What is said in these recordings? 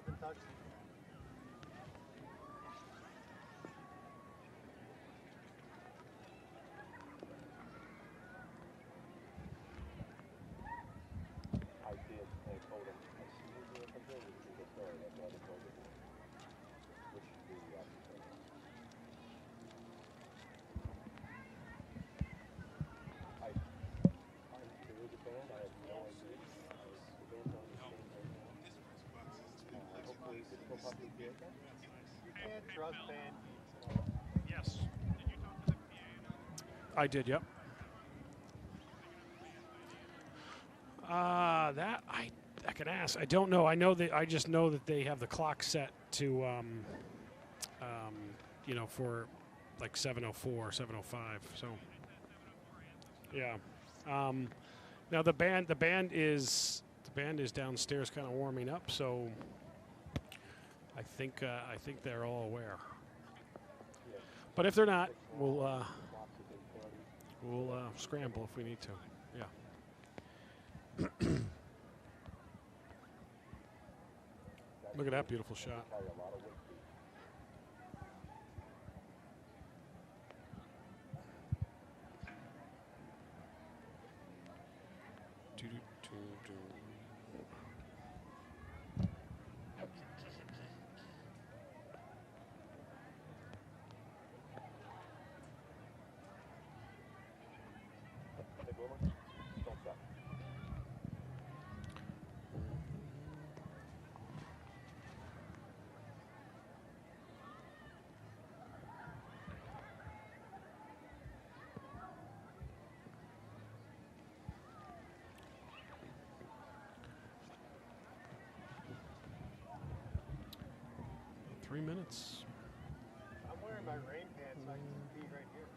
haven't touched it. I did. I told him. I see you doing something. This is a story. That's why I told him. Which should be the opposite. There is a band. I have no idea. The band's on the stage right now. Hopefully, it's still public here. You can't trust band geeks. Yes. I did, yep. That I can ask. I don't know. I just know that they have the clock set to you know, for like 7:04, 7:05. So yeah. Now the band is downstairs kind of warming up, so I think they're all aware. But if they're not, we'll scramble if we need to. Yeah. Look at that beautiful shot. About 3 minutes. I'm wearing my rain pants so I can be right here.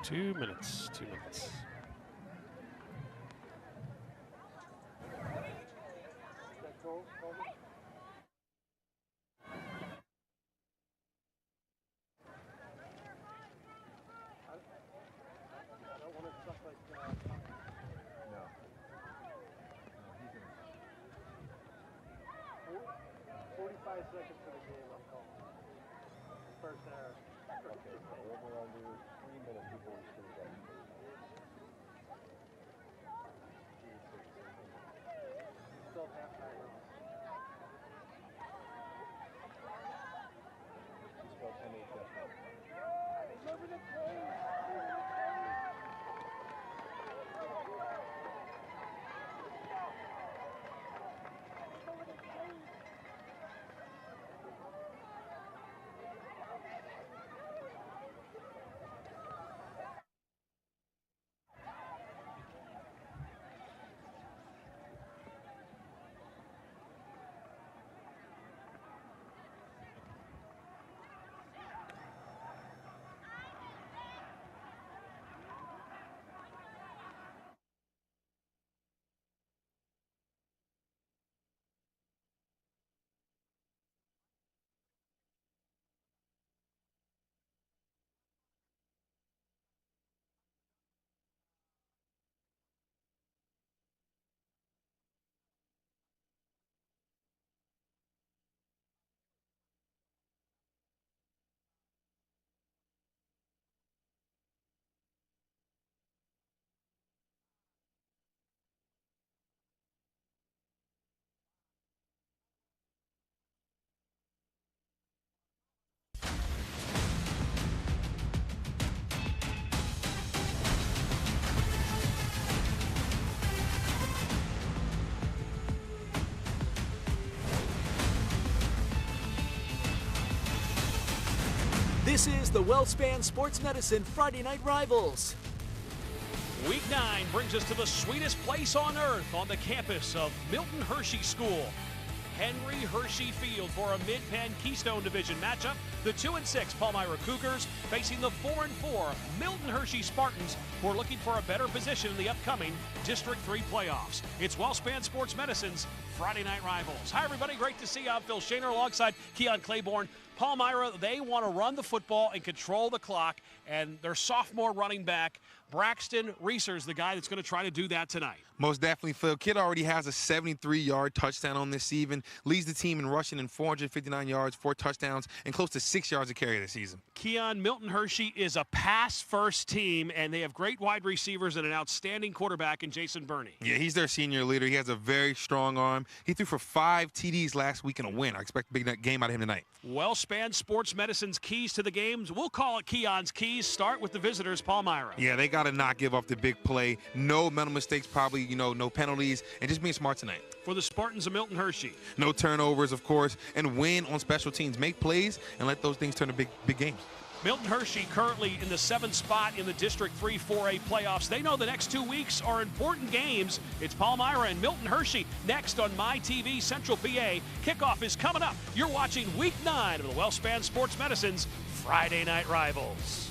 Two minutes. 2 minutes. I don't want to stuff like No. 45 seconds for the game, I'm calling. First error. Okay, we're under 3 minutes before we finish up. Still halftime. Just about 10-8 left. This is the WellSpan Sports Medicine Friday Night Rivals. Week 9 brings us to the sweetest place on earth on the campus of Milton Hershey School. Henry Hershey Field for a Mid-Penn Keystone Division matchup. The 2-6 Palmyra Cougars facing the 4-4 Milton Hershey Spartans, who are looking for a better position in the upcoming District 3 playoffs. It's WellSpan Sports Medicine's Friday Night Rivals. Hi, everybody. Great to see you. I'm Phil Shaner alongside Keon Claiborne. Palmyra, they want to run the football and control the clock, and their sophomore running back, Braxton Reeser's the guy that's going to try to do that tonight. Most definitely, Phil. Kid already has a 73-yard touchdown on this season, leads the team in rushing in 459 yards, 4 touchdowns, and close to 6 yards a carry this season. Keon, Milton Hershey is a pass-first team, and they have great wide receivers and an outstanding quarterback in Jason Burney. Yeah, he's their senior leader. He has a very strong arm. He threw for 5 TDs last week in a win. I expect a big game out of him tonight. WellSpan Sports Medicine's keys to the games. We'll call it Keon's keys. Start with the visitors, Palmyra. Yeah, they got to not give up the big play. No mental mistakes, probably, no penalties, and just being smart tonight. For the Spartans of Milton Hershey, no turnovers, of course, and win on special teams. Make plays and let those things turn to big games. Milton Hershey currently in the 7th spot in the District 3 4A playoffs. They know the next 2 weeks are important games. It's Palmyra and Milton Hershey next on MyTV Central PA. Kickoff is coming up. You're watching Week 9 of the WellSpan Sports Medicine's Friday Night Rivals.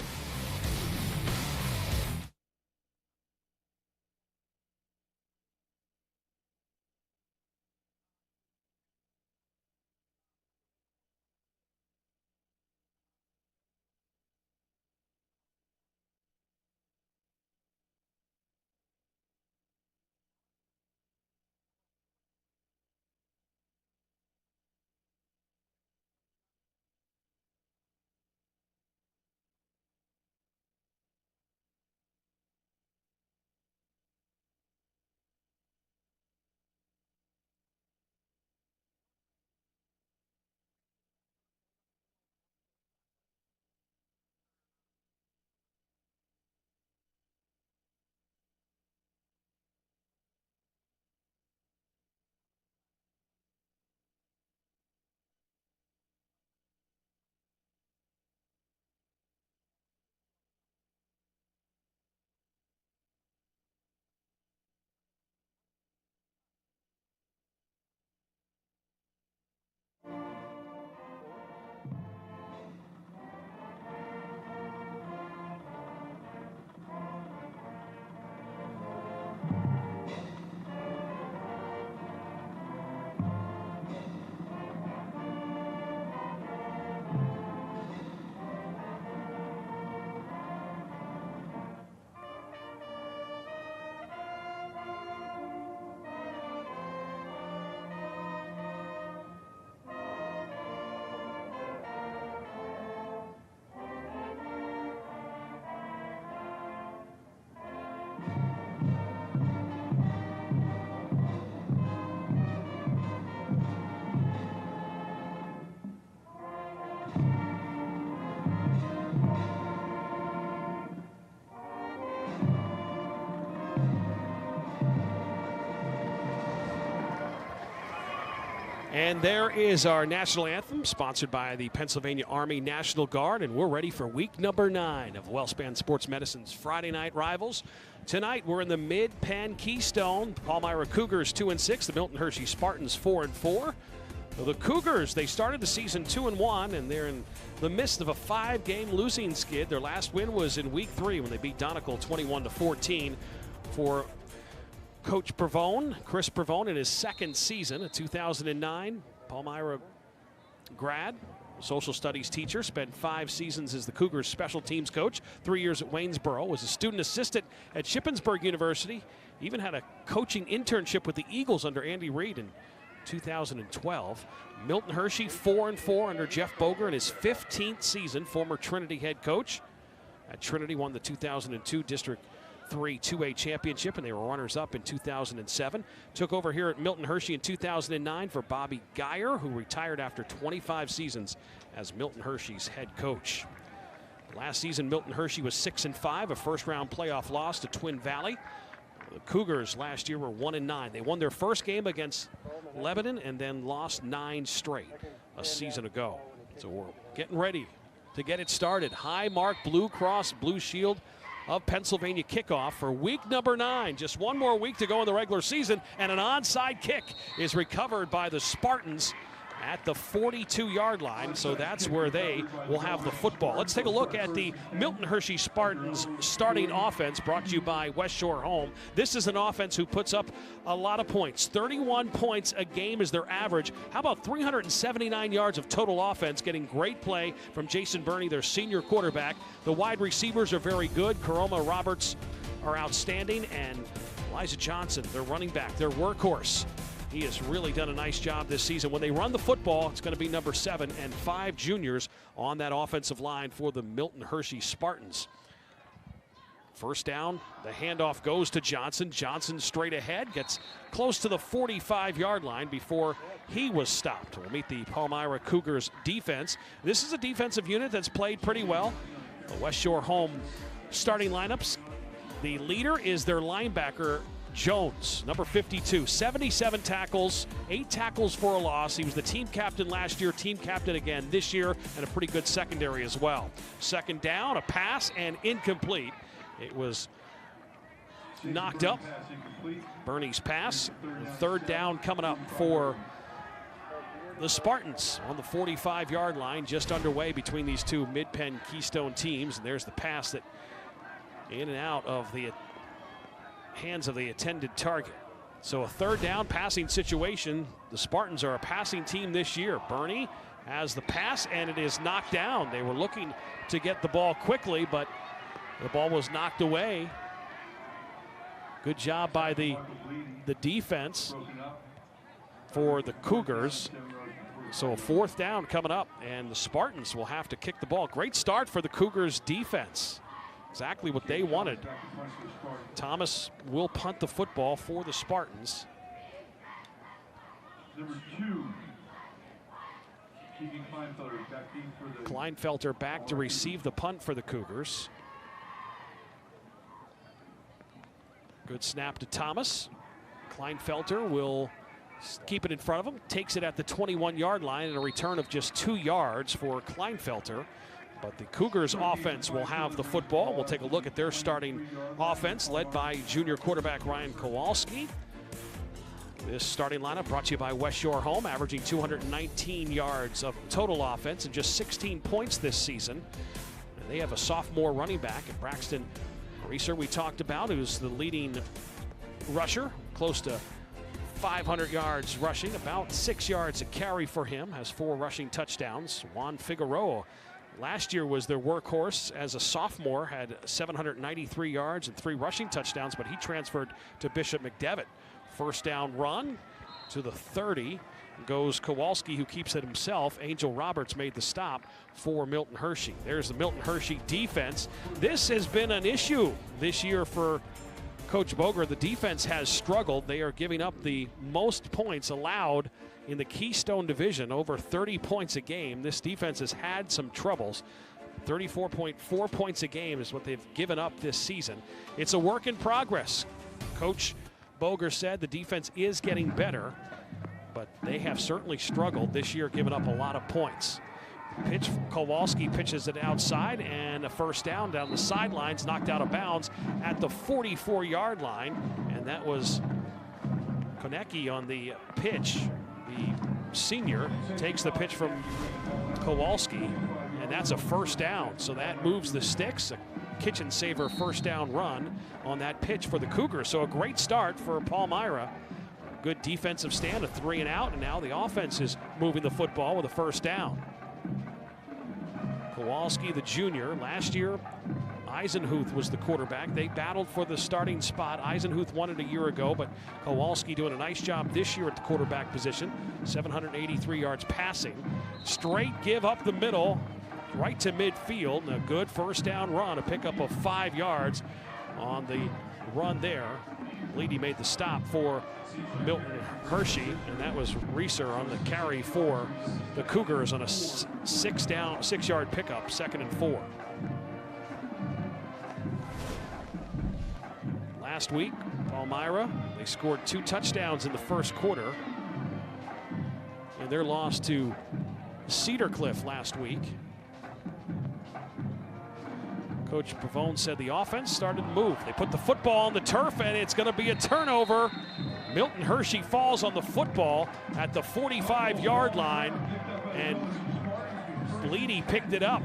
And there is our national anthem, sponsored by the Pennsylvania Army National Guard, and we're ready for week number 9 of WellSpan Sports Medicine's Friday Night Rivals. Tonight, we're in the Mid-Penn Keystone. Palmyra Cougars 2-6, the Milton Hershey Spartans 4-4. Well, the Cougars, they started the season 2-1, and they're in the midst of a 5-game losing skid. Their last win was in week 3 when they beat Donegal 21-14. For Coach Pavone, Chris Pavone, in his 2nd season, a 2009 Palmyra grad, social studies teacher, spent 5 seasons as the Cougars special teams coach, 3 years at Waynesboro, was a student assistant at Shippensburg University, even had a coaching internship with the Eagles under Andy Reid in 2012. Milton Hershey 4-4 under Jeff Boger in his 15th season, former Trinity head coach. At Trinity, won the 2002 District 3 2A championship, and they were runners-up in 2007. Took over here at Milton Hershey in 2009 for Bobby Geyer, who retired after 25 seasons as Milton Hershey's head coach. Last season, Milton Hershey was 6-5, a first-round playoff loss to Twin Valley. The Cougars last year were 1-9. They won their first game against Lebanon and then lost 9 straight a season ago. So we're getting ready to get it started. High mark, Blue Cross, Blue Shield of Pennsylvania kickoff for week number 9. Just one more week to go in the regular season, and an onside kick is recovered by the Spartans at the 42-yard line, so that's where they will have the football. Let's take a look at the Milton Hershey Spartans starting offense, brought to you by West Shore Home. This is an offense who puts up a lot of points. 31 points a game is their average. How about 379 yards of total offense, getting great play from Jason Burney, their senior quarterback. The wide receivers are very good. Karoma Roberts are outstanding, and Elijah Johnson, their running back, their workhorse. He has really done a nice job this season. When they run the football, it's going to be number 7 and 5 juniors on that offensive line for the Milton Hershey Spartans. First down, the handoff goes to Johnson. Johnson straight ahead, gets close to the 45-yard line before he was stopped. We'll meet the Palmyra Cougars defense. This is a defensive unit that's played pretty well. The West Shore Home starting lineups. The leader is their linebacker, Jones, number 52, 77 tackles, 8 tackles for a loss. He was the team captain last year, team captain again this year, and a pretty good secondary as well. Second down, a pass, and incomplete. It was knocked up. Burney's pass. Third down coming up for the Spartans on the 45-yard line, just underway between these two Mid-Penn Keystone teams. And there's the pass that in and out of the hands of the intended target. So a third down passing situation. The Spartans are a passing team this year. Burney has the pass, and it is knocked down. They were looking to get the ball quickly, but the ball was knocked away. Good job by the defense for the Cougars. So a fourth down coming up, and the Spartans will have to kick the ball. Great start for the Cougars defense. Exactly what they wanted. Thomas will punt the football for the Spartans. Number 2, keeping Kleinfelter back to receive the punt for the Cougars. Good snap to Thomas. Kleinfelter will keep it in front of him, takes it at the 21-yard line, and a return of just 2 yards for Kleinfelter. But the Cougars offense will have the football. We'll take a look at their starting offense, led by junior quarterback Ryan Kowalski. This starting lineup brought to you by West Shore Home, averaging 219 yards of total offense and just 16 points this season. And they have a sophomore running back, and Braxton Reeser we talked about, who's the leading rusher, close to 500 yards rushing, about 6 yards a carry for him, has 4 rushing touchdowns. Juan Figueroa last year was their workhorse as a sophomore, had 793 yards and 3 rushing touchdowns, but he transferred to Bishop McDevitt. First down run to the 30 goes Kowalski, who keeps it himself. Angel Roberts made the stop for Milton Hershey. There's the Milton Hershey defense. This has been an issue this year for Coach Boger. The defense has struggled. They are giving up the most points allowed in the Keystone Division, over 30 points a game. This defense has had some troubles. 34.4 points a game is what they've given up this season. It's a work in progress. Coach Boger said the defense is getting better, but they have certainly struggled this year, giving up a lot of points. Pitch, Kowalski pitches it outside, and a first down the sidelines, knocked out of bounds at the 44-yard line, and that was Konecki on the pitch. The senior takes the pitch from Kowalski, and that's a first down. So that moves the sticks. A kitchen saver first down run on that pitch for the Cougars. So a great start for Palmyra. Good defensive stand, a 3 and out, and now the offense is moving the football with a first down. Kowalski, the junior, last year Eisenhuth was the quarterback. They battled for the starting spot. Eisenhuth won it a year ago, but Kowalski doing a nice job this year at the quarterback position. 783 yards passing. Straight give up the middle, right to midfield. And a good first down run, a pickup of 5 yards on the run there. Leedy made the stop for Milton Hershey, and that was Reeser on the carry for the Cougars on a 6-yard pickup, 2nd and 4. Last week, Palmyra, they scored 2 touchdowns in the first quarter in their loss to Cedar Cliff last week. Coach Pavone said the offense started to move. They put the football on the turf, and it's going to be a turnover. Milton Hershey falls on the football at the 45-yard line, and Bleedy picked it up.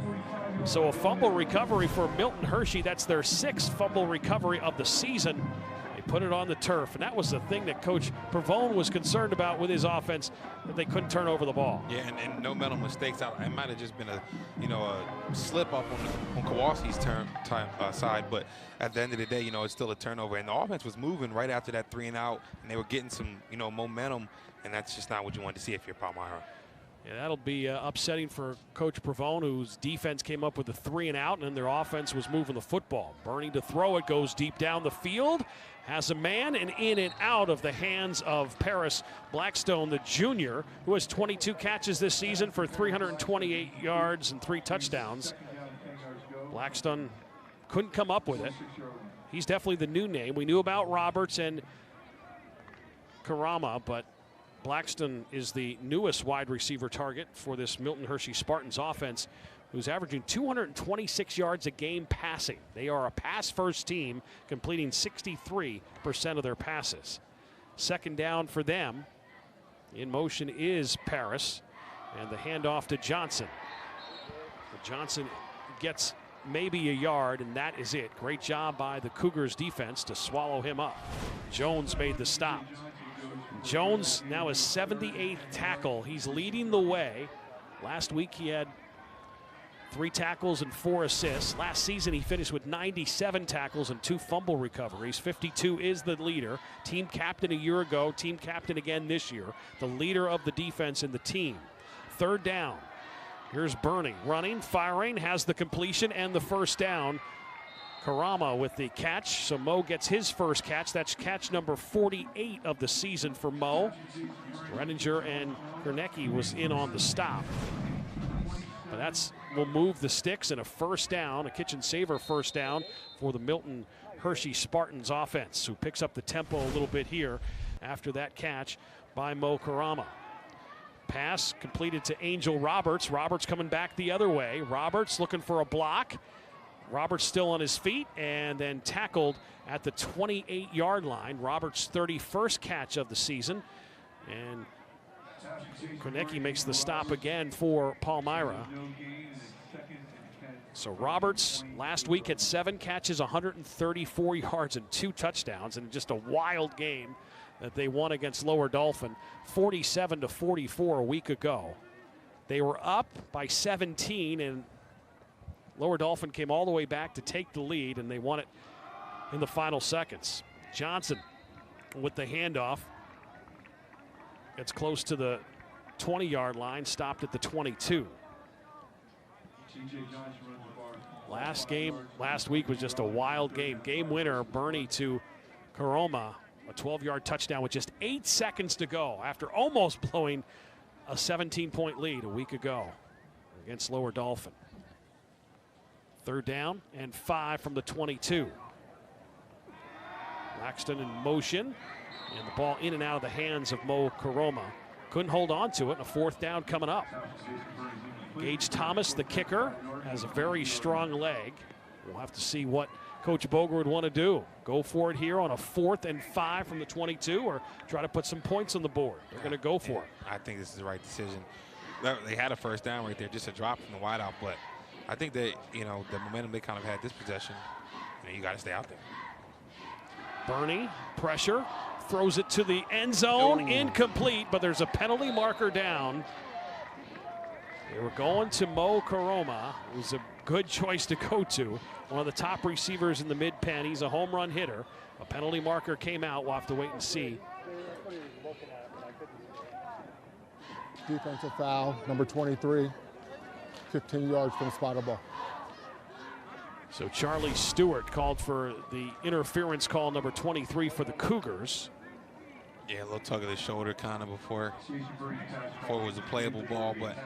So a fumble recovery for Milton Hershey. That's their 6th fumble recovery of the season. They put it on the turf, and that was the thing that Coach Pavone was concerned about with his offense, that they couldn't turn over the ball. Yeah, and no mental mistakes. It might have just been a slip up on Kowalski's side, but at the end of the day, it's still a turnover. And the offense was moving right after that 3 and out, and they were getting some momentum, and that's just not what you want to see if you're Palmyra. Yeah, that'll be upsetting for Coach Pavone, whose defense came up with a 3 and out, and then their offense was moving the football. Burning to throw it, goes deep down the field, has a man, and in and out of the hands of Paris Blackstone, the junior, who has 22 catches this season for 328 yards and 3 touchdowns. Blackstone couldn't come up with it. He's definitely the new name. We knew about Roberts and Karama, but Blackstone is the newest wide receiver target for this Milton Hershey Spartans offense, who's averaging 226 yards a game passing. They are a pass-first team, completing 63% of their passes. 2nd down for them. In motion is Paris, and the handoff to Johnson. Johnson gets maybe a yard, and that is it. Great job by the Cougars defense to swallow him up. Jones made the stop. Jones now his 78th tackle. He's leading the way. Last week he had 3 tackles and 4 assists. Last season he finished with 97 tackles and 2 fumble recoveries. 52 is the leader. Team captain a year ago, team captain again this year. The leader of the defense in the team. 3rd down. Here's Burney running, firing, has the completion and the 1st down. Karama with the catch, so Mo gets his first catch. That's catch number 48 of the season for Mo. Renninger and Kernecki was in on the stop. But will move the sticks, and a 1st down, a kitchen saver 1st down for the Milton Hershey Spartans offense, who picks up the tempo a little bit here after that catch by Mo Karama. Pass completed to Angel Roberts. Roberts coming back the other way. Roberts looking for a block. Roberts still on his feet, and then tackled at the 28-yard line. Roberts' 31st catch of the season. And Kronecki makes the stop again for Palmyra. So Roberts last week had 7 catches, 134 yards, and 2 touchdowns, and just a wild game that they won against Lower Dolphin, 47-44 a week ago. They were up by 17, and Lower Dolphin came all the way back to take the lead, and they won it in the final seconds. Johnson with the handoff. Gets close to the 20-yard line, stopped at the 22. Last week was just a wild game. Game winner, Burney to Karoma, a 12-yard touchdown with just 8 seconds to go after almost blowing a 17-point lead a week ago against Lower Dolphin. 3rd down and 5 from the 22. Laxton in motion, and the ball in and out of the hands of Mo Karoma. Couldn't hold on to it, and a 4th down coming up. Gage Thomas, the kicker, has a very strong leg. We'll have to see what Coach Boger would want to do. Go for it here on a 4th and 5 from the 22, or try to put some points on the board. They're going to go for it. I think this is the right decision. They had a 1st down right there, just a drop from the wideout, but I think that, the momentum they kind of had this possession, you got to stay out there. Burney, pressure, throws it to the end zone, incomplete, but there's a penalty marker down. They were going to Mo Karoma. It was a good choice to go to. One of the top receivers in the mid-pen. He's a home run hitter. A penalty marker came out. We'll have to wait and see. Defensive foul, number 23. 15 yards from the spot of ball. So Charlie Stewart called for the interference call, number 23 for the Cougars. Yeah, a little tug of the shoulder kind of before it was a playable ball, but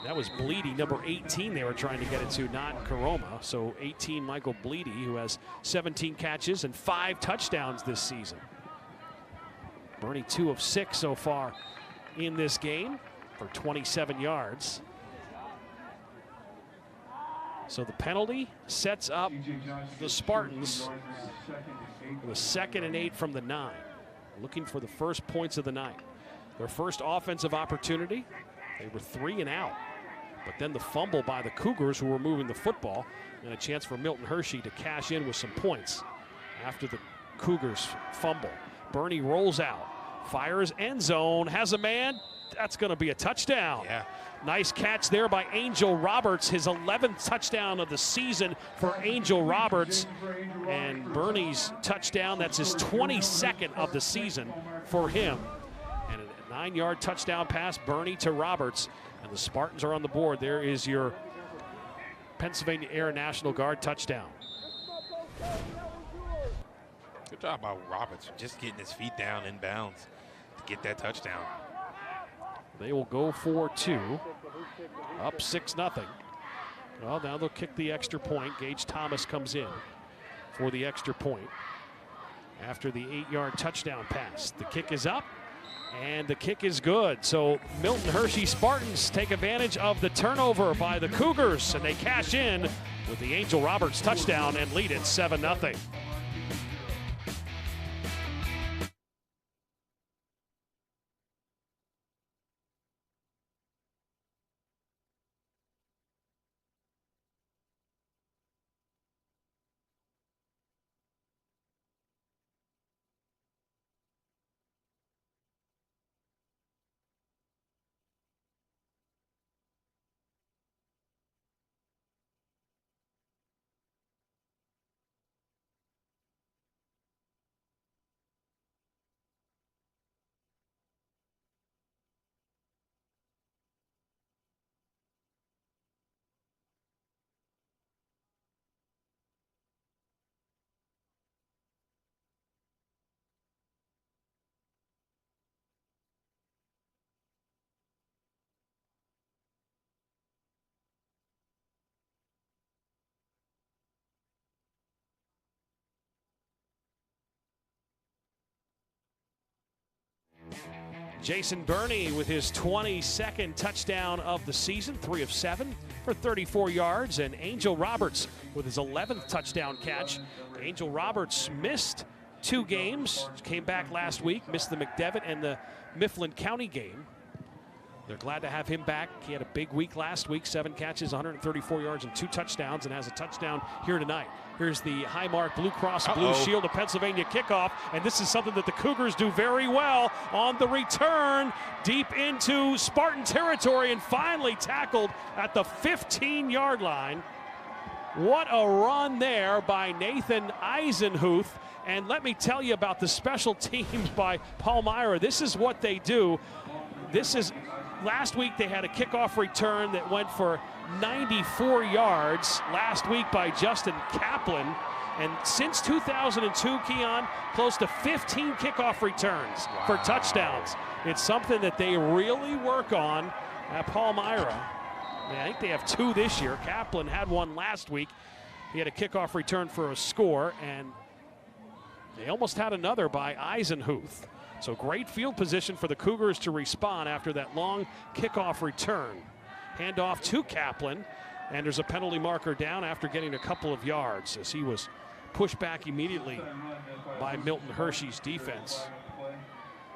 that was Bleedy, number 18 they were trying to get it to, not Karoma. So 18, Michael Bleedy, who has 17 catches and 5 touchdowns this season. Burney 2 of 6 so far in this game for 27 yards. So the penalty sets up the Spartans with a 2nd and 8 from the 9, looking for the first points of the night. Their first offensive opportunity, they were 3 and out. But then the fumble by the Cougars, who were moving the football, and a chance for Milton Hershey to cash in with some points after the Cougars fumble. Burney rolls out, fires end zone, has a man. That's going to be a touchdown. Yeah. Nice catch there by Angel Roberts, his 11th touchdown of the season for Angel Roberts. And Burney's touchdown, that's his 22nd of the season for him. And a 9-yard touchdown pass, Burney to Roberts. And the Spartans are on the board. There is your Pennsylvania Air National Guard touchdown. Good job by Roberts, just getting his feet down in bounds to get that touchdown. They will go for 2, up 6-0. Well, now they'll kick the extra point. Gage Thomas comes in for the extra point after the 8-yard touchdown pass. The kick is up, and the kick is good. So Milton Hershey Spartans take advantage of the turnover by the Cougars, and they cash in with the Angel Roberts touchdown and lead it 7-0. Jason Burney with his 22nd touchdown of the season, 3 of 7 for 34 yards. And Angel Roberts with his 11th touchdown catch. Angel Roberts missed 2 games, came back last week, missed the McDevitt and the Mifflin County game. They're glad to have him back. He had a big week last week, 7 catches, 134 yards, and 2 touchdowns, and has a touchdown here tonight. Here's the Highmark Blue Cross Blue Shield of Pennsylvania kickoff, and this is something that the Cougars do very well on the return, deep into Spartan territory, and finally tackled at the 15-yard line. What a run there by Nathan Eisenhuth. And let me tell you about the special teams by Palmyra. This is what they do. Last week they had a kickoff return that went for 94 yards last week by Justin Kaplan. And since 2002, Keon, close to 15 kickoff returns for touchdowns. It's something that they really work on at Palmyra. I think they have 2 this year. Kaplan had 1 last week. He had a kickoff return for a score, and they almost had another by Eisenhuth. So great field position for the Cougars to respond after that long kickoff return. Handoff to Kaplan, and there's a penalty marker down after getting a couple of yards as he was pushed back immediately by Milton Hershey's defense.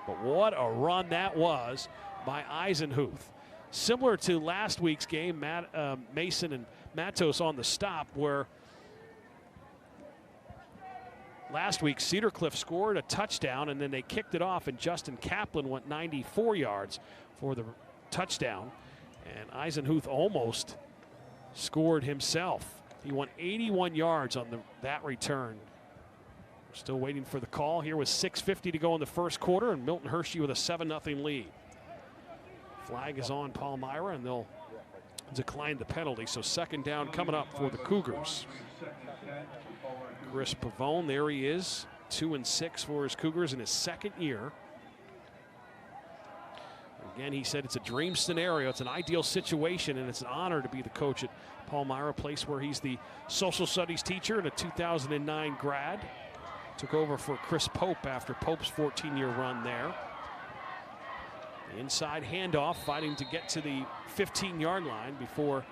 But what a run that was by Eisenhuth. Similar to last week's game, Mason and Matos on the stop, where last week, Cedar Cliff scored a touchdown, and then they kicked it off, and Justin Kaplan went 94 yards for the touchdown. And Eisenhuth almost scored himself. He went 81 yards on that return. We're still waiting for the call. Here with 6:50 to go in the first quarter, and Milton Hershey with a 7-0 lead. Flag is on Palmyra, and they'll decline the penalty. So 2nd down coming up for the Cougars. Chris Pavone, there he is, 2-6 for his Cougars in his 2nd year. Again, he said it's a dream scenario. It's an ideal situation, and it's an honor to be the coach at Palmyra, a place where he's the social studies teacher and a 2009 grad. Took over for Chris Pope after Pope's 14-year run there. The inside handoff, fighting to get to the 15-yard line before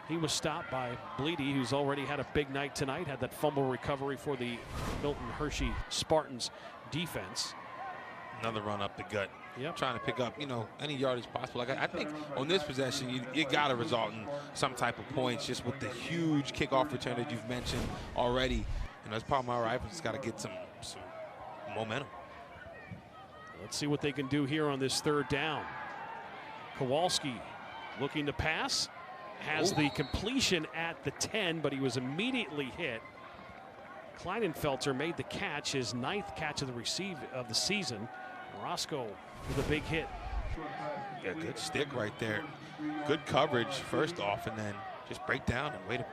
He was stopped by Bleedy, who's already had a big night tonight, had that fumble recovery for the Milton Hershey Spartans defense. Another run up the gut. Yep. Trying to pick up, any yardage possible. Like I think on this possession, you got to result in some type of points just with the huge kickoff return that you've mentioned already. As Palmyra Rifles got to get some momentum. Let's see what they can do here on this third down. Kowalski looking to pass. Has the completion at the 10, but he was immediately hit. Kleinenfelter made the catch, his 9th catch of the season. Roscoe with a big hit. Yeah, good stick right there. Good coverage first off, and then just break down and way to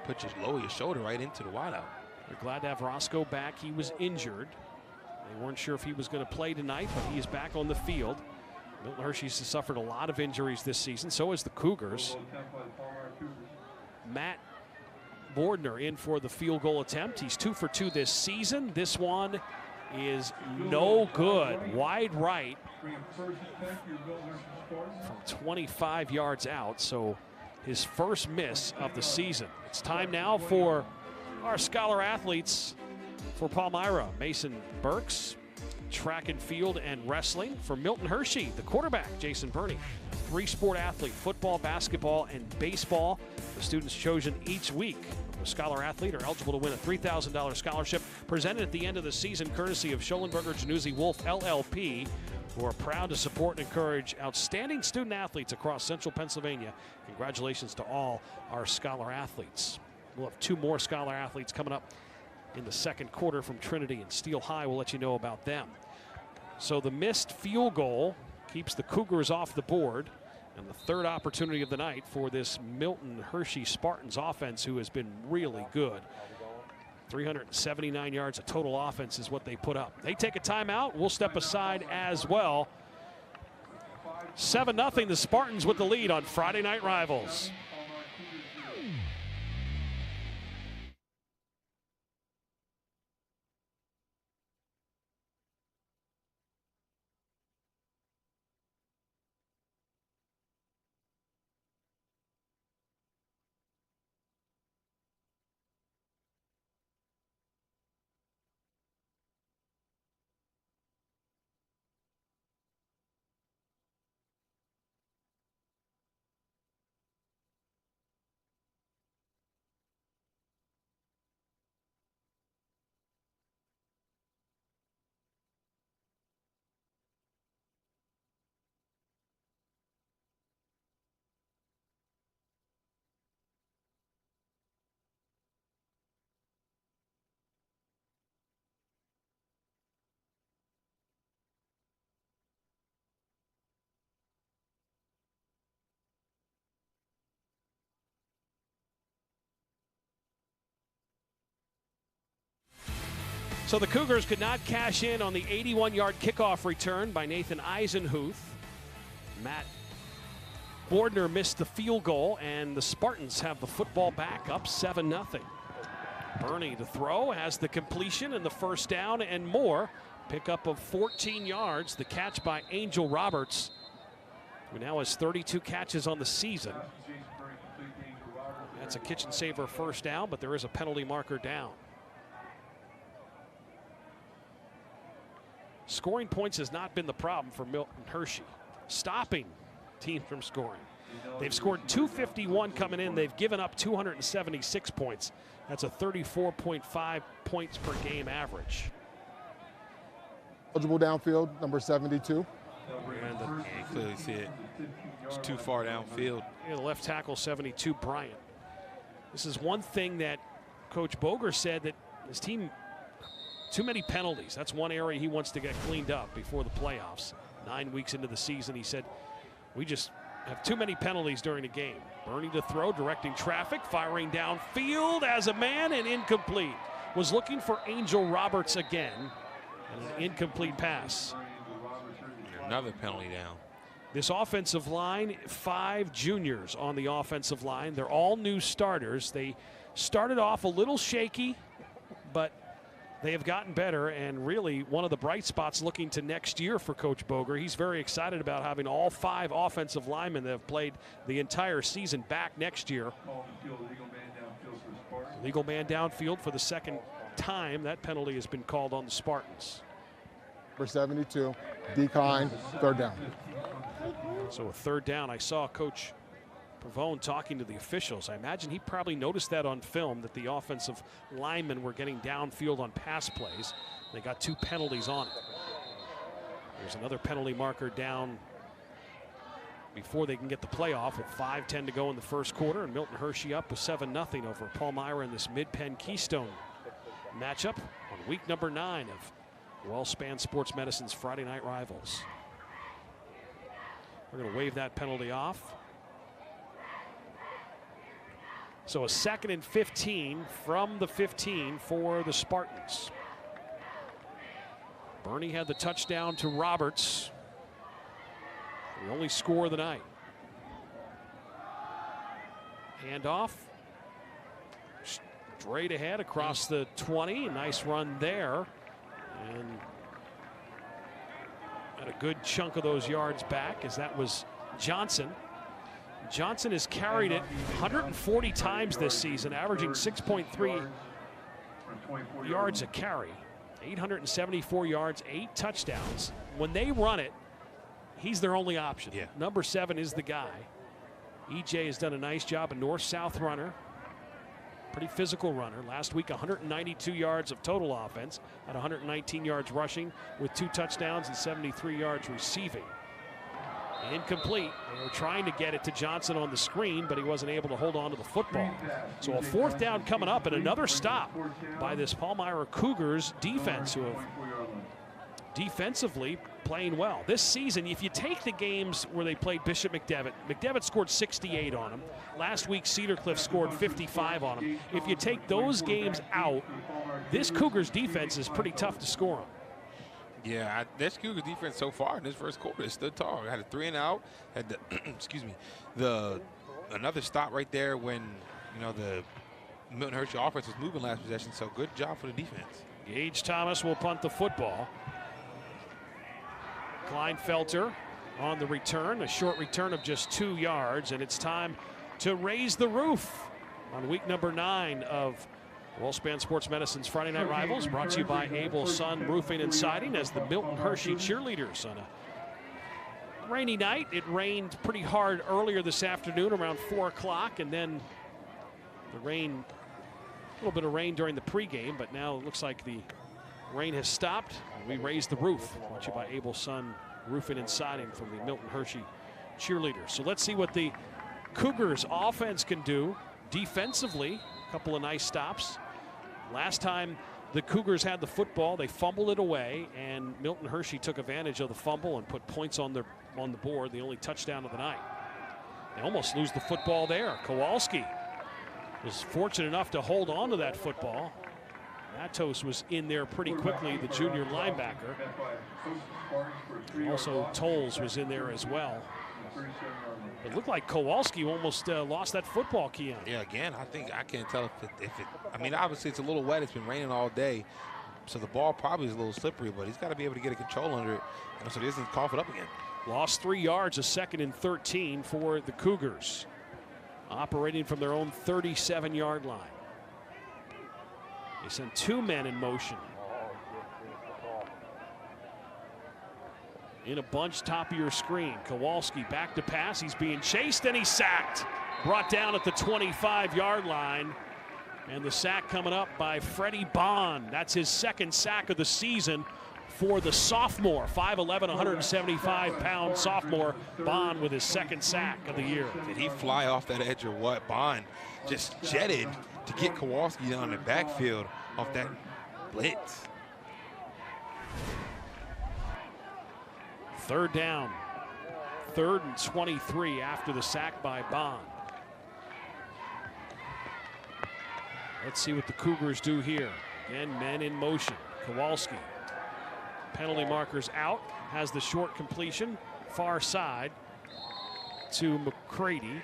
lower your shoulder right into the wideout. We're glad to have Roscoe back. He was injured. They weren't sure if he was going to play tonight, but he is back on the field. Milton Hershey's suffered a lot of injuries this season. So has the Cougars. Matt Bordner in for the field goal attempt. He's 2 for 2 this season. This one is no good. Wide right from 25 yards out. So his first miss of the season. It's time now for our scholar athletes for Palmyra. Mason Burks, track and field and wrestling. For Milton Hershey, the quarterback, Jason Burney. 3-sport athlete, football, basketball, and baseball. The students chosen each week a scholar athlete are eligible to win a $3,000 scholarship presented at the end of the season courtesy of Schollenberger Januzzi Wolf LLP, who are proud to support and encourage outstanding student athletes across central Pennsylvania. Congratulations to all our scholar athletes. We'll have 2 more scholar athletes coming up in the second quarter from Trinity and Steel High. We'll let you know about them. So the missed field goal keeps the Cougars off the board, and the third opportunity of the night for this Milton Hershey Spartans offense, who has been really good. 379 yards of total offense is what they put up. They take a timeout. We'll step aside as well. 7-0, the Spartans with the lead on Friday Night Rivals. So the Cougars could not cash in on the 81-yard kickoff return by Nathan Eisenhuth. Matt Bordner missed the field goal, and the Spartans have the football back, up 7-0. Burney to throw, has the completion and the first down and more. Pickup of 14 yards, the catch by Angel Roberts, who now has 32 catches on the season. That's a kitchen saver first down, but there is a penalty marker down. Scoring points has not been the problem for Milton Hershey. Stopping teams from scoring. They've scored 251 coming in. They've given up 276 points. That's a 34.5 points per game average. Eligible downfield, number 72. You clearly see it. It's too far downfield. Yeah, the left tackle, 72, Bryant. This is one thing that Coach Boger said, that his team, too many penalties. That's one area he wants to get cleaned up before the playoffs. 9 weeks into the season, he said, we just have too many penalties during the game. Burney to throw, directing traffic, firing downfield as a man, and incomplete. Was looking for Angel Roberts again, and an incomplete pass. Another penalty down. This offensive line, 5 juniors on the offensive line. They're all new starters. They started off a little shaky, but they have gotten better, and really one of the bright spots looking to next year for Coach Boger. He's very excited about having all 5 offensive linemen that have played the entire season back next year. Legal man downfield for the second time. That penalty has been called on the Spartans. Number 72, be kind, 3rd down. So a 3rd down. I saw Coach Pavone talking to the officials. I imagine he probably noticed that on film, that the offensive linemen were getting downfield on pass plays. They got 2 penalties on it. There's another penalty marker down before they can get the playoff with 5:10 to go in the first quarter, and Milton Hershey up with 7-0 over Palmyra in this Mid-Penn Keystone matchup on week number 9 of Wellspan Sports Medicine's Friday Night Rivals. We're going to wave that penalty off. So a 2nd and 15 from the 15 for the Spartans. Bernie had the touchdown to Roberts. The only score of the night. Handoff. Straight ahead across the 20. Nice run there. And had a good chunk of those yards back, as that was Johnson. Johnson has carried it 140 times this season, averaging 6.3 yards a carry. 874 yards, 8 touchdowns. When they run it, he's their only option. Yeah. Number 7 is the guy. EJ has done a nice job, a north-south runner. Pretty physical runner. Last week, 192 yards of total offense, at 119 yards rushing with 2 touchdowns and 73 yards receiving. Incomplete. They were trying to get it to Johnson on the screen, but he wasn't able to hold on to the football. So a 4th down coming up, and another stop by this Palmyra Cougars defense, who have defensively playing well. This season, if you take the games where they played Bishop McDevitt scored 68 on them. Last week, Cedar Cliff scored 55 on them. If you take those games out, this Cougars defense is pretty tough to score on. Yeah, this Cougars defense so far in this first quarter is stood tall. Had a 3 and out. Had the excuse me, another stop right there when the Milton Hershey offense was moving last possession. So good job for the defense. Gage Thomas will punt the football. Kleinfelter on the return, a short return of just 2 yards, and it's time to raise the roof on week number 9 of Wellspan Sports Medicine's Friday Night Rivals, brought to you by Able Sun Roofing and Siding, as the Milton Hershey cheerleaders on a rainy night. It rained pretty hard earlier this afternoon around 4 o'clock, and then the rain, a little bit of rain during the pregame, but now it looks like the rain has stopped. We raised the roof, brought to you by Able Sun Roofing and Siding from the Milton Hershey cheerleaders. So let's see what the Cougars offense can do defensively. A couple of nice stops. Last time the Cougars had the football, they fumbled it away, and Milton Hershey took advantage of the fumble and put points on the board, the only touchdown of the night. They almost lose the football there. Kowalski was fortunate enough to hold on to that football. Matos was in there pretty quickly, the junior linebacker. Also, Tolles was in there as well. It looked like Kowalski almost lost that football, Keon. Yeah, again, I can't tell if it, I mean, obviously it's a little wet. It's been raining all day, so the ball probably is a little slippery, but he's got to be able to get a control under it, so he doesn't cough it up again. Lost 3 yards, a 2nd and 13 for the Cougars, operating from their own 37-yard line. They sent 2 men in motion. In a bunch, top of your screen. Kowalski back to pass. He's being chased, and he's sacked. Brought down at the 25-yard line. And the sack coming up by Freddie Bond. That's his 2nd sack of the season for the sophomore. 5'11", 175-pound sophomore Bond with his 2nd sack of the year. Did he fly off that edge or what? Bond just jetted to get Kowalski down the backfield off that blitz. 3rd down. 3rd and 23 after the sack by Bond. Let's see what the Cougars do here. Again, men in motion. Kowalski. Penalty markers out. Has the short completion. Far side to McCready.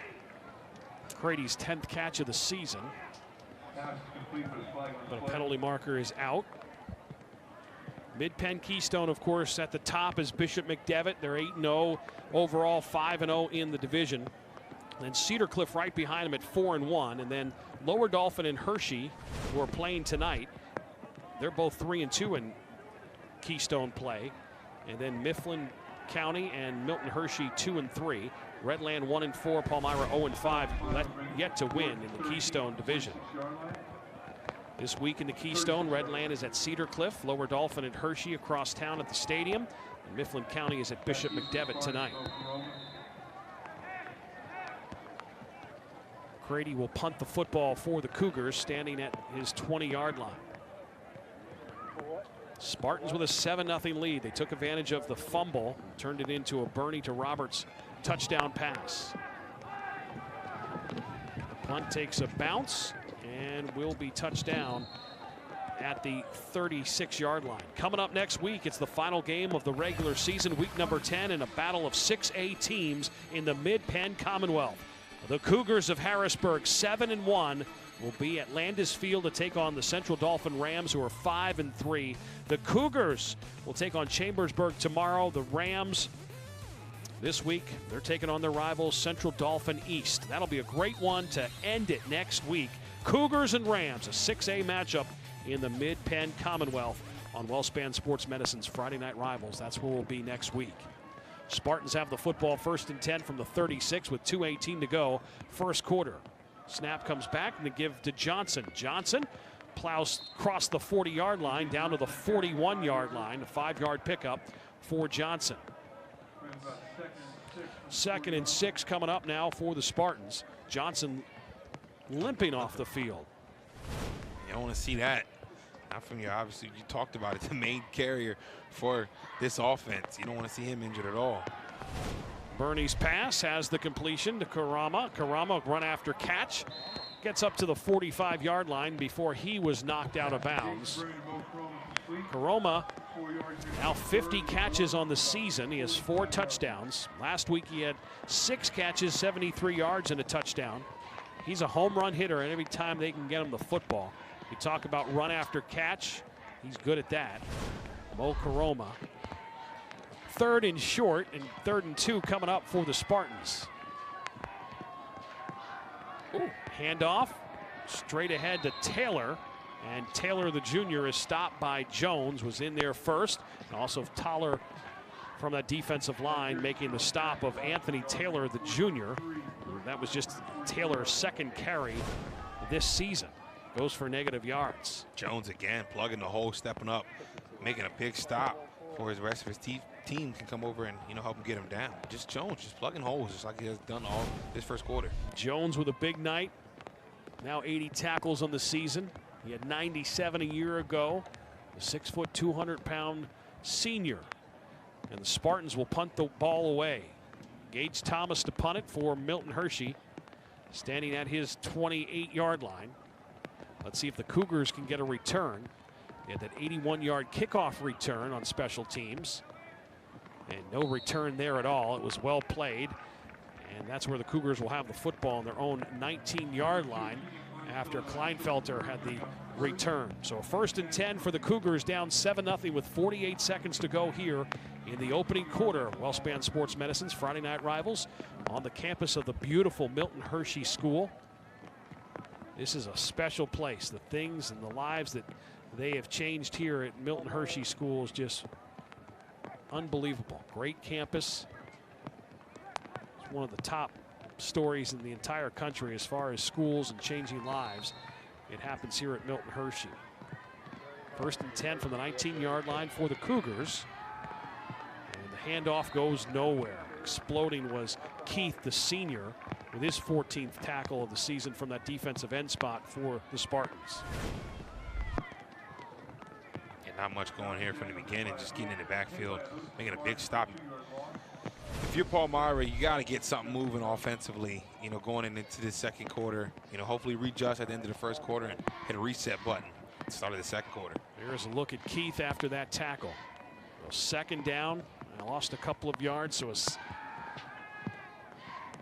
McCready's 10th catch of the season. But a penalty marker is out. Mid-Penn Keystone, of course, at the top is Bishop McDevitt. They're 8-0 overall, 5-0 in the division. Then Cedar Cliff right behind them at 4-1. And then Lower Dolphin and Hershey, who are playing tonight, they're both 3-2 in Keystone play. And then Mifflin County and Milton Hershey 2-3. Redland 1-4, Palmyra 0-5, yet to win in the Keystone division. This week in the Keystone, Redland is at Cedar Cliff, Lower Dolphin and Hershey across town at the stadium, and Mifflin County is at Bishop McDevitt tonight. Grady will punt the football for the Cougars, standing at his 20-yard line. Spartans with a 7-0 lead. They took advantage of the fumble, turned it into a Bernie to Roberts touchdown pass. The punt takes a bounce and will be touched down at the 36-yard line. Coming up next week, it's the final game of the regular season, week number 10, in a battle of 6A teams in the Mid-Penn Commonwealth. The Cougars of Harrisburg, 7-1, will be at Landis Field to take on the Central Dolphin Rams, who are 5-3. The Cougars will take on Chambersburg tomorrow. The Rams this week, they're taking on their rivals, Central Dolphin East. That'll be a great one to end it next week. Cougars and Rams, a 6A matchup in the Mid-Penn Commonwealth on Wellspan Sports Medicine's Friday Night Rivals. That's where we'll be next week. Spartans have the football 1st and 10 from the 36 with 2:18 to go, first quarter. Snap comes back and they give to Johnson. Johnson plows across the 40-yard line down to the 41-yard line, a 5-yard pickup for Johnson. 2nd and 6 coming up now for the Spartans. Johnson limping off the field. You don't want to see that. Not from you. Obviously, you talked about it. The main carrier for this offense. You don't want to see him injured at all. Bernie's pass has the completion to Karama. Karama run after catch. Gets up to the 45-yard line before he was knocked out of bounds. Karama now 50 catches on the season. He has 4 touchdowns. Last week he had 6 catches, 73 yards and a touchdown. He's a home run hitter, and every time they can get him the football. You talk about run after catch, he's good at that. Mo Karama. 3rd and short, and 3rd and 2 coming up for the Spartans. Ooh, handoff straight ahead to Taylor, and Taylor the junior is stopped by Jones, was in there first, and also Toller from that defensive line making the stop of Anthony Taylor the junior. That was just Taylor's 2nd carry this season. Goes for negative yards. Jones again plugging the hole, stepping up, making a big stop for his rest of his team can come over and help him get him down. Just Jones just plugging holes just like he has done all this first quarter. Jones with a big night. Now 80 tackles on the season. He had 97 a year ago. The 6-foot, 200-pound senior. And the Spartans will punt the ball away. Gage Thomas to punt it for Milton Hershey, standing at his 28-yard line. Let's see if the Cougars can get a return. They had that 81-yard kickoff return on special teams. And no return there at all. It was well played. And that's where the Cougars will have the football on their own 19-yard line after Kleinfelter had the return. So 1st and 10 for the Cougars, down 7-0 with 48 seconds to go here in the opening quarter. Wellspan Sports Medicine's Friday Night Rivals on the campus of the beautiful Milton Hershey School. This is a special place. The things and the lives that they have changed here at Milton Hershey School is just unbelievable. Great campus. It's one of the top stories in the entire country as far as schools and changing lives. It happens here at Milton Hershey. 1st and 10 from the 19-yard line for the Cougars. And the handoff goes nowhere. Exploding was Keith, the senior, with his 14th tackle of the season from that defensive end spot for the Spartans. And not much going here from the beginning, just getting in the backfield, making a big stop. If you're Palmyra, you got to get something moving offensively, going into the 2nd quarter. Hopefully readjust at the end of the 1st quarter and hit a reset button at the start of the 2nd quarter. There's a look at Keith after that tackle. 2nd down, and lost a couple of yards, so it's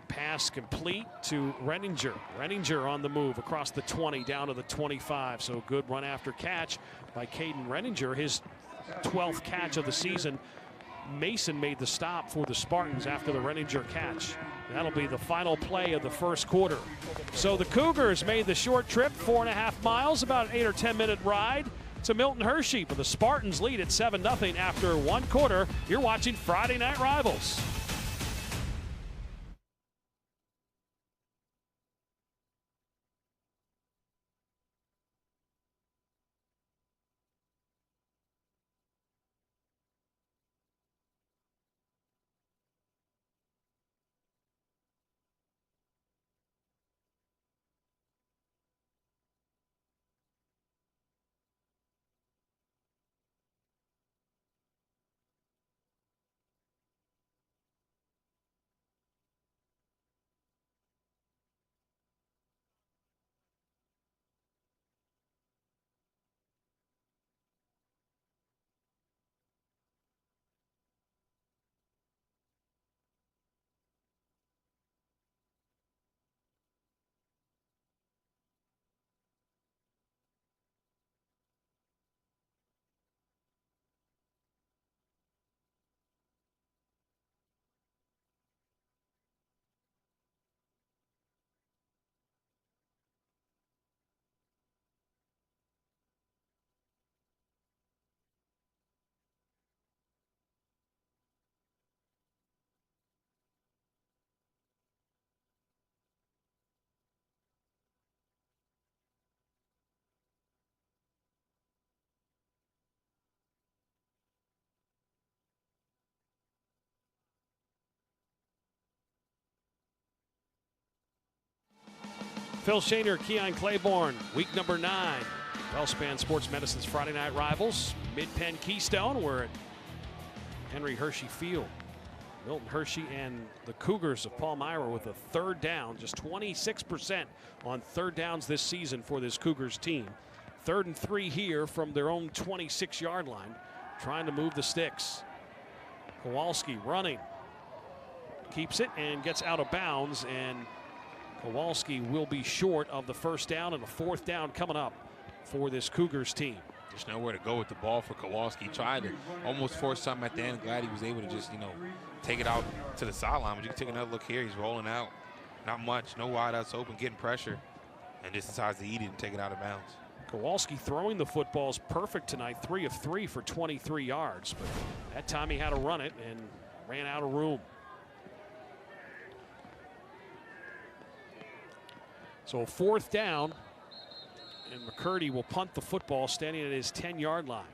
pass complete to Renninger. Renninger on the move across the 20 down to the 25. So good run after catch by Caden Renninger, his 12th catch of the season. Mason made the stop for the Spartans after the Renninger catch. That'll be the final play of the first quarter. So the Cougars made the short trip, 4.5 miles, about an 8 or 10 minute ride to Milton Hershey, but the Spartans lead at 7-0 after one quarter. You're watching Friday Night Rivals. Phil Shaner, Keon Claiborne, week number 9. WellSpan Sports Medicine's Friday Night Rivals. Mid-Penn Keystone, we're at Henry Hershey Field. Milton Hershey and the Cougars of Palmyra with a third down, just 26% on third downs this season for this Cougars team. 3rd and 3 here from their own 26-yard line, trying to move the sticks. Kowalski running, keeps it and gets out of bounds, and Kowalski will be short of the first down, and a 4th down coming up for this Cougars team. Just nowhere to go with the ball for Kowalski. He tried to almost force something at the end. Glad he was able to just, take it out to the sideline. But you can take another look here. He's rolling out. Not much. No wideouts open, getting pressure. And just decides to eat it and take it out of bounds. Kowalski throwing the football is perfect tonight. 3 of 3 for 23 yards. But that time he had to run it and ran out of room. So 4th down, and McCurdy will punt the football standing at his 10-yard line.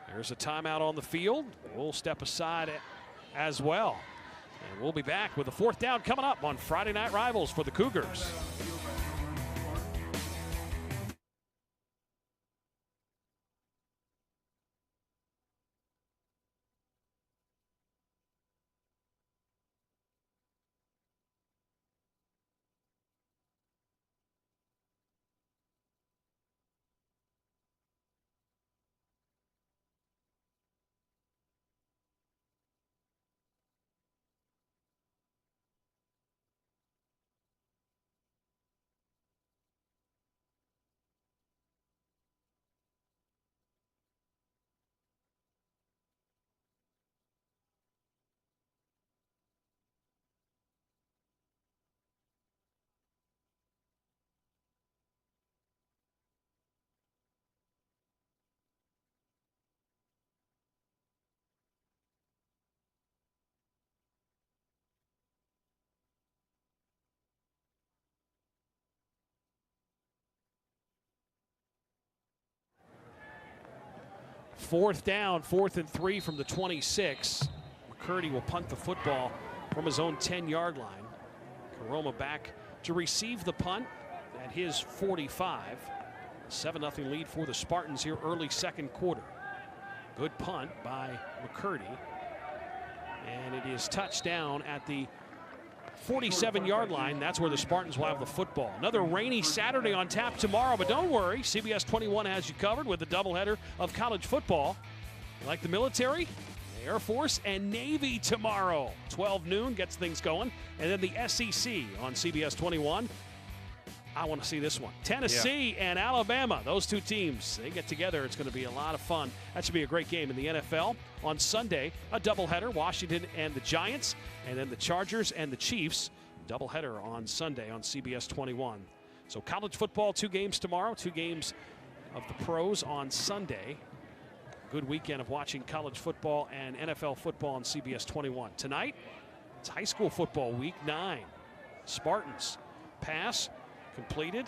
There's a timeout on the field. We'll step aside as well. And we'll be back with a 4th down coming up on Friday Night Rivals for the Cougars. Fourth down, 4th and 3 from the 26. McCurdy will punt the football from his own 10-yard line. Karoma back to receive the punt at his 45. A 7-0 lead for the Spartans here early second quarter. Good punt by McCurdy. And it is touchdown at the 47-yard line. That's where the Spartans will have the football. Another rainy Saturday on tap tomorrow, but don't worry, CBS 21 has you covered with a doubleheader of college football. Like the military, Air Force, and Navy tomorrow. 12 noon gets things going. And then the SEC on CBS 21. I want to see this one. Tennessee and Alabama, those two teams, they get together. It's going to be a lot of fun. That should be a great game in the NFL. On Sunday, a doubleheader, Washington and the Giants, and then the Chargers and the Chiefs. Doubleheader on Sunday on CBS 21. So college football, 2 games tomorrow, 2 games of the pros on Sunday. Good weekend of watching college football and NFL football on CBS 21. Tonight, it's high school football, week 9. Spartans pass completed.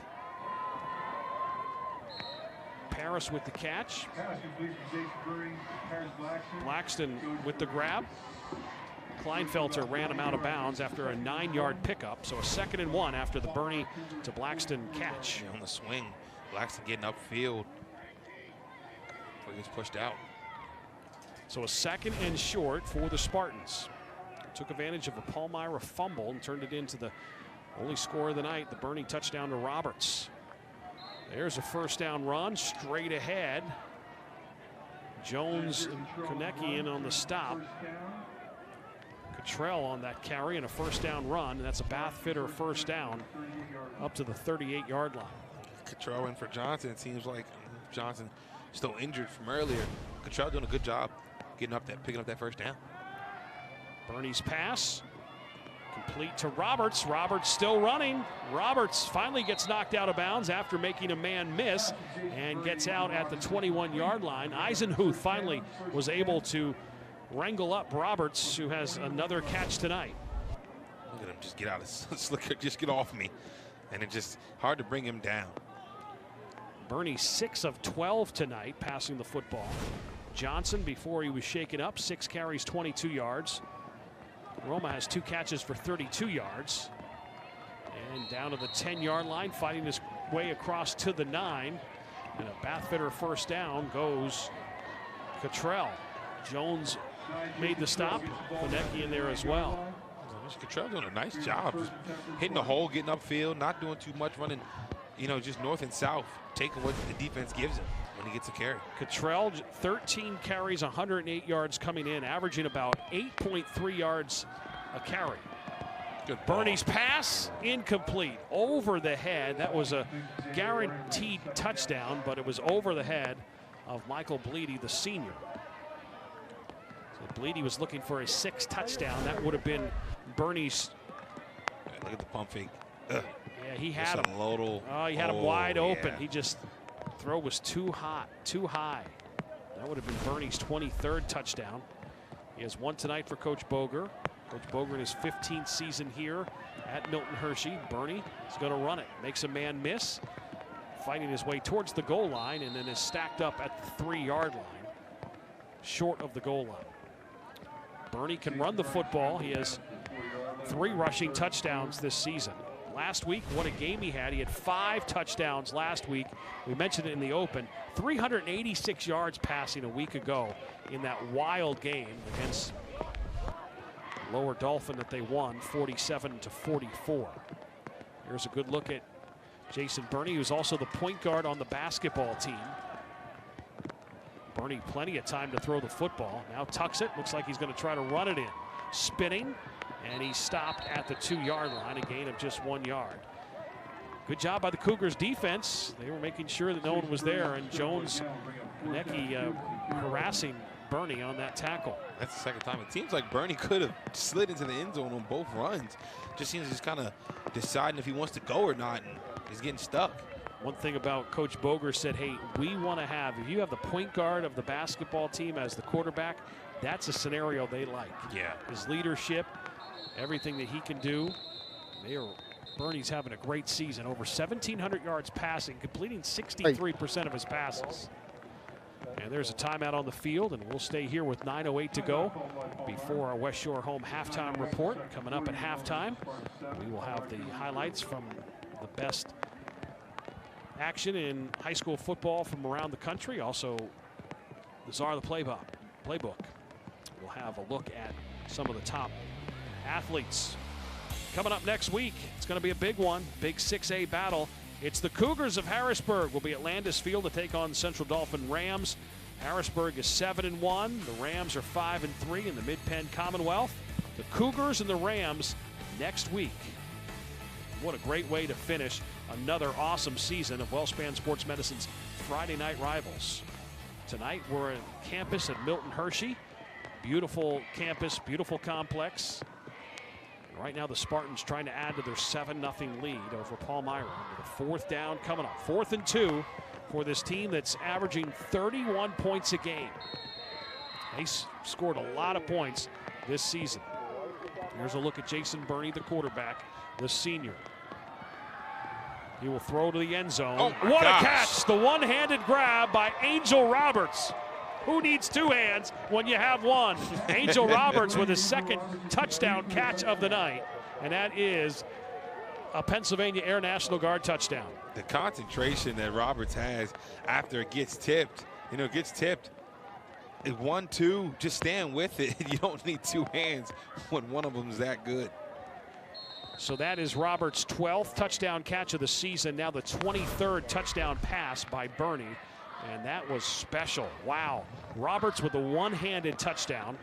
Paris with the catch. Blackston with the grab. Kleinfelter ran him out of bounds after a 9-yard pickup. So a 2nd and 1 after the Bernie to Blackston catch. On the swing, Blackston getting upfield before he gets pushed out. So a 2nd and short for the Spartans. Took advantage of a Palmyra fumble and turned it into the only score of the night, the Bernie touchdown to Roberts. There's a 1st down run straight ahead. Jones and Konecki in on the stop. Cottrell on that carry and a 1st down run. And that's a Bathfitter 1st down up to the 38-yard line. Cottrell in for Johnson. It seems like Johnson still injured from earlier. Cottrell doing a good job getting up that, picking up that 1st down. Bernie's pass complete to Roberts. Roberts still running. Roberts finally gets knocked out of bounds after making a man miss and gets out at the 21-yard line. Eisenhuth finally was able to wrangle up Roberts, who has another catch tonight. Look at him just get out of slicker, just get off me. And it's just hard to bring him down. Bernie 6 of 12 tonight passing the football. Johnson, before he was shaken up, 6 carries, 22 yards. Roma has 2 catches for 32 yards. And down to the 10-yard line, fighting his way across to the 9. And a Bathfitter 1st down goes Cottrell. Jones made the stop. Konecki in there as well. Cottrell doing a nice job. Just hitting the hole, getting upfield, not doing too much, running, just north and south, taking what the defense gives him when he gets a carry. Cottrell, 13 carries, 108 yards coming in, averaging about 8.3 yards a carry. Good ball. Bernie's pass, incomplete, over the head. That was a guaranteed touchdown, but it was over the head of Michael Bleedy, the senior. So Bleedy was looking for a 6th touchdown. That would have been Bernie's. Look at the pump fake. Ugh. Yeah, he had him. He had him wide open. He just, throw was too hot, too high. That would have been Bernie's 23rd touchdown. He has 1 tonight for Coach Boger. Coach Boger in his 15th season here at Milton Hershey. Bernie is going to run it. Makes a man miss. Fighting his way towards the goal line and then is stacked up at the 3-yard line. Short of the goal line. Bernie can run the football. He has 3 rushing touchdowns this season. Last week, what a game he had. He had 5 touchdowns last week. We mentioned it in the open. 386 yards passing a week ago in that wild game against Lower Dolphin that they won 47-44. Here's a good look at Jason Bernie, who's also the point guard on the basketball team. Bernie plenty of time to throw the football. Now tucks it. Looks like he's going to try to run it in. Spinning. And he stopped at the 2-yard line, a gain of just 1 yard. Good job by the Cougars defense. They were making sure that no one was there, and Jones, Konecki harassing Bernie on that tackle. That's the 2nd time. It seems like Bernie could have slid into the end zone on both runs. Just seems he's kind of deciding if he wants to go or not, and he's getting stuck. One thing about Coach Boger said, hey, we want to have, if you have the point guard of the basketball team as the quarterback, that's a scenario they like. Yeah. His leadership, everything that he can do. Bernie's having a great season, over 1,700 yards passing, completing 63% of his passes. And there's a timeout on the field, and we'll stay here with 9:08 to go before our West Shore Home halftime report. Coming up at halftime, we will have the highlights from the best action in high school football from around the country. Also, the Czar of the Playbook. We'll have a look at some of the top athletes. Coming up next week, it's going to be a big one, big 6A battle. It's the Cougars of Harrisburg will be at Landis Field to take on Central Dauphin Rams. Harrisburg is 7-1. The Rams are 5-3 in the Mid-Penn Commonwealth. The Cougars and the Rams next week. What a great way to finish another awesome season of WellSpan Sports Medicine's Friday Night Rivals. Tonight we're on campus at Milton Hershey. Beautiful campus, beautiful complex. And right now the Spartans trying to add to their 7-0 lead over Palmyra. With a 4th down coming up. 4th and 2 for this team that's averaging 31 points a game. They scored a lot of points this season. Here's a look at Jason Burney, the quarterback, the senior. He will throw to the end zone. Oh what gosh. a catch! The one-handed grab by Angel Roberts. Who needs 2 hands when you have one? Angel Roberts with his 2nd touchdown catch of the night. And that is a Pennsylvania Air National Guard touchdown. The concentration that Roberts has after it gets tipped, gets tipped. 1-2, just stand with it. You don't need 2 hands when one of them's that good. So that is Roberts' 12th touchdown catch of the season. Now the 23rd touchdown pass by Burney. And that was special. Wow. Roberts with a one-handed touchdown.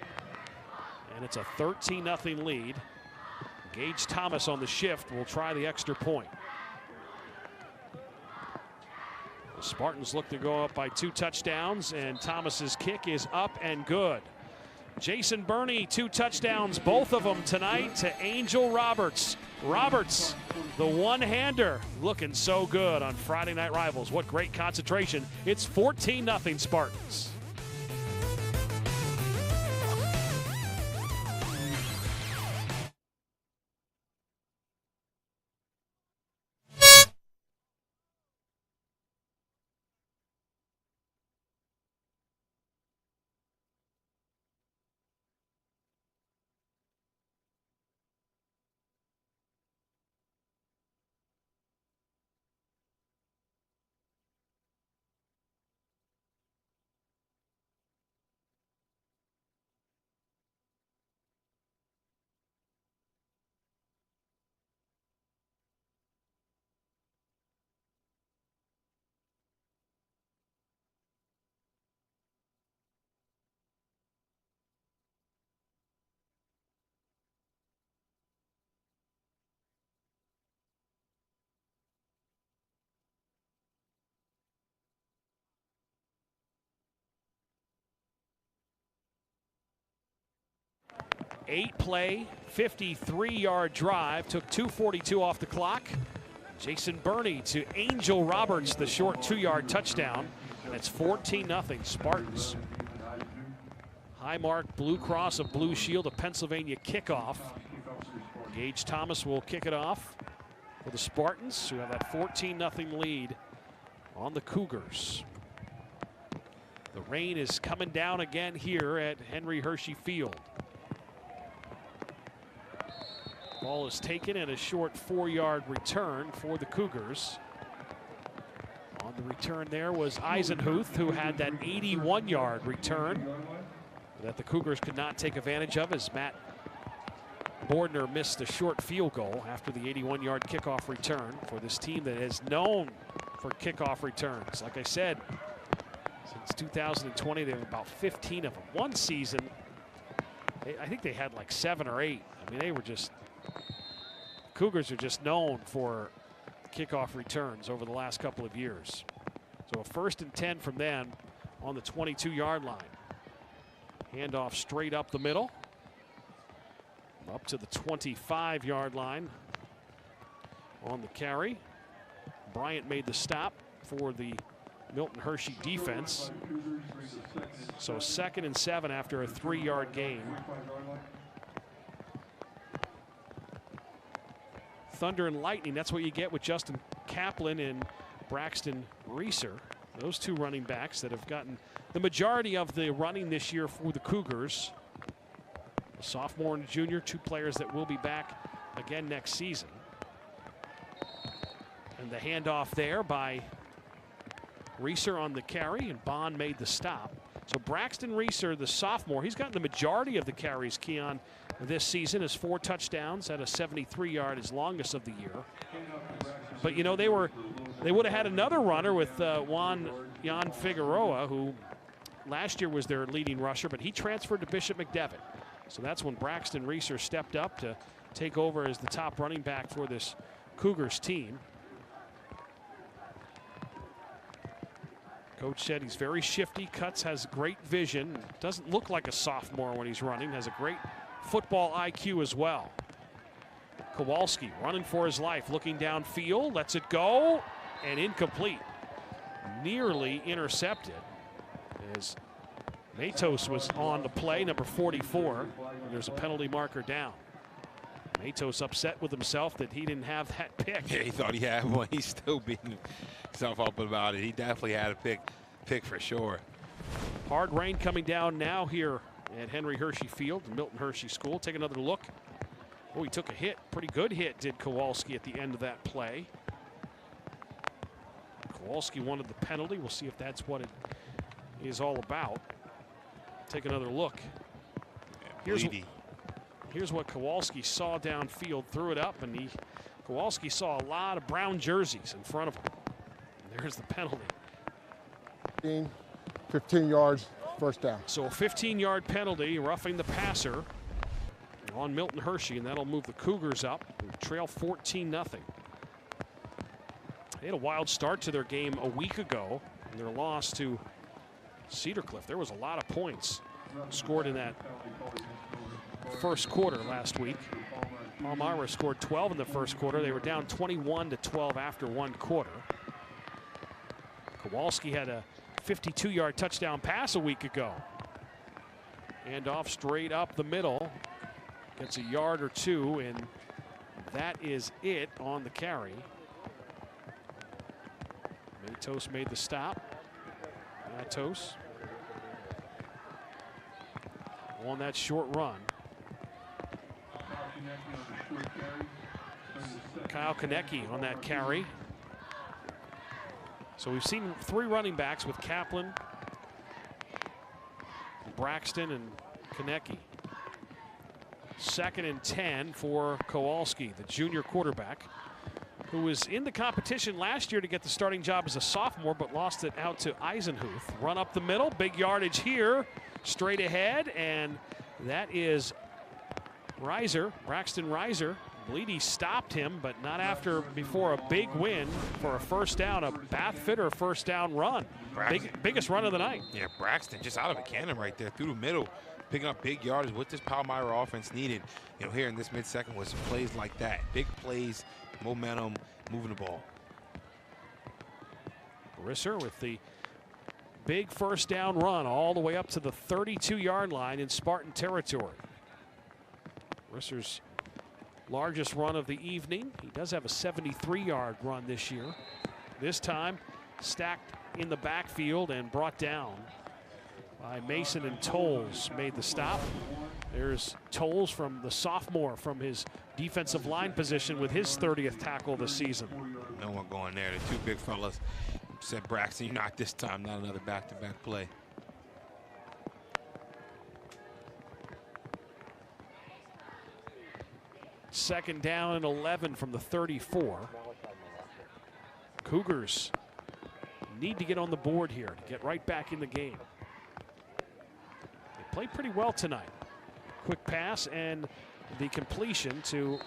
And it's a 13-0 lead. Gage Thomas on the shift will try the extra point. The Spartans look to go up by 2 touchdowns, and Thomas's kick is up and good. Jason Burney, 2 touchdowns, both of them tonight to Angel Roberts. Roberts, the one-hander, looking so good on Friday Night Rivals. What great concentration. It's 14-0 Spartans. Eight-play, 53-yard drive. Took 2:42 off the clock. Jason Burney to Angel Roberts, the short 2-yard touchdown. And it's 14-0 Spartans. Highmark Blue Cross of Blue Shield, a Pennsylvania kickoff. Gage Thomas will kick it off for the Spartans, who have that 14-0 lead on the Cougars. The rain is coming down again here at Henry Hershey Field. Ball is taken and a short 4-yard return for the Cougars. On the return there was Eisenhuth, who had that 81-yard return that the Cougars could not take advantage of as Matt Bordner missed a short field goal after the 81-yard kickoff return for this team that is known for kickoff returns. Like I said, since 2020, they have about 15 of them. One season, I think they had like 7 or 8. I mean, they were just, Cougars are just known for kickoff returns over the last couple of years. So a 1st and 10 from them on the 22-yard line. Handoff straight up the middle. Up to the 25-yard line on the carry. Bryant made the stop for the Milton Hershey defense. So 2nd and 7 after a 3-yard gain. Thunder and lightning, that's what you get with Justin Kaplan and Braxton Reeser. Those 2 running backs that have gotten the majority of the running this year for the Cougars. A sophomore and a junior, 2 players that will be back again next season. And the handoff there by Reeser on the carry, and Bond made the stop. So Braxton Reeser, the sophomore, he's gotten the majority of the carries, Keon, this season. His 4 touchdowns at a 73-yard, his longest of the year. But you know, they would have had another runner with Jan Figueroa, who last year was their leading rusher, but he transferred to Bishop McDevitt. So that's when Braxton Reeser stepped up to take over as the top running back for this Cougars team. Coach said he's very shifty, cuts, has great vision. Doesn't look like a sophomore when he's running, has a great football IQ as well. Kowalski running for his life, looking downfield, lets it go, and incomplete. Nearly intercepted as Matos was on the play, number 44. And there's a penalty marker down. Matos upset with himself that he didn't have that pick. Yeah, he thought he had one. He's still beating himself up about it. He definitely had a pick for sure. Hard rain coming down now here at Henry Hershey Field, Milton Hershey School. Take another look. Oh, he took a hit. Pretty good hit did Kowalski at the end of that play. Kowalski wanted the penalty. We'll see if that's what it is all about. Take another look. Here's what Kowalski saw downfield, threw it up, and Kowalski saw a lot of brown jerseys in front of him. And there's the penalty. 15 yards, first down. So a 15-yard penalty, roughing the passer on Milton Hershey, and that'll move the Cougars up. Trail 14-0. They had a wild start to their game a week ago in their loss to Cedar Cliff. There was a lot of points scored in that first quarter last week. Palmyra scored 12 in the first quarter. They were down 21-12 after one quarter. Kowalski had a 52-yard touchdown pass a week ago. And off straight up the middle. Gets a yard or two, and that is it on the carry. Matos made the stop. Matos on that short run. Kyle Konecki on that carry. So we've seen three running backs with Kaplan, Braxton, and Konecki. 2nd and 10 for Kowalski, the junior quarterback, who was in the competition last year to get the starting job as a sophomore, but lost it out to Eisenhuth. Run up the middle, big yardage here, straight ahead, and that is Braxton Reiser. I believe he stopped him, but not before a big win for a first down, a Bath Fitter first down run. Biggest run of the night. Yeah, Braxton just out of a cannon right there through the middle, picking up big yardage. What this Palmyra offense needed, here in this mid-second was some plays like that. Big plays, momentum, moving the ball. Risser with the big first down run all the way up to the 32-yard line in Spartan territory. Risser's largest run of the evening. He does have a 73-yard run this year. This time stacked in the backfield and brought down by Mason, and Tolles made the stop. There's Tolles from the sophomore from his defensive line position with his 30th tackle this season. No one going there. The two big fellas said, Braxton, not this time, not another back-to-back play. Second down and 11 from the 34. Cougars need to get on the board here to get right back in the game. They played pretty well tonight. Quick pass and the completion to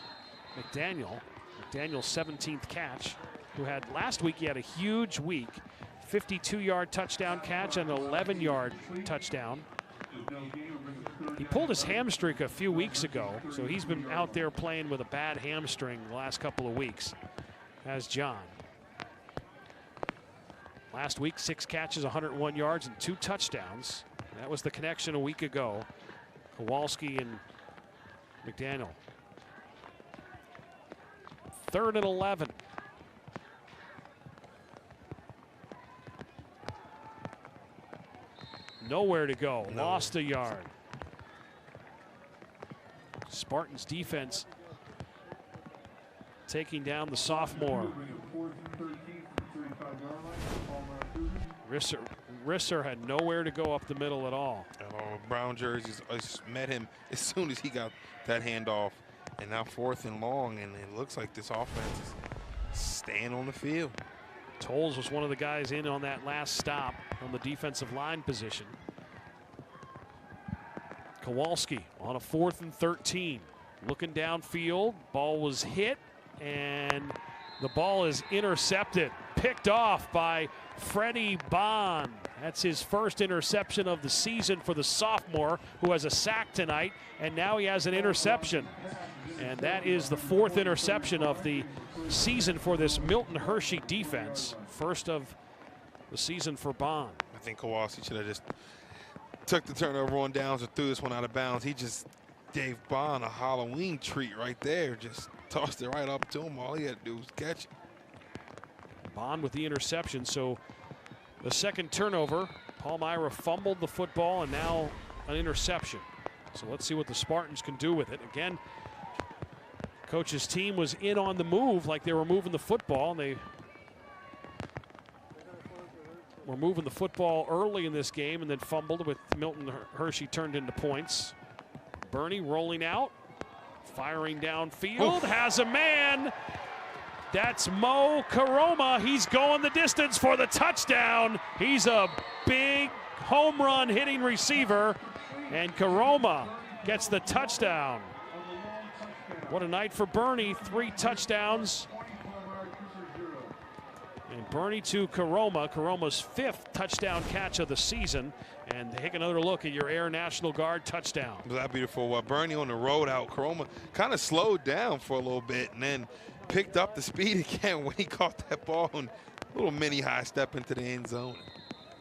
McDaniel. McDaniel's 17th catch, who had last week, he had a huge week. 52-yard touchdown catch and an 11-yard touchdown. He pulled his hamstring a few weeks ago, so he's been out there playing with a bad hamstring the last couple of weeks, as John. Last week, 6 catches, 101 yards, and 2 touchdowns. That was the connection a week ago. Kowalski and McDaniel. 3rd and 11. Nowhere to go. No. Lost a yard. Spartans defense taking down the sophomore. Risser had nowhere to go up the middle at all. Brown jerseys met him as soon as he got that handoff. And now 4th and long, and it looks like this offense is staying on the field. Tolles was one of the guys in on that last stop on the defensive line position. Kowalski on a 4th and 13. Looking downfield, ball was hit and the ball is intercepted, picked off by Freddie Bond. That's his first interception of the season for the sophomore, who has a sack tonight, and now he has an interception. And that is the 4th interception of the season for this Milton Hershey defense. First of the season for Bond. I think Kowalski should have just took the turnover on downs and threw this one out of bounds. He just gave Bond a Halloween treat right there. Just tossed it right up to him. All he had to do was catch it. Bond with the interception. So the second turnover, Palmyra fumbled the football and now an interception. So let's see what the Spartans can do with it. Again, coach's team was in on the move, like they were moving the football, and they were moving the football early in this game and then fumbled with Milton Hershey turned into points. Bernie rolling out, firing downfield, has a man. That's Mo Karoma. He's going the distance for the touchdown. He's a big home run hitting receiver, and Karoma gets the touchdown. What a night for Bernie, 3 touchdowns. And Bernie to Karoma, Karoma's 5th touchdown catch of the season. And take another look at your Air National Guard touchdown. Was that beautiful? Bernie on the road out, Karoma kind of slowed down for a little bit and then picked up the speed again when he caught that ball and a little mini high step into the end zone.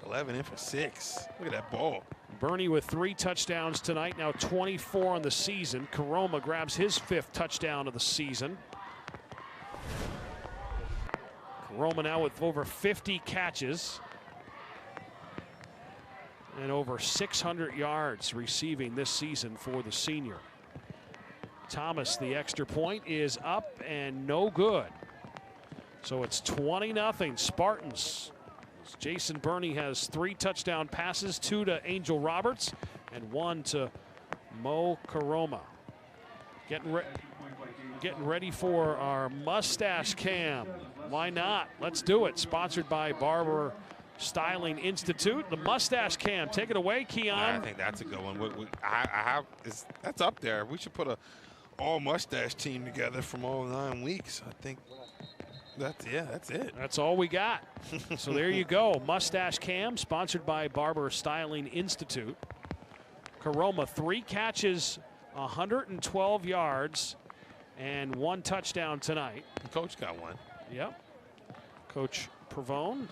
11 in for 6. Look at that ball. Bernie with 3 touchdowns tonight, now 24 on the season. Karoma grabs his 5th touchdown of the season. Karoma now with over 50 catches and over 600 yards receiving this season for the senior. Thomas, the extra point is up and no good. So it's 20-0 Spartans. Jason Bernie has 3 touchdown passes, 2 to Angel Roberts and 1 to Mo Karoma. Getting ready for our mustache cam. Why not? Let's do it. Sponsored by Barber Styling Institute. The mustache cam. Take it away, Keon. I think that's a good one. That's up there. We should put a all mustache team together from all 9 weeks. I think that's it. That's all we got. So there you go. Mustache cam, sponsored by Barber Styling Institute. Karoma, 3 catches, 112 yards, and 1 touchdown tonight. The coach got 1. Yep. Coach Pavone,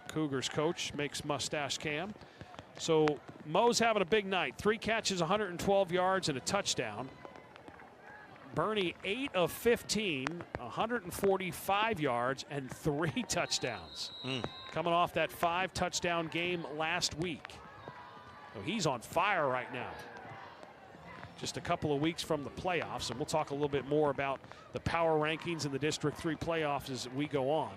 Cougars coach, makes mustache cam. So Mo's having a big night. 3 catches, 112 yards, and a touchdown. Bernie, 8 of 15, 145 yards, and 3 touchdowns. Coming off that 5 touchdown game last week. So he's on fire right now. Just a couple of weeks from the playoffs, and we'll talk a little bit more about the power rankings in the District 3 playoffs as we go on.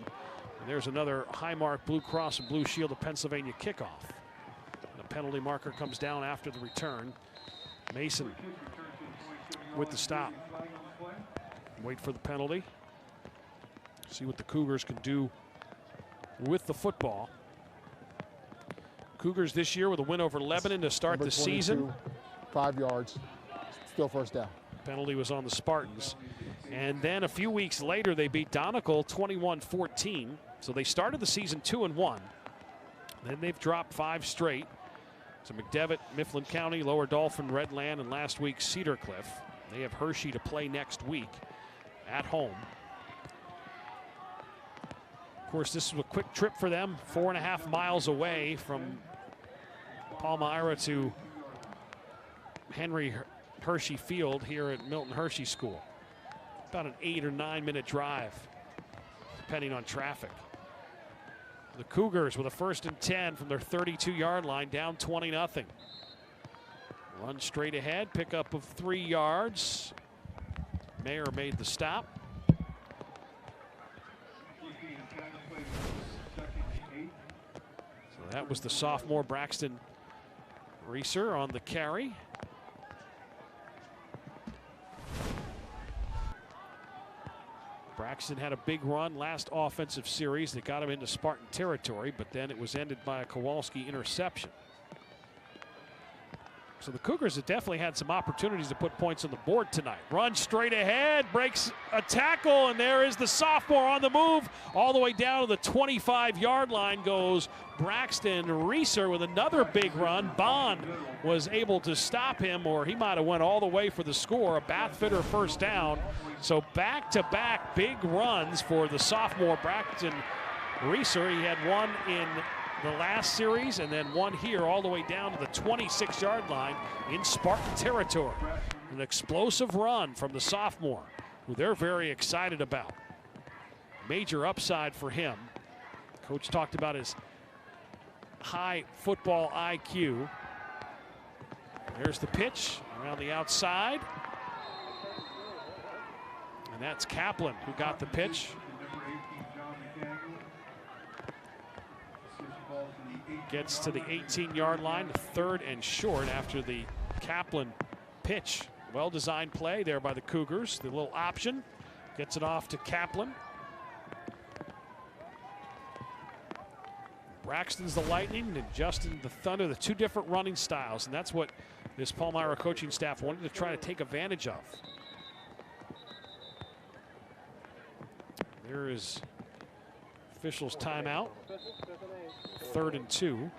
And there's another Highmark Blue Cross and Blue Shield of Pennsylvania kickoff. And the penalty marker comes down after the return. Mason with the stop. Wait for the penalty. See what the Cougars can do with the football. Cougars this year with a win over Lebanon to start the season. 5 yards, still first down. Penalty was on the Spartans. And then a few weeks later, they beat Donegal 21-14. So they started the season 2-1. Then they've dropped 5 straight. So McDevitt, Mifflin County, Lower Dolphin, Redland, and last week Cedar Cliff. They have Hershey to play next week at home. Of course, this is a quick trip for them, 4.5 miles away from Palmyra to Henry Hershey Field here at Milton Hershey School. About an 8 or 9 minute drive, depending on traffic. The Cougars with a 1st and 10 from their 32-yard line, down 20-0. Run straight ahead, pickup of 3 yards. Mayer made the stop. So that was the sophomore Braxton Reeser on the carry. Braxton had a big run last offensive series that got him into Spartan territory, but then it was ended by a Kowalski interception. So the Cougars have definitely had some opportunities to put points on the board tonight. Run straight ahead, breaks a tackle, and there is the sophomore on the move. All the way down to the 25-yard line goes Braxton Reeser with another big run. Bond was able to stop him, or he might have went all the way for the score. A Bathfitter first down. So back-to-back big runs for the sophomore Braxton Reeser. He had one in the last series and then one here all the way down to the 26-yard line in Spartan territory. An explosive run from the sophomore, who they're very excited about. Major upside for him. Coach talked about his high football IQ. There's the pitch around the outside. And that's Kaplan who got the pitch. Gets to the 18-yard line, 3rd and short after the Kaplan pitch. Well-designed play there by the Cougars. The little option gets it off to Kaplan. Braxton's the Lightning and Justin the Thunder, the two different running styles, and that's what this Palmyra coaching staff wanted to try to take advantage of. There is officials' timeout. 3rd and 2.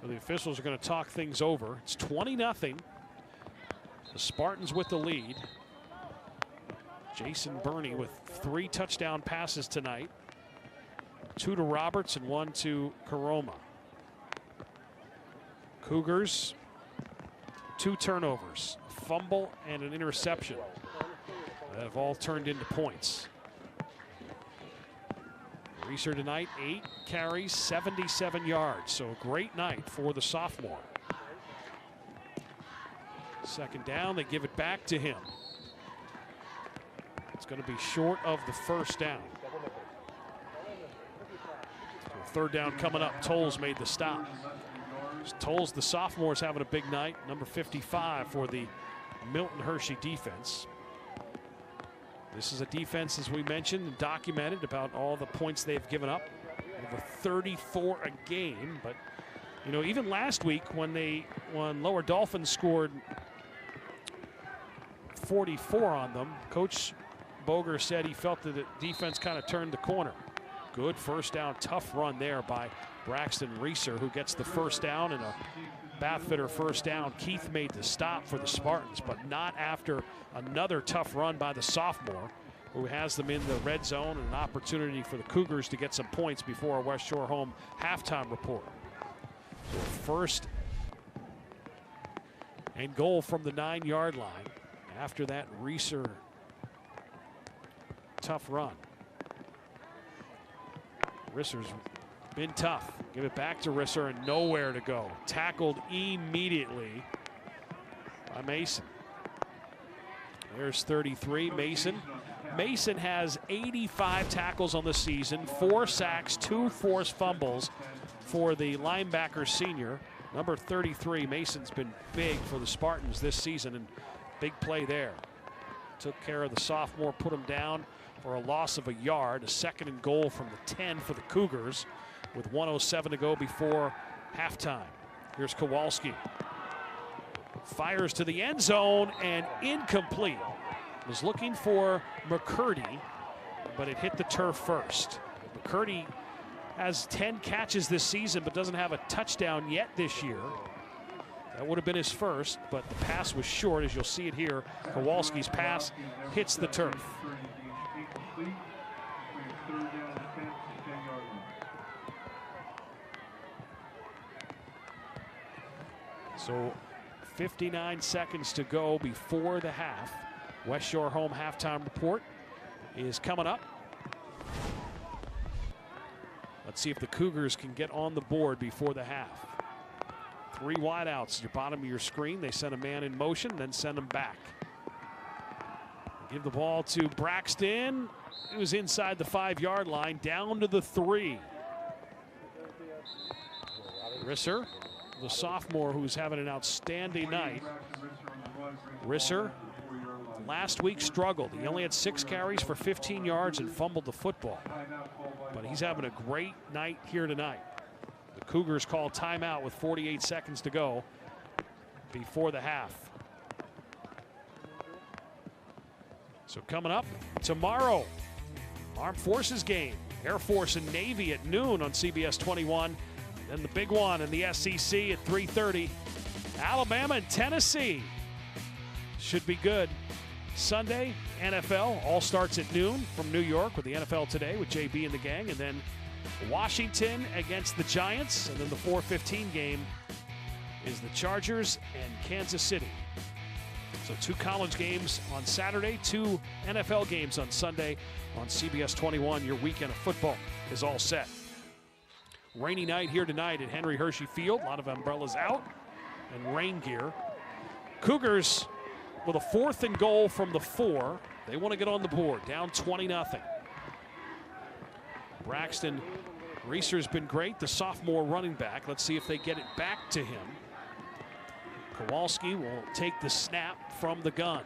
So the officials are going to talk things over. It's 20-0. The Spartans with the lead. Jason Burney with 3 touchdown passes tonight. 2 to Roberts and 1 to Karoma. Cougars, 2 turnovers, a fumble and an interception that have all turned into points. Reeser tonight, 8 carries, 77 yards. So a great night for the sophomore. 2nd down, they give it back to him. It's going to be short of the 1st down. So 3rd down coming up. Tolles made the stop. Tolles, the sophomore, is having a big night. Number 55 for the Milton Hershey defense. This is a defense, as we mentioned and documented, about all the points they've given up. Over 34 a game. But, you know, even last week when Lower Dolphins scored 44 on them, Coach Boger said he felt that the defense kind of turned the corner. Good 1st down, tough run there by Braxton Reeser, who gets the 1st down, and a Bathfitter 1st down. Keith made the stop for the Spartans, but not after another tough run by the sophomore, who has them in the red zone, and an opportunity for the Cougars to get some points before our West Shore home halftime report. So 1st and goal from the 9-yard line after that Reeser tough run. Risser's been tough. Give it back to Risser and nowhere to go. Tackled immediately by Mason. There's 33, Mason. Mason has 85 tackles on the season, 4 sacks, 2 forced fumbles for the linebacker senior. Number 33, Mason's been big for the Spartans this season, and big play there. Took care of the sophomore, put him down for a loss of a yard. A 2nd and goal from the 10 for the Cougars with 1:07 to go before halftime. Here's Kowalski. Fires to the end zone and incomplete. Was looking for McCurdy, but it hit the turf first. McCurdy has 10 catches this season, but doesn't have a touchdown yet this year. That would have been his first, but the pass was short, as you'll see it here. Kowalski's pass hits the turf. So 59 seconds to go before the half. West Shore home halftime report is coming up. Let's see if the Cougars can get on the board before the half. 3 wideouts at your bottom of your screen. They send a man in motion, then send him back. Give the ball to Braxton. It was inside the 5-yard line, down to the 3. Risser, the sophomore, who's having an outstanding night. Risser last week struggled. He only had 6 carries for 15 yards and fumbled the football. But he's having a great night here tonight. The Cougars call timeout with 48 seconds to go before the half. So coming up tomorrow, Armed Forces game, Air Force and Navy at noon on CBS 21. Then the big one in the SEC at 3:30. Alabama and Tennessee. Should be good. Sunday, NFL, all starts at noon from New York with the NFL Today with JB and the gang. And then Washington against the Giants. And then the 4:15 game is the Chargers and Kansas City. So 2 college games on Saturday, 2 NFL games on Sunday on CBS 21. Your weekend of football is all set. Rainy night here tonight at Henry Hershey Field. A lot of umbrellas out and rain gear. Cougars with a 4th and goal from the 4. They want to get on the board, down 20-0. Braxton Reeser's been great, the sophomore running back. Let's see if they get it back to him. Kowalski will take the snap from the gun.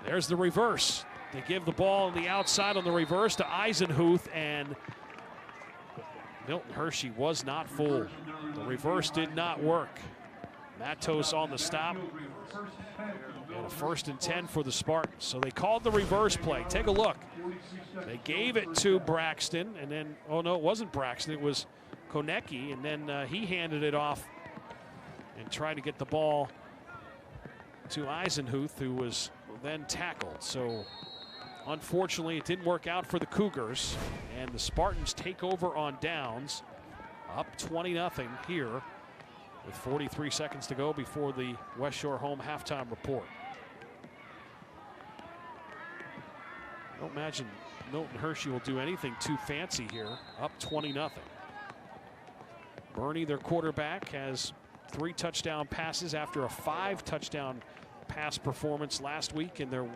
There's the reverse. They give the ball on the outside on the reverse to Eisenhuth, and Milton Hershey was not fooled. The reverse did not work. Matos on the stop. And a 1st and 10 for the Spartans. So they called the reverse play. Take a look. They gave it to Braxton, and then, oh no, it wasn't Braxton. It was Konecki, and then he handed it off and tried to get the ball to Eisenhuth, who was then tackled. So unfortunately, it didn't work out for the Cougars, and the Spartans take over on downs, up 20-0 here with 43 seconds to go before the West Shore home halftime report. I don't imagine Milton Hershey will do anything too fancy here, up 20-0. Bernie, their quarterback, has 3 touchdown passes after a 5-touchdown pass performance last week in their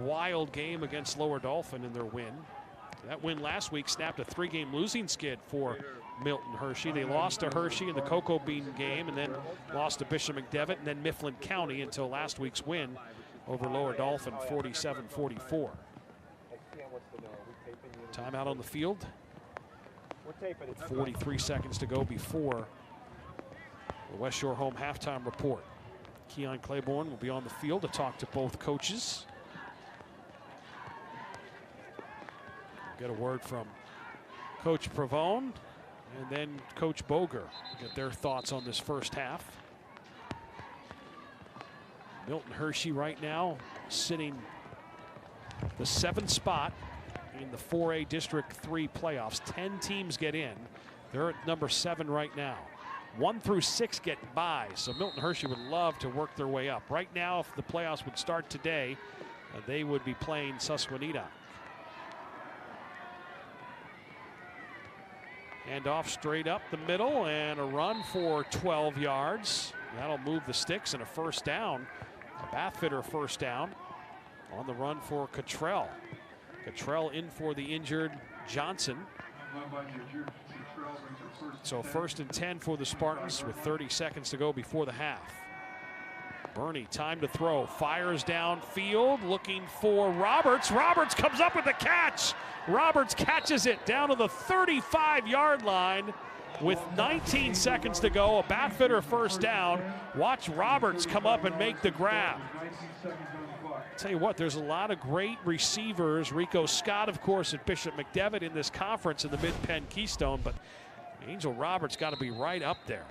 wild game against Lower Dolphin in their win. That win last week snapped a 3-game losing skid for Milton Hershey. They lost to Hershey in the Cocoa Bean game and then lost to Bishop McDevitt and then Mifflin County until last week's win over Lower Dolphin, 47-44. Timeout on the field. With 43 seconds to go before the West Shore home halftime report. Keon Claiborne will be on the field to talk to both coaches. Get a word from Coach Pavone and then Coach Boger. Get their thoughts on this first half. Milton Hershey right now sitting the 7th spot in the 4A District 3 playoffs. 10 teams get in. They're at number 7 right now. 1 through 6 get by, so Milton Hershey would love to work their way up. Right now, if the playoffs would start today, they would be playing Susquehanna. Hand off straight up the middle and a run for 12 yards. That'll move the sticks and a first down. A Bathfitter first down on the run for Cottrell. Cottrell in for the injured Johnson. So 1st and 10 for the Spartans with 30 seconds to go before the half. Bernie, time to throw, fires downfield, looking for Roberts. Roberts comes up with the catch. Roberts catches it down to the 35-yard line with 19 seconds to go. A Bathfitter first down. Watch Roberts come up and make the grab. Tell you what, there's a lot of great receivers. Rico Scott, of course, at Bishop McDevitt in this conference in the Mid-Penn Keystone, but Angel Roberts got to be right up there.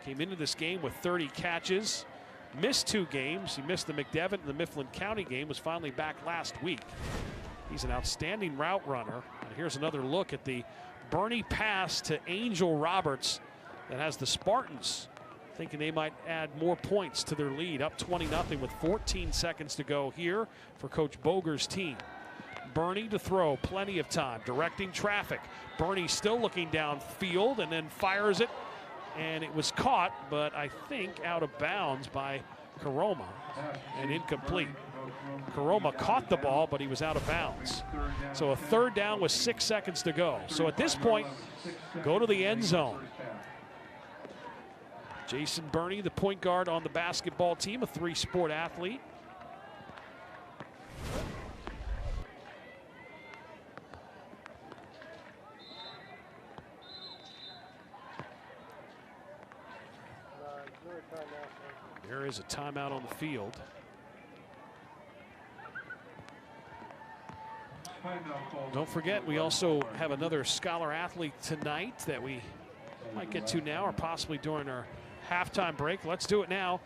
Came into this game with 30 catches, missed 2 games. He missed the McDevitt and the Mifflin County game, was finally back last week. He's an outstanding route runner. And here's another look at the Bernie pass to Angel Roberts that has the Spartans thinking they might add more points to their lead, up 20-0 with 14 seconds to go here for Coach Boger's team. Bernie to throw, plenty of time, directing traffic. Bernie still looking downfield and then fires it, and it was caught, but I think out of bounds by Karoma and incomplete. Karoma caught the ball, but he was out of bounds. So a 3rd down with 6 seconds to go. So at this point, go to the end zone. Jason Bernie, the point guard on the basketball team, a 3-sport athlete. There is a timeout on the field. Don't forget, we also have another scholar athlete tonight that we might get to now or possibly during our halftime break. Let's do it now.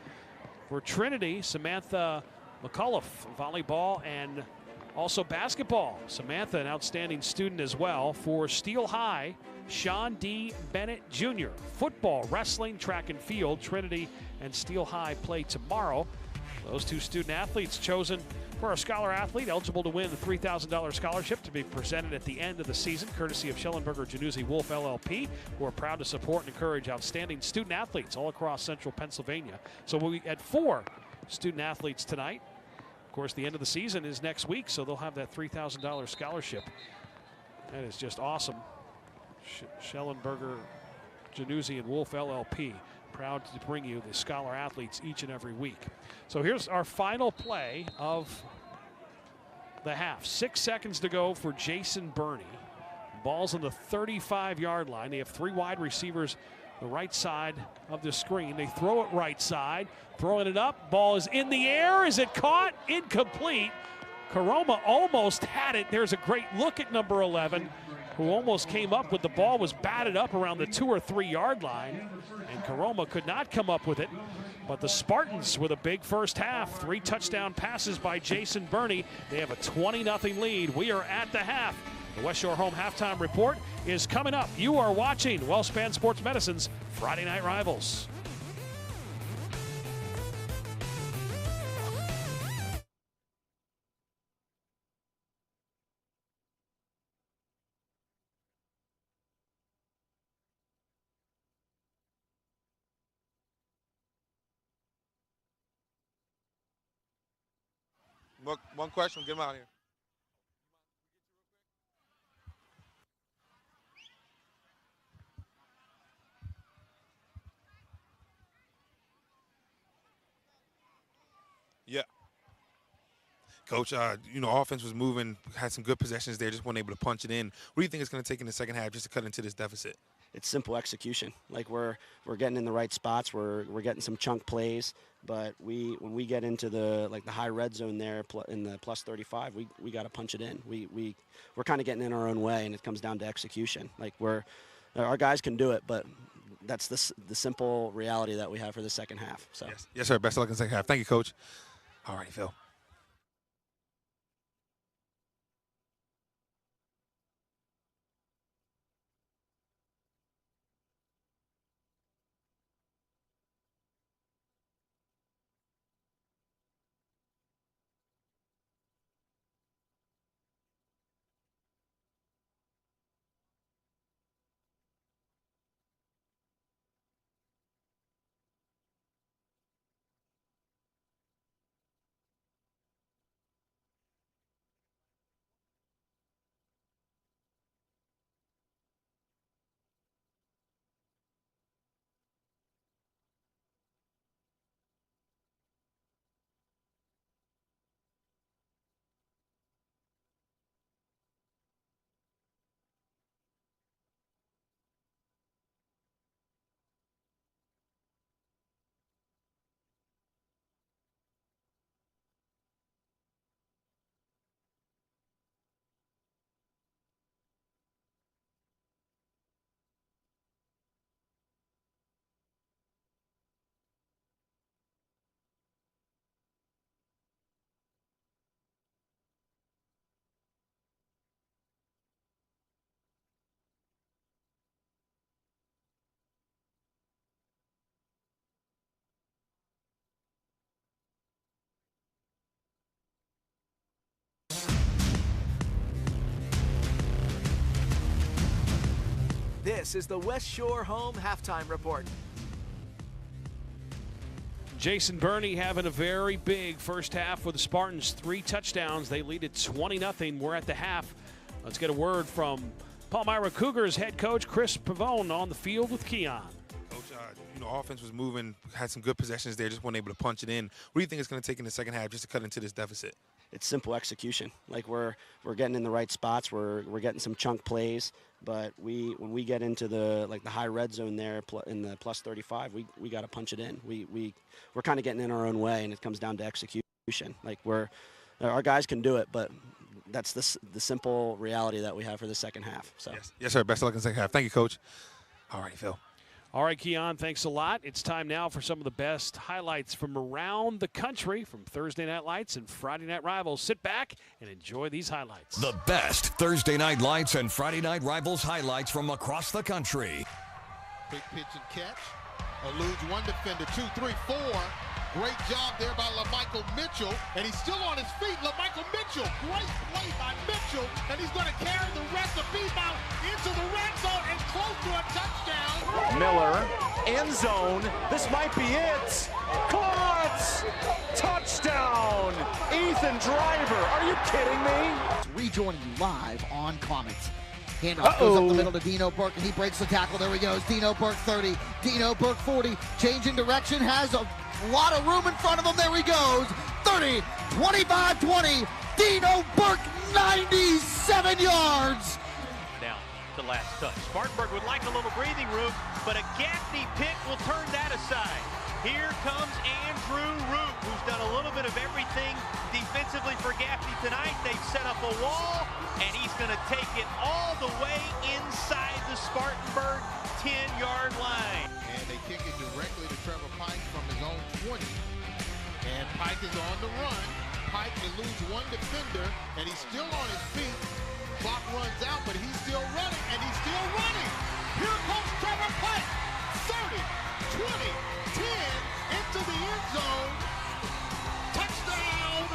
For Trinity, Samantha McAuliffe, volleyball and also basketball. Samantha, an outstanding student as well. For Steele High, Sean D. Bennett Jr. Football, wrestling, track and field. Trinity and Steele High play tomorrow. Those two student athletes chosen for a scholar athlete eligible to win a $3,000 scholarship to be presented at the end of the season, courtesy of Schellenberger Januzzi Wolf LLP, who are proud to support and encourage outstanding student athletes all across central Pennsylvania. So we had 4 student athletes tonight. Of course, the end of the season is next week, so they'll have that $3,000 scholarship. That is just awesome. Schellenberger Januzzi and Wolf LLP, proud to bring you the scholar athletes each and every week. So here's our final play of the half. 6 seconds to go for Jason Burney. Ball's on the 35-yard line. They have 3 wide receivers the right side of the screen. They throw it right side, throwing it up. Ball is in the air. Is it caught? Incomplete. Karoma almost had it. There's a great look at number 11, who almost came up with the ball, was batted up around the 2 or 3 yard line, and Karoma could not come up with it. But the Spartans with a big first half, 3 touchdown passes by Jason Burney. They have a 20-0 lead. We are at the half. The West Shore Home Halftime Report is coming up. You are watching WellSpan Sports Medicine's Friday Night Rivals. One question, get him out here. Yeah. Coach, offense was moving, had some good possessions there, just weren't able to punch it in. What do you think it's going to take in the second half just to cut into this deficit? It's simple execution. Like we're getting in the right spots. We're getting some chunk plays, but when we get into the high red zone there in the plus 35, we got to punch it in. We're kind of getting in our own way, and it comes down to execution. Like our guys can do it, but that's the simple reality that we have for the second half. So yes, sir. Best of luck in the second half. Thank you, Coach. All right, Phil. This is the West Shore Home Halftime Report. Jason Burney having a very big first half with the Spartans. 3 touchdowns. They lead it 20-0. We're at the half. Let's get a word from Palmyra Cougars head coach Chris Pavone on the field with Keon. Coach, offense was moving, had some good possessions there, just weren't able to punch it in. What do you think it's going to take in the second half just to cut into this deficit? It's simple execution. Like we're getting in the right spots. We're getting some chunk plays. But when we get into the high red zone there in the plus 35, we got to punch it in. We're kind of getting in our own way, and it comes down to execution. Like our guys can do it, but that's the simple reality that we have for the second half. So yes, sir. Best of luck in the second half. Thank you, Coach. All right, Phil. All right, Keon, thanks a lot. It's time now for some of the best highlights from around the country from Thursday Night Lights and Friday Night Rivals. Sit back and enjoy these highlights. The best Thursday Night Lights and Friday Night Rivals highlights from across the country. Quick pitch and catch. Eludes one defender, 2, 3, 4. Great job there by LaMichael Mitchell, and he's still on his feet. LaMichael Mitchell, great play by Mitchell, and he's going to carry the rest of Beebout into the red zone and close to a touchdown. Miller, end zone. This might be it. Caught! Touchdown! Ethan Driver, are you kidding me? Rejoining you live on Comets. Handoff goes up the middle to Dino Burke, and he breaks the tackle. There he goes. Dino Burke 30, Dino Burke 40. Changing direction, has a lot of room in front of him. There he goes. 30, 25, 20. Dino Burke, 97 yards. Down the last touch. Spartanburg would like a little breathing room, but a Gaffney pick will turn that aside. Here comes Andrew Root, who's done a little bit of everything defensively for Gaffney tonight. They've set up a wall, and he's going to take it all the way inside the Spartanburg 10-yard line. And they kick it directly to Trevor Pike from his own 20. And Pike is on the run. Pike eludes one defender, and he's still on his feet. Clock runs out, but he's still running, and he's still running. Here comes Trevor Pike. 30, 20, 10, into the end zone. Touchdown!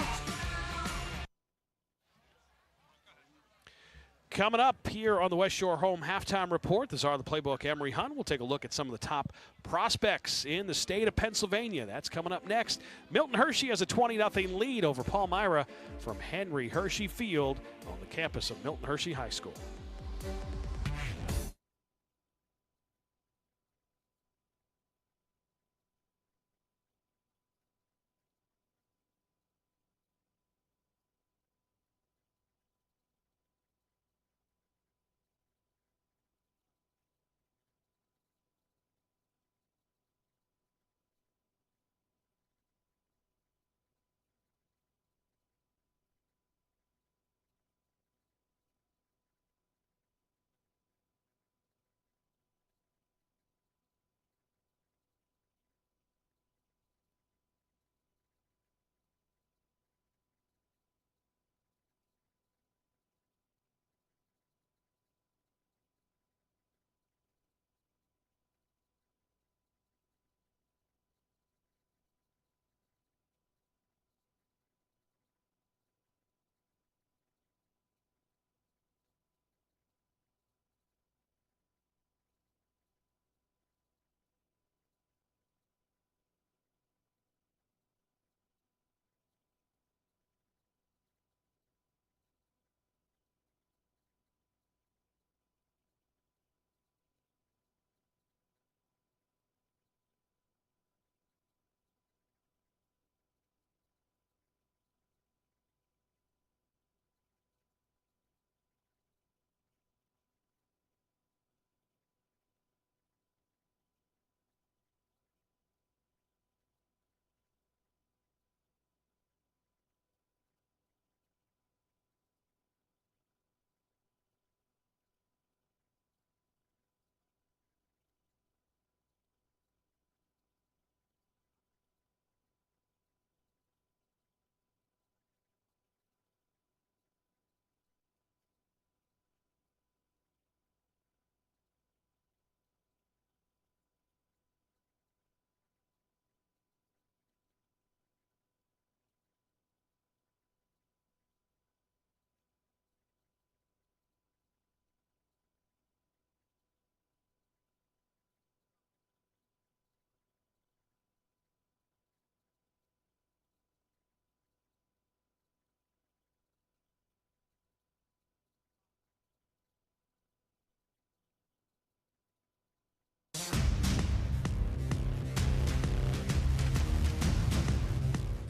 Coming up here on the West Shore Home Halftime Report, the Czar of the Playbook, Emery Hunt. We'll take a look at some of the top prospects in the state of Pennsylvania. That's coming up next. Milton Hershey has a 20-0 lead over Palmyra from Henry Hershey Field on the campus of Milton Hershey High School.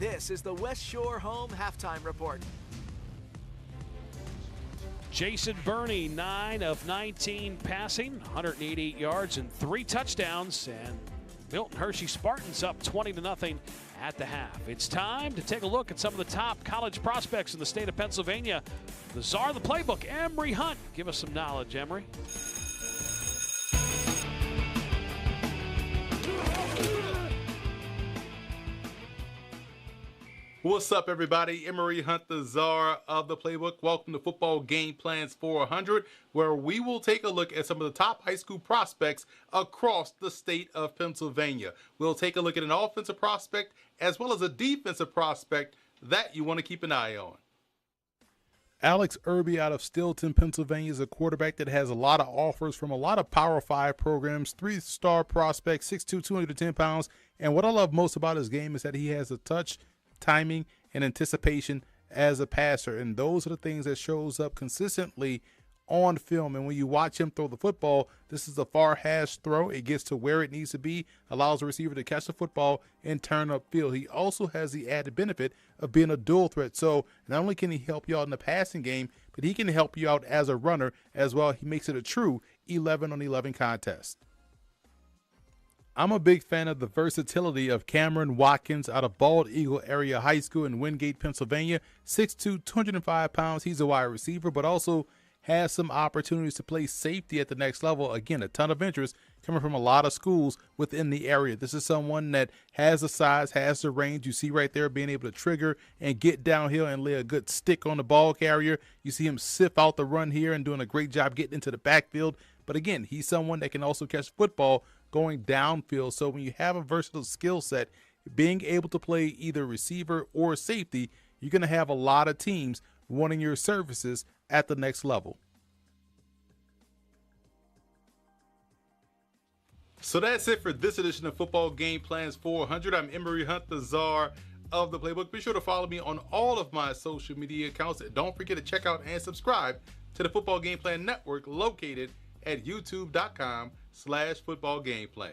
This is the West Shore Home Halftime Report. Jason Burney, 9 of 19 passing, 188 yards and 3 touchdowns, and Milton Hershey Spartans up 20-0 at the half. It's time to take a look at some of the top college prospects in the state of Pennsylvania. The czar of the playbook, Emory Hunt. Give us some knowledge, Emory. What's up, everybody? Emory Hunt, the czar of the playbook. Welcome to Football Game Plans 400, where we will take a look at some of the top high school prospects across the state of Pennsylvania. We'll take a look at an offensive prospect as well as a defensive prospect that you want to keep an eye on. Alex Irby out of Stilton, Pennsylvania is a quarterback that has a lot of offers from a lot of Power 5 programs, 3-star prospect, 6'2", 210 pounds. And what I love most about his game is that he has a touch, timing, and anticipation as a passer, and those are the things that shows up consistently on film. And when you watch him throw the football, this is a far hash throw. It gets to where it needs to be, allows the receiver to catch the football and turn upfield. He also has the added benefit of being a dual threat, so not only can he help you out in the passing game, but he can help you out as a runner as well. He makes it a true 11-on-11 contest. I'm a big fan of the versatility of Cameron Watkins out of Bald Eagle Area High School in Wingate, Pennsylvania. 6'2", 205 pounds. He's a wide receiver, but also has some opportunities to play safety at the next level. Again, a ton of interest coming from a lot of schools within the area. This is someone that has the size, has the range. You see right there being able to trigger and get downhill and lay a good stick on the ball carrier. You see him sift out the run here and doing a great job getting into the backfield. But again, he's someone that can also catch football going downfield. So when you have a versatile skill set, being able to play either receiver or safety, you're going to have a lot of teams wanting your services at the next level. So that's it for this edition of Football Game Plans 400. I'm Emory Hunt, the czar of the playbook. Be sure to follow me on all of my social media accounts. Don't forget to check out and subscribe to the Football Game Plan Network located at youtube.com/footballgameplan.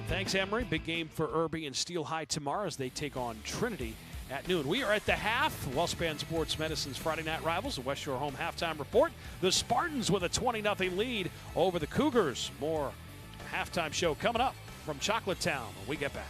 Thanks, Emory. Big game for Irby and Steel High tomorrow as they take on Trinity at noon. We are at the half. WellSpan Sports Medicine's Friday Night Rivals, the West Shore Home Halftime Report. The Spartans with a 20-0 lead over the Cougars. More halftime show coming up from Chocolate Town when we get back.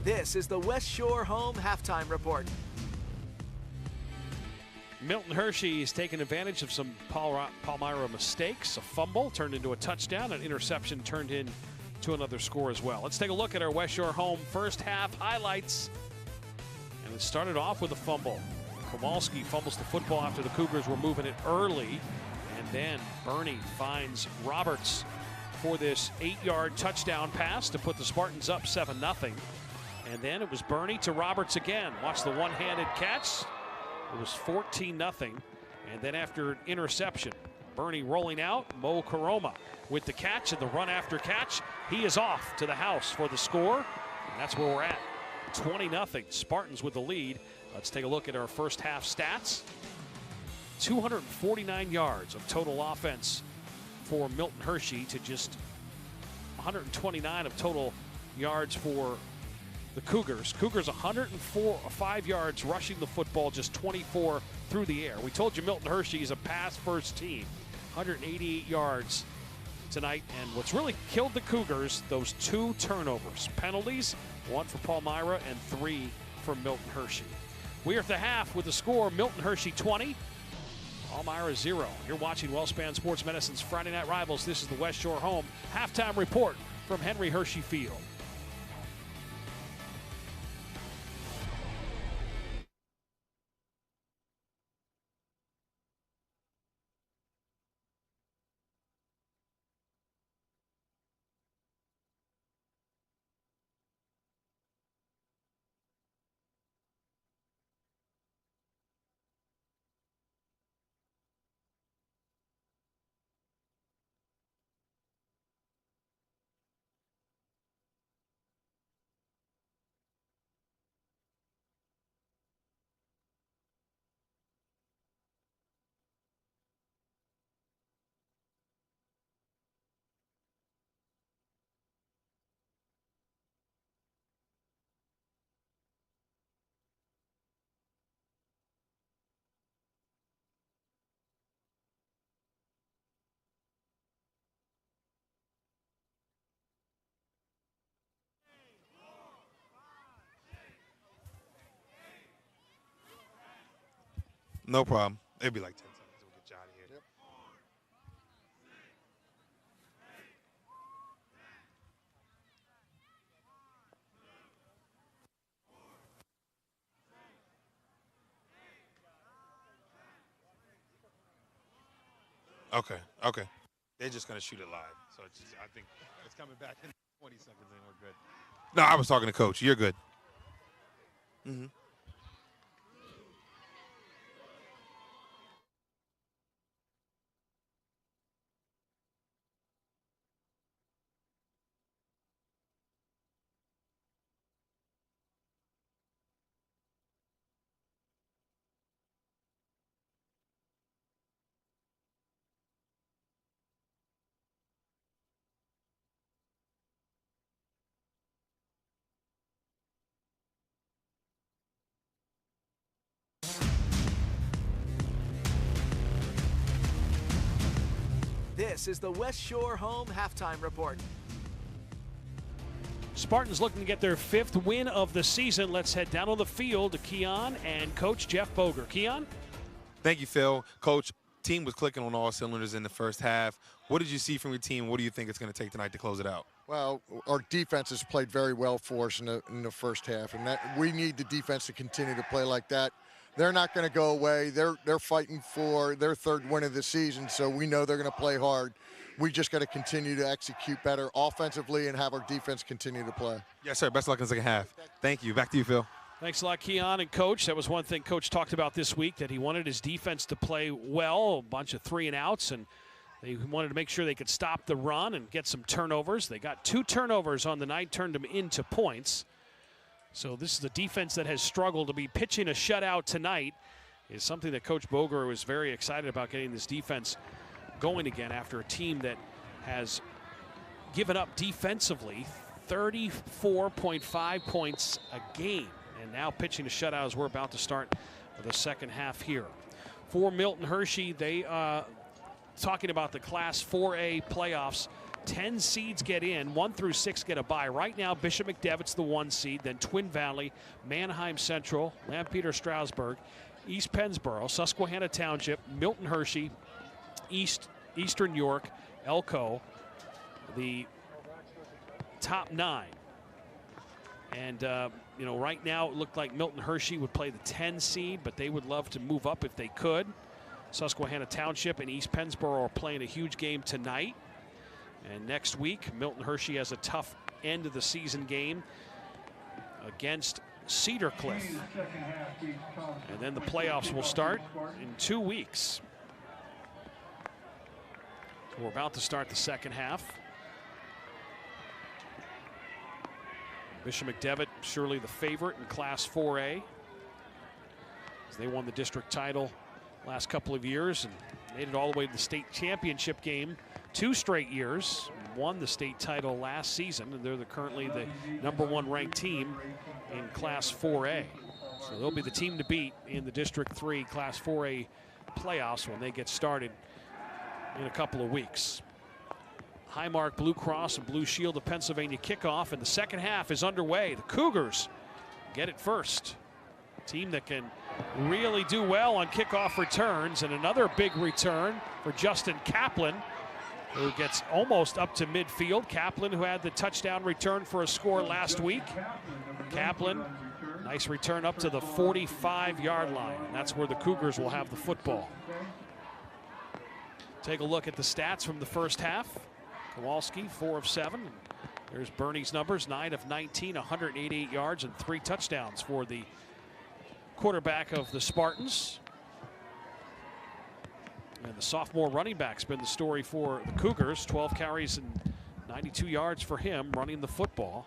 This is the West Shore Home Halftime Report. Milton Hershey is taking advantage of some Palmyra mistakes. A fumble turned into a touchdown. An interception turned into another score as well. Let's take a look at our West Shore Home first half highlights. And it started off with a fumble. Kowalski fumbles the football after the Cougars were moving it early. And then Bernie finds Roberts for this 8-yard touchdown pass to put the Spartans up 7-0. And then it was Bernie to Roberts again. Watch the one-handed catch. It was 14-0. And then after an interception, Bernie rolling out, Mo Karoma with the catch and the run after catch. He is off to the house for the score. And that's where we're at. 20-0. Spartans with the lead. Let's take a look at our first half stats. 249 yards of total offense for Milton Hershey to just 129 of total yards for the Cougars. Cougars 105 yards rushing the football, just 24 through the air. We told you Milton Hershey is a pass-first team. 188 yards tonight. And what's really killed the Cougars, those 2 turnovers. Penalties, 1 for Palmyra and 3 for Milton Hershey. We are at the half with the score, Milton Hershey 20, Palmyra 0. You're watching WellSpan Sports Medicine's Friday Night Rivals. This is the West Shore Home halftime report from Henry Hershey Field. No problem. It'll be like 10 seconds. We'll get you out of here. Okay. They're just going to shoot it live. So it's just, I think it's coming back in 20 seconds and we're good. No, I was talking to Coach. You're good. Mm-hmm. This is the West Shore Home Halftime Report. Spartans looking to get their 5th win of the season. Let's head down on the field to Keon and Coach Jeff Boger. Keon? Thank you, Phil. Coach, team was clicking on all cylinders in the first half. What did you see from your team? What do you think it's going to take tonight to close it out? Well, our defense has played very well for us in the first half, and we need the defense to continue to play like that. They're not going to go away. They're fighting for their 3rd win of the season, so we know they're going to play hard. We just got to continue to execute better offensively and have our defense continue to play. Yes, sir. Best of luck in the second half. Thank you. Back to you, Phil. Thanks a lot, Keon and Coach. That was one thing Coach talked about this week, that he wanted his defense to play well, a bunch of 3-and-outs, and they wanted to make sure they could stop the run and get some turnovers. They got 2 turnovers on the night, turned them into points. So this is a defense that has struggled. To be pitching a shutout tonight is something that Coach Boger was very excited about, getting this defense going again after a team that has given up defensively 34.5 points a game. And now pitching a shutout as we're about to start the second half here. For Milton Hershey, they talking about the Class 4A playoffs. 10 seeds get in, 1 through 6 get a bye. Right now, Bishop McDevitt's the 1 seed, then Twin Valley, Manheim Central, Lampeter Strasburg, East Pennsboro, Susquehanna Township, Milton Hershey, Eastern York, Elko, the top 9. And, you know, right now it looked like Milton Hershey would play the 10 seed, but they would love to move up if they could. Susquehanna Township and East Pennsboro are playing a huge game tonight. And next week, Milton Hershey has a tough end of the season game against Cedar Cliff. And then the playoffs will start in 2 weeks. So we're about to start the second half. Bishop McDevitt, surely the favorite in Class 4A. As they won the district title last couple of years and made it all the way to the state championship game 2 straight years. Won the state title last season, and they're currently the #1 ranked team in Class 4A. So they'll be the team to beat in the District 3 Class 4A playoffs when they get started in a couple of weeks. Highmark Blue Cross and Blue Shield of Pennsylvania kickoff, and the second half is underway. The Cougars get it first. A team that can really do well on kickoff returns, and another big return for Justin Kaplan, who gets almost up to midfield. Kaplan, who had the touchdown return for a score last week. Kaplan, nice return up to the 45-yard line, and that's where the Cougars will have the football. Take a look at the stats from the first half. Kowalski, 4 of 7. There's Bernie's numbers, 9 of 19, 188 yards and 3 touchdowns for the quarterback of the Spartans. And the sophomore running back's been the story for the Cougars. 12 carries and 92 yards for him running the football.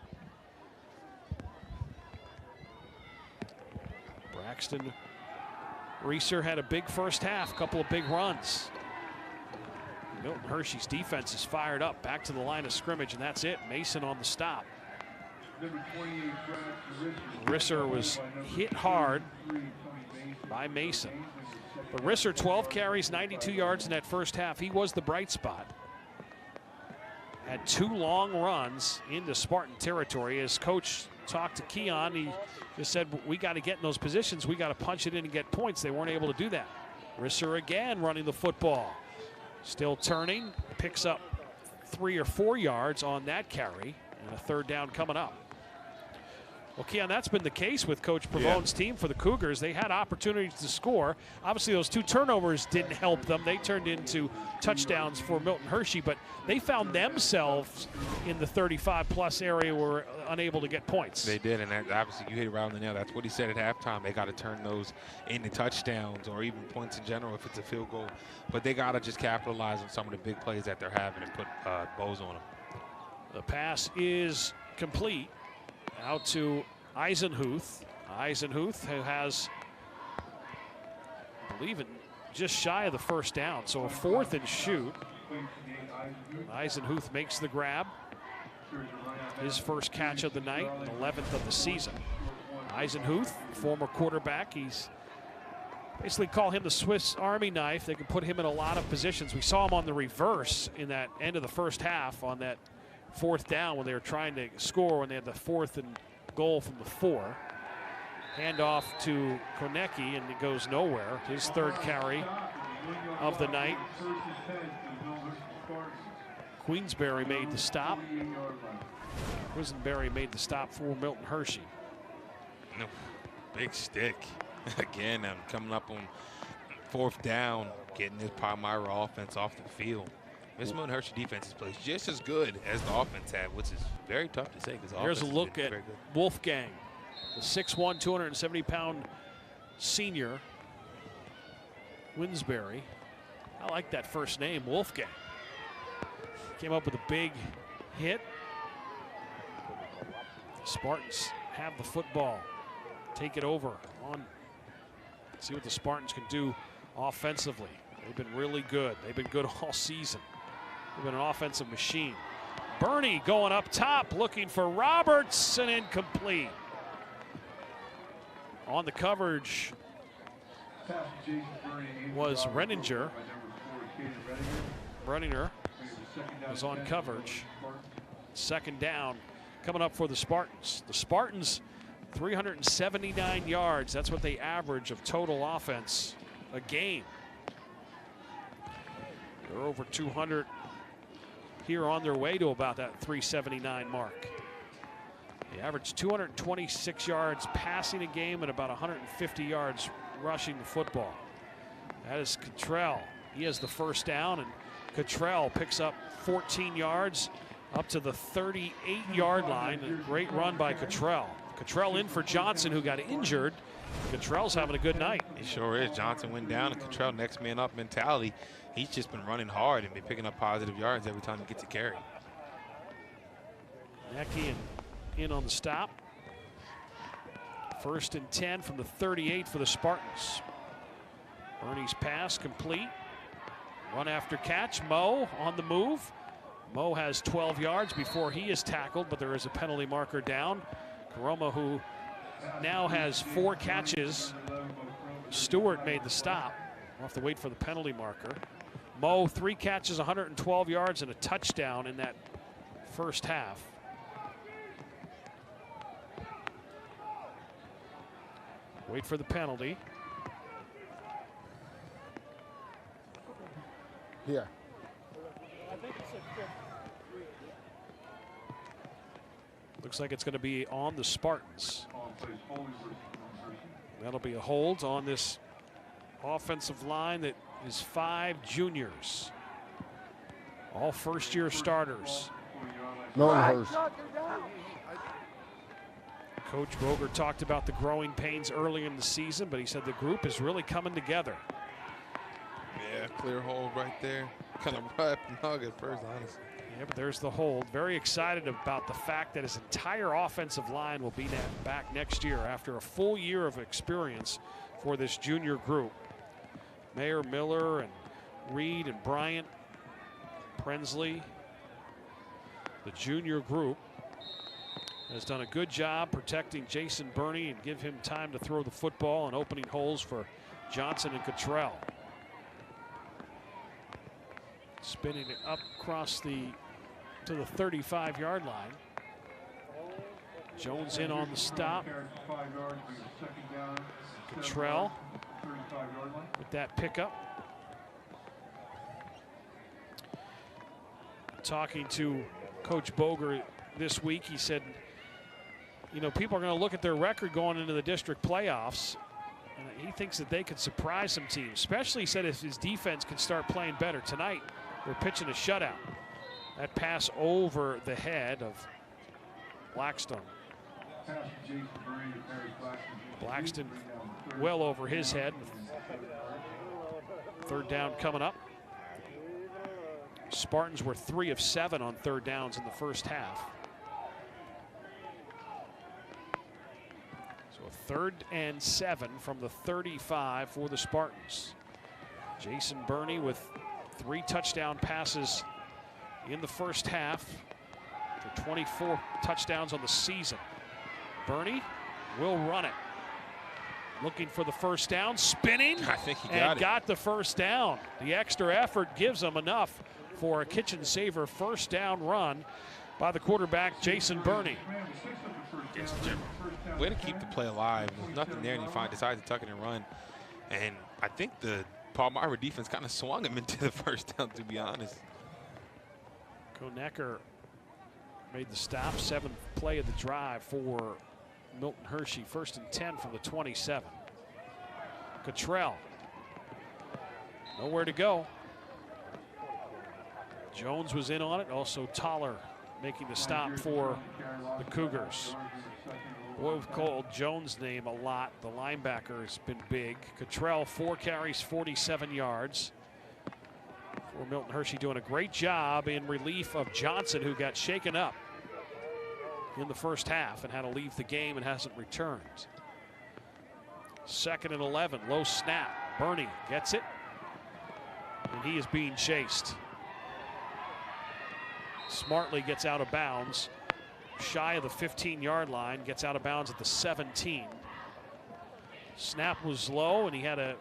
Braxton Reeser had a big first half, couple of big runs. Milton Hershey's defense is fired up, back to the line of scrimmage, and that's it. Mason on the stop. Risser was hit hard by Mason. But Risser, 12 carries, 92 yards in that first half. He was the bright spot. Had 2 long runs into Spartan territory. As coach talked to Keon, he just said, we got to get in those positions. We got to punch it in and get points. They weren't able to do that. Risser again running the football. Still turning, picks up 3 or 4 yards on that carry, and a third down coming up. Well, Keon, that's been the case with Coach Pravone's team for the Cougars. They had opportunities to score. Obviously, those 2 turnovers didn't help them. They turned into touchdowns for Milton Hershey, but they found themselves in the 35-plus area, were unable to get points. They did, and that, obviously you hit it right on the nail. That's what he said at halftime. They got to turn those into touchdowns or even points in general if it's a field goal. But they got to just capitalize on some of the big plays that they're having and put bows on them. The pass is complete. Out to Eisenhuth. Eisenhuth, who has, I believe, it just shy of the first down. So a 4th and shoot. Eisenhuth makes the grab. His first catch of the night, 11th of the season. Eisenhuth, former quarterback. He's basically call him the Swiss Army knife. They can put him in a lot of positions. We saw him on the reverse in that end of the first half on that 4th down when they were trying to score when they had the 4th and goal from the 4. Hand off to Konecki, and it goes nowhere. His 3rd carry of the night. Queensberry made the stop. Quisenberry made the stop for Milton Hershey. No, big stick. Again, I'm coming up on 4th down, getting this Palmyra offense off the field. This Milton Hershey defense plays just as good as the offense had, which is very tough to say because the Here's offense a look at Wolfgang, the 6'1", 270-pound senior. Winsberry. I like that first name, Wolfgang. Came up with a big hit. The Spartans have the football. Take it over on. See what the Spartans can do offensively. They've been really good. They've been good all season. They've been an offensive machine. Bernie going up top, looking for Roberts, and incomplete. On the coverage was Renninger. was on coverage. Second down coming up for the Spartans. The Spartans, 379 yards. That's what they average of total offense a game. They're over 200 here on their way to about that 379 mark. They average 226 yards passing a game and about 150 yards rushing the football. That is Cottrell. He has the first down, and Cottrell picks up 14 yards up to the 38-yard line. A great run by Cottrell. Cottrell in for Johnson, who got injured. Cottrell's having a good night. He sure is. Johnson went down, and Cottrell next man up mentality. He's just been running hard and been picking up positive yards every time he gets a carry. Necky in on the stop. 1st and 10 from the 38 for the Spartans. Bernie's pass complete. Run after catch. Mo on the move. Mo has 12 yards before he is tackled, but there is a penalty marker down. Karoma, who now has 4 catches. Stewart made the stop. We'll have to wait for the penalty marker. Mo, 3 catches, 112 yards, and a touchdown in that first half. Wait for the penalty. Here. Looks like it's going to be on the Spartans. That'll be a hold on this offensive line that is 5 juniors. All first-year starters. Milton Hershey. Coach Boger talked about the growing pains early in the season, but he said the group is really coming together. Yeah, clear hold right there. Kind of right and hug at first, honestly. Yeah, but there's the hold. Very excited about the fact that his entire offensive line will be back next year after a full year of experience for this junior group. Mayer, Miller, and Reed and Bryant, Prensley. The junior group has done a good job protecting Jason Burney and give him time to throw the football and opening holes for Johnson and Cottrell. Spinning it up across to the 35-yard line. Jones in on the stop. Cottrell with that pickup. Talking to Coach Boger this week, he said, you know, people are going to look at their record going into the district playoffs, and he thinks that they could surprise some teams, especially, he said, if his defense can start playing better. Tonight, we're pitching a shutout. That pass over the head of Blackstone. Blackstone well over his head. 3rd down coming up. Spartans were 3 of 7 on 3rd downs in the first half. So 3rd and 7 from the 35 for the Spartans. Jason Burney with 3 touchdown passes in the first half for 24 touchdowns on the season. Burney will run it. Looking for the first down, spinning. I think he got the first down. The extra effort gives him enough for a kitchen saver first down run by the quarterback, Jason Burney. Yes, Jim. Way to keep the play alive. There's nothing there, and he decides to tuck it and run. And I think the Palmyra defense kind of swung him into the first down, to be honest. Konecker made the stop. 7th play of the drive for Milton Hershey. 1st and 10 from the 27. Cottrell. Nowhere to go. Jones was in on it. Also Toller making the stop for the Cougars. Boy, we've called Jones' name a lot. The linebacker has been big. Cottrell, 4 carries, 47 yards. For Milton Hershey doing a great job in relief of Johnson, who got shaken up in the first half and had to leave the game and hasn't returned. 2nd and 11, low snap. Burney gets it, and he is being chased. Smartly gets out of bounds, shy of the 15-yard line, gets out of bounds at the 17. Snap was low, and he had to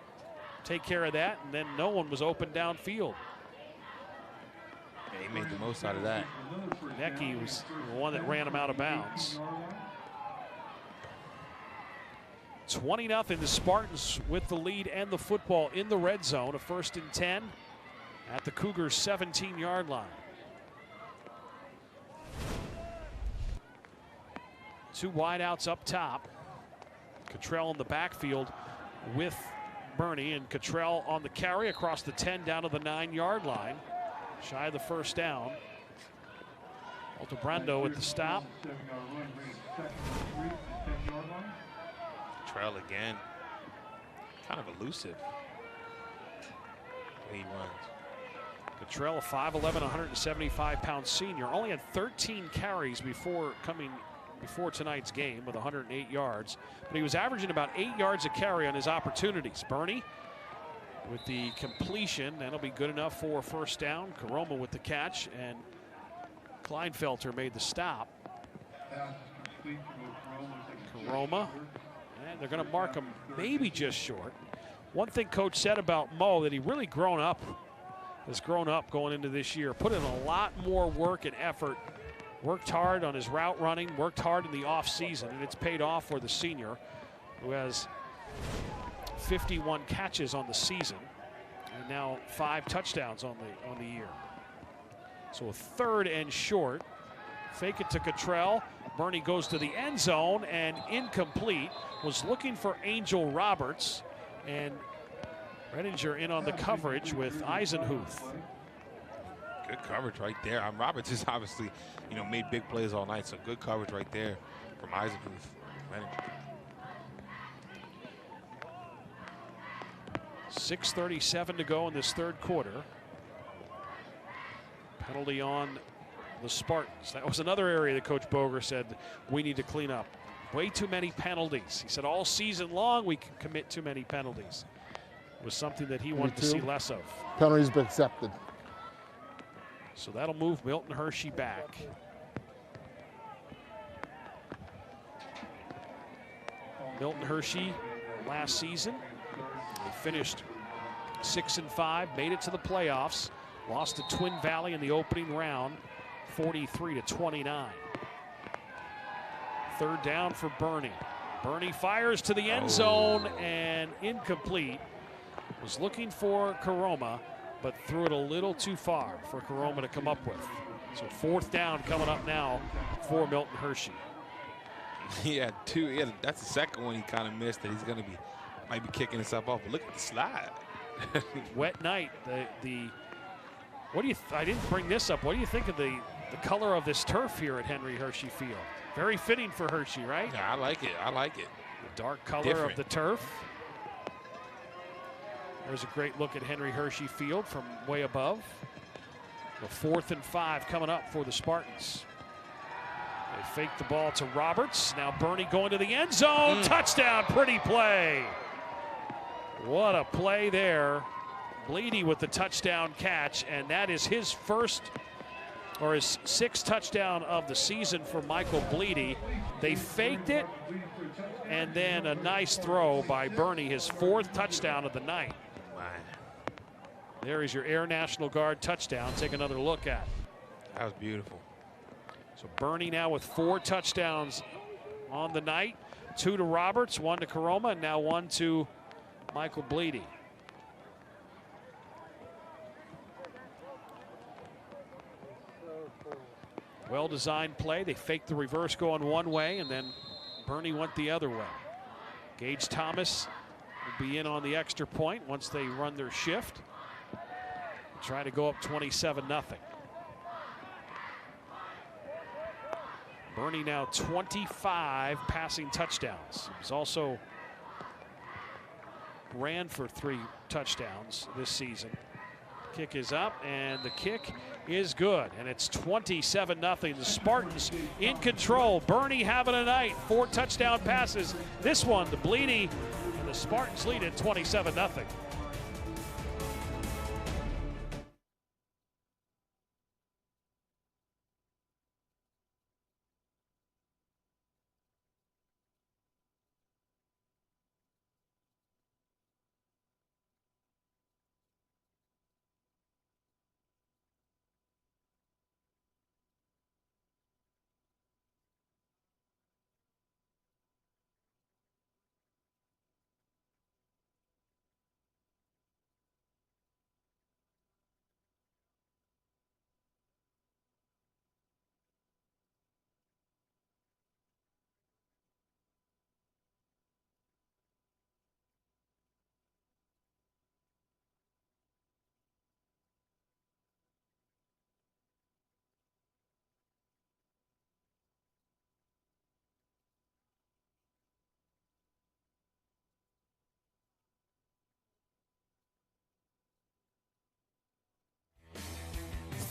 take care of that, and then no one was open downfield. Yeah, he made the most out of that. Necky was the one that ran him out of bounds. 20-0, the Spartans with the lead and the football in the red zone. A 1st and 10 at the Cougars' 17-yard line. 2 wideouts up top. Cottrell in the backfield with Bernie, and Cottrell on the carry across the 10 down to the 9-yard line. Shy of the 1st down. Altobrando at the stop. Cottrell again. Kind of elusive the way he runs. Cottrell, a 5'11", 175-pound senior, only had 13 carries before tonight's game with 108 yards, but he was averaging about 8 yards a carry on his opportunities. Bernie with the completion, that'll be good enough for 1st down. Karoma with the catch, and Kleinfelter made the stop. Karoma, and they're going to mark him maybe just short. One thing Coach said about Mo, that he really has grown up going into this year, put in a lot more work and effort, worked hard on his route running, worked hard in the offseason, and it's paid off for the senior, who has 51 catches on the season and now 5 touchdowns on the year. So a 3rd and short. Fake it to Cottrell. Bernie goes to the end zone and incomplete. Was looking for Angel Roberts, and Redinger in on the coverage with Eisenhuth. Good coverage right there. Roberts has obviously, made big plays all night, so good coverage right there from Eisenhuth. 6:37 to go in this 3rd quarter. Penalty on the Spartans. That was another area that Coach Boger said we need to clean up. Way too many penalties. He said all season long we can commit too many penalties. It was something that he wanted to see less of. Penalties been accepted. So that'll move Milton Hershey back. Milton Hershey last season, they finished 6-5, made it to the playoffs, lost to Twin Valley in the opening round, 43-29. 3rd down for Bernie. Bernie fires to the end zone and incomplete. Was looking for Karoma, but threw it a little too far for Karoma to come up with. So 4th down coming up now for Milton Hershey. He had 2. That's the second one he kind of missed that he's going to might be kicking himself off. But look at the slide. Wet night. What do you? I didn't bring this up. What do you think of the color of this turf here at Henry Hershey Field? Very fitting for Hershey, right? Yeah, I like it. I like it. The dark color of the turf. There's a great look at Henry Hershey Field from way above. The 4th and 5 coming up for the Spartans. They fake the ball to Roberts. Now Bernie going to the end zone. Touchdown, pretty play. What a play there. Bleedy with the touchdown catch, and that is his 6th touchdown of the season for Michael Bleedy. They faked it, and then a nice throw by Bernie, his 4th touchdown of the night. There is your Air National Guard touchdown. Take another look at. That was beautiful. So Bernie now with 4 touchdowns on the night. 2 to Roberts, 1 to Karoma, and now 1 to Michael Bleedy. Well-designed play. They faked the reverse going one way, and then Bernie went the other way. Gage Thomas will be in on the extra point once they run their shift. Try to go up 27-0. Bernie now 25 passing touchdowns. He's also ran for 3 touchdowns this season. Kick is up, and the kick is good, and it's 27-0. The Spartans in control. Bernie having a night. 4 touchdown passes. This one to Bleedy, and the Spartans lead at 27-0.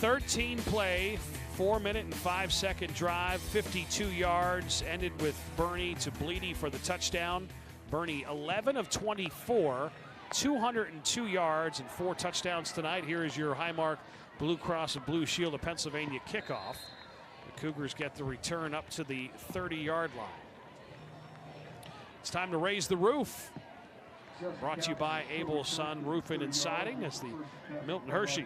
13-play, 4-minute and 5-second drive, 52 yards, ended with Bernie to Bleedy for the touchdown. Bernie 11 of 24, 202 yards and 4 touchdowns tonight. Here is your Highmark Blue Cross and Blue Shield of Pennsylvania kickoff. The Cougars get the return up to the 30-yard line. It's time to raise the roof. Brought to you by Abel Sun Roofing and Siding as the Milton Hershey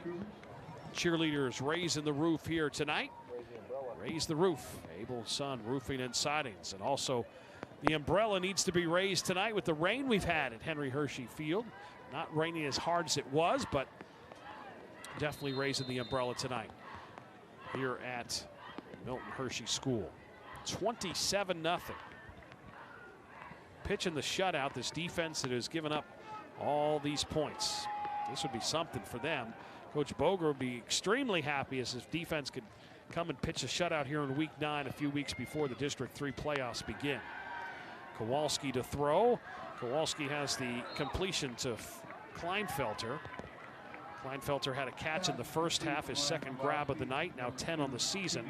cheerleaders raising the roof here tonight. Raise the roof, Abel Sun Roofing and Sidings. And also the umbrella needs to be raised tonight with the rain we've had at Henry Hershey Field. Not raining as hard as it was, but definitely raising the umbrella tonight here at Milton Hershey School. 27-0. Pitching the shutout, this defense that has given up all these points. This would be something for them. Coach Boger would be extremely happy as his defense could come and pitch a shutout here in Week 9, a few weeks before the District 3 playoffs begin. Kowalski to throw. Kowalski has the completion to Kleinfelter. Kleinfelter had a catch in the first half, his second grab of the night, now 10 on the season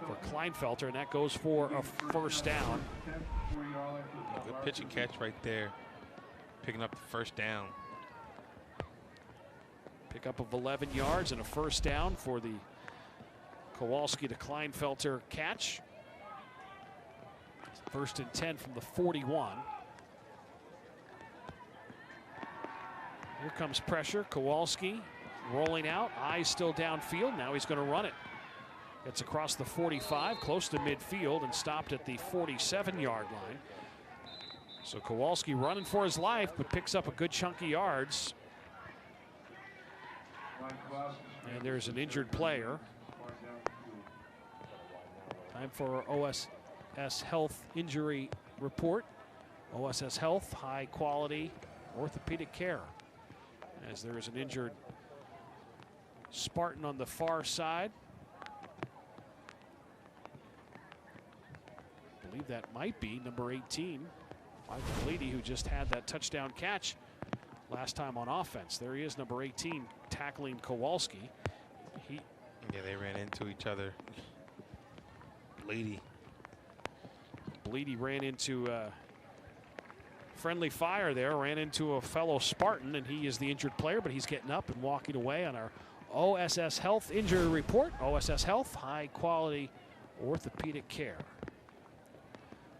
for Kleinfelter, and that goes for a first down. Good pitch and catch right there, picking up the first down. Pickup of 11 yards and a first down for the Kowalski to Kleinfelter catch. First and 10 from the 41. Here comes pressure. Kowalski rolling out, eyes still downfield. Now he's going to run it. Gets across the 45, close to midfield, and stopped at the 47-yard line. So Kowalski running for his life, but picks up a good chunk of yards. And there's an injured player. Time for OSS Health injury report. OSS Health, high quality orthopedic care. As there is an injured Spartan on the far side. I believe that might be number 18, Michael Bleedy, who just had that touchdown catch last time on offense. There he is, number 18, tackling Kowalski. Yeah, they ran into each other. Bleedy ran into friendly fire there, ran into a fellow Spartan, and he is the injured player, but he's getting up and walking away on our OSS Health injury report. OSS Health, high quality orthopedic care.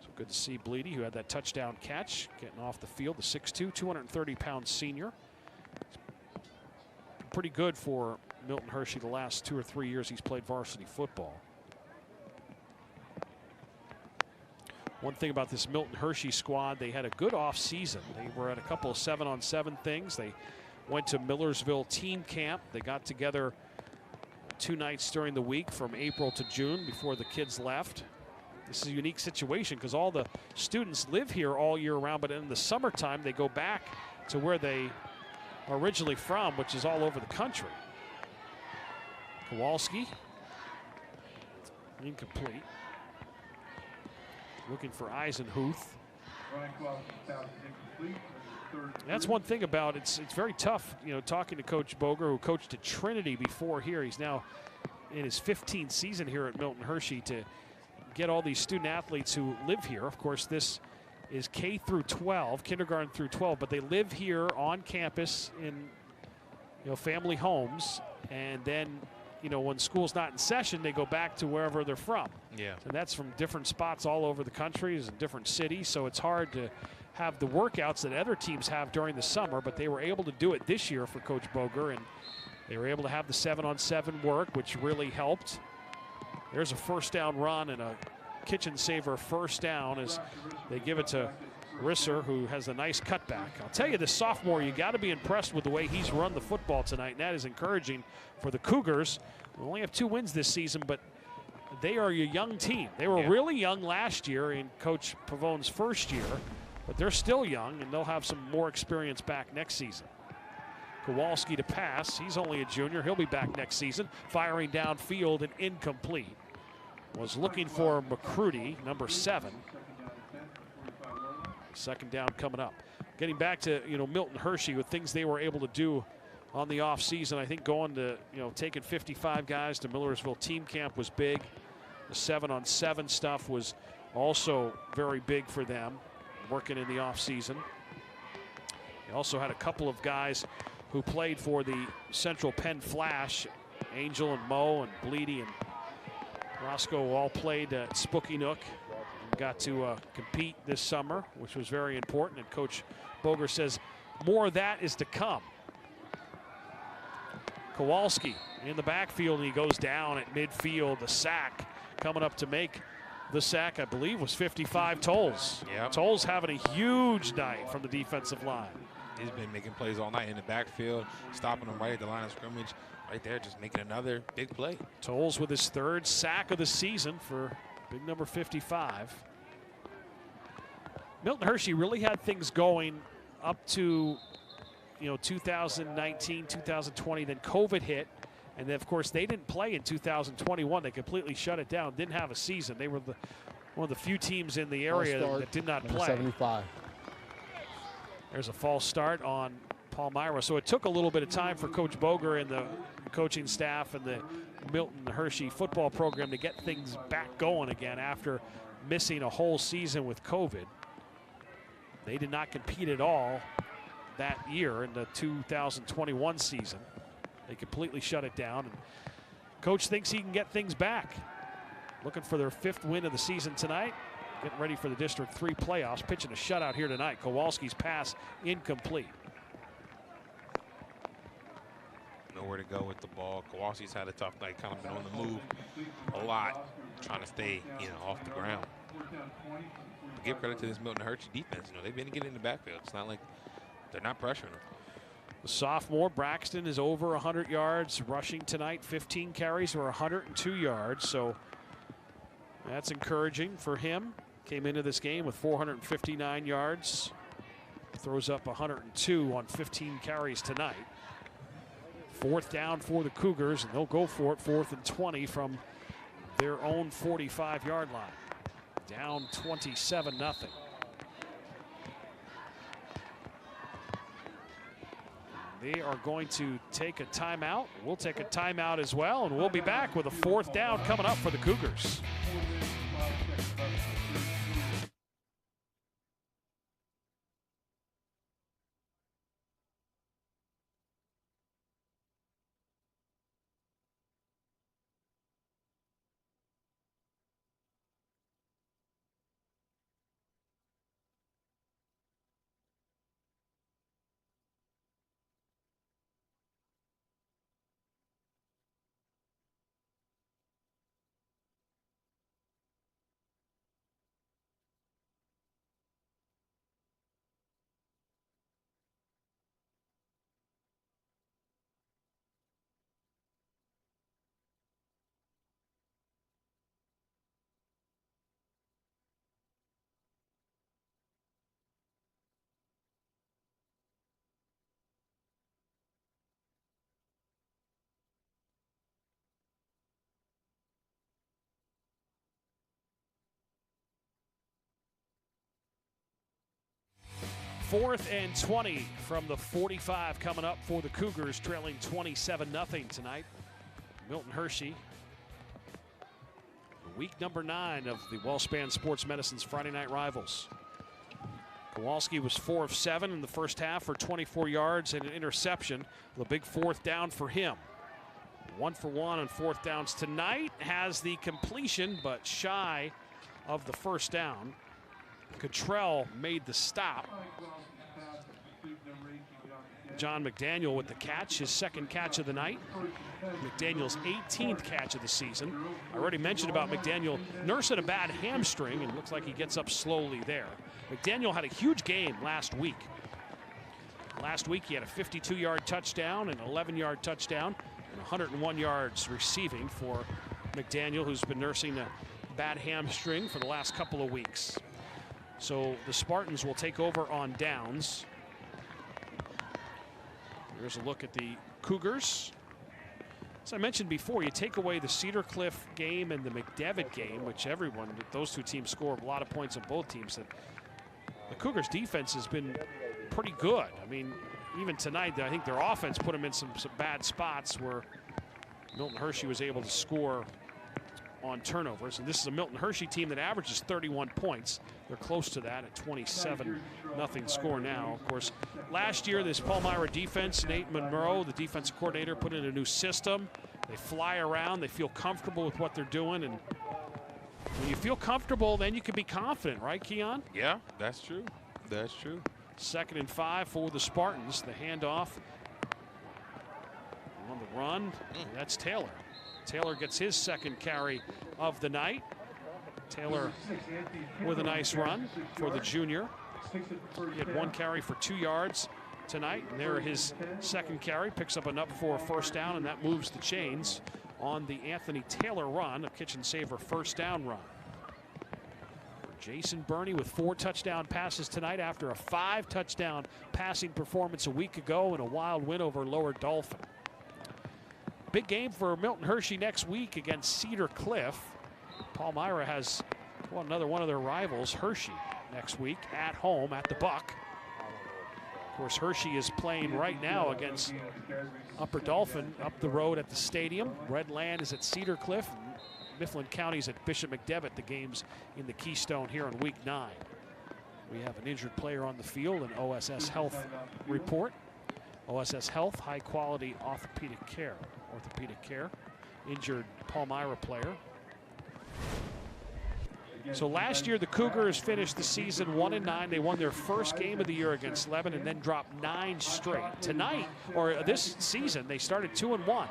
So good to see Bleedy, who had that touchdown catch, getting off the field, the 6'2", 230-pound senior. Pretty good for Milton Hershey the last 2 or 3 years he's played varsity football. One thing about this Milton Hershey squad, they had a good off-season. They were at a couple of 7-on-7 things. They went to Millersville team camp. They got together 2 nights during the week from April to June before the kids left. This is a unique situation because all the students live here all year round, but in the summertime they go back to where they are originally from, which is all over the country. Kowalski, incomplete. Looking for Eisenhuth. That's one thing about it's very tough, you know, talking to Coach Boger, who coached at Trinity before here. He's now in his 15th season here at Milton Hershey, to get all these student athletes who live here. Of course, this is K through 12, kindergarten through 12, but they live here on campus in, you know, family homes, and then, you know, when school's not in session, they go back to wherever they're from. Yeah. And that's from different spots all over the country, and different cities, so it's hard to have the workouts that other teams have during the summer, but they were able to do it this year for Coach Boger, and they were able to have the 7-on-7 work, which really helped. There's a first down run and a kitchen saver first down as they give it to Risser, who has a nice cutback. I'll tell you, this sophomore, you got to be impressed with the way he's run the football tonight, and that is encouraging for the Cougars. We only have 2 wins this season, but they are a young team. They were really young last year in Coach Pavone's first year, but they're still young, and they'll have some more experience back next season. Kowalski to pass. He's only a junior. He'll be back next season. Firing downfield and incomplete. Was looking for McCrudy, number 7. Second down coming up. Getting back to, you know, Milton Hershey, with things they were able to do on the offseason. I think going to, taking 55 guys to Millersville team camp was big. The 7-on-7 stuff was also very big for them, working in the offseason. They also had a couple of guys who played for the Central Penn Flash. Angel and Mo and Bleedy and Roscoe all played at Spooky Nook. Got to compete this summer, which was very important. And Coach Boger says more of that is to come. Kowalski in the backfield, and he goes down at midfield. The sack coming up to make the sack, I believe, was 55 Tolles. Yep. Tolles having a huge night from the defensive line. He's been making plays all night in the backfield, stopping them right at the line of scrimmage. Right there, just making another big play. Tolles with his 3rd sack of the season for big number 55. Milton Hershey really had things going up to 2019, 2020, then COVID hit. And then, of course, they didn't play in 2021. They completely shut it down, didn't have a season. They were one of the few teams in the area that did not play. 75. There's a false start on Palmyra. So it took a little bit of time for Coach Boger and the coaching staff and the Milton Hershey football program to get things back going again after missing a whole season with COVID. They did not compete at all that year in the 2021 season. They completely shut it down. And Coach thinks he can get things back. Looking for their 5th win of the season tonight. Getting ready for the District 3 playoffs. Pitching a shutout here tonight. Kowalski's pass incomplete. Nowhere to go with the ball. Kowalski's had a tough night, kind of been on the move a lot, trying to stay, off the ground. But give credit to this Milton Hershey defense. They've been getting in the backfield. It's not like they're not pressuring them. The sophomore Braxton is over 100 yards rushing tonight. 15 carries for 102 yards. So that's encouraging for him. Came into this game with 459 yards. Throws up 102 on 15 carries tonight. 4th down for the Cougars, and they'll go for it. 4th and 20 from their own 45-yard line. Down 27-0. They are going to take a timeout. We'll take a timeout as well, and we'll be back with a 4th down coming up for the Cougars. Fourth and 20 from the 45 coming up for the Cougars, trailing 27-0 tonight. Milton Hershey, week number 9 of the WellSpan Sports Medicine's Friday Night Rivals. Kowalski was 4 of 7 in the first half for 24 yards and an interception. The big 4th down for him. 1 for 1 on 4th downs tonight. Has the completion, but shy of the first down. Cottrell made the stop. John McDaniel with the catch, his 2nd catch of the night. McDaniel's 18th catch of the season. I already mentioned about McDaniel nursing a bad hamstring, and looks like he gets up slowly there. McDaniel had a huge game last week. Last week he had a 52-yard touchdown, an 11-yard touchdown, and 101 yards receiving for McDaniel, who's been nursing a bad hamstring for the last couple of weeks. So the Spartans will take over on downs. Here's a look at the Cougars. As I mentioned before, you take away the Cedar Cliff game and the McDevitt game, which those 2 teams score a lot of points on both teams. That the Cougars defense has been pretty good. I mean, even tonight, I think their offense put them in some bad spots where Milton Hershey was able to score on turnovers. And this is a Milton Hershey team that averages 31 points. They're close to that at 27-0 score now. Of course, last year, this Palmyra defense, Nate Monroe, the defensive coordinator, put in a new system. They fly around. They feel comfortable with what they're doing. And when you feel comfortable, then you can be confident, right, Keon? Yeah, that's true. That's true. 2nd and 5 for the Spartans. The handoff on the run. That's Taylor. Taylor gets his 2nd carry of the night. Taylor with a nice run for the junior. He had 1 carry for 2 yards tonight. And there his 2nd carry picks up enough for a 1st down, and that moves the chains on the Anthony Taylor run, a kitchen saver 1st down run. Jason Burney with 4 touchdown passes tonight after a 5 touchdown passing performance a week ago and a wild win over Lower Dolphin. Big game for Milton Hershey next week against Cedar Cliff. Palmyra has another one of their rivals, Hershey, next week at home at the Buck. Of course, Hershey is playing right now against Upper Dolphin up the road at the stadium. Red Land is at Cedar Cliff. Mifflin County's at Bishop McDevitt. The game's in the Keystone here on week 9. We have an injured player on the field, an OSS Health report. OSS Health, high quality orthopedic care. Injured Palmyra player. So last year the Cougars finished the season 1-9. They won their first game of the year against Lebanon and then dropped 9 straight. Tonight, or this season, they started 2-1.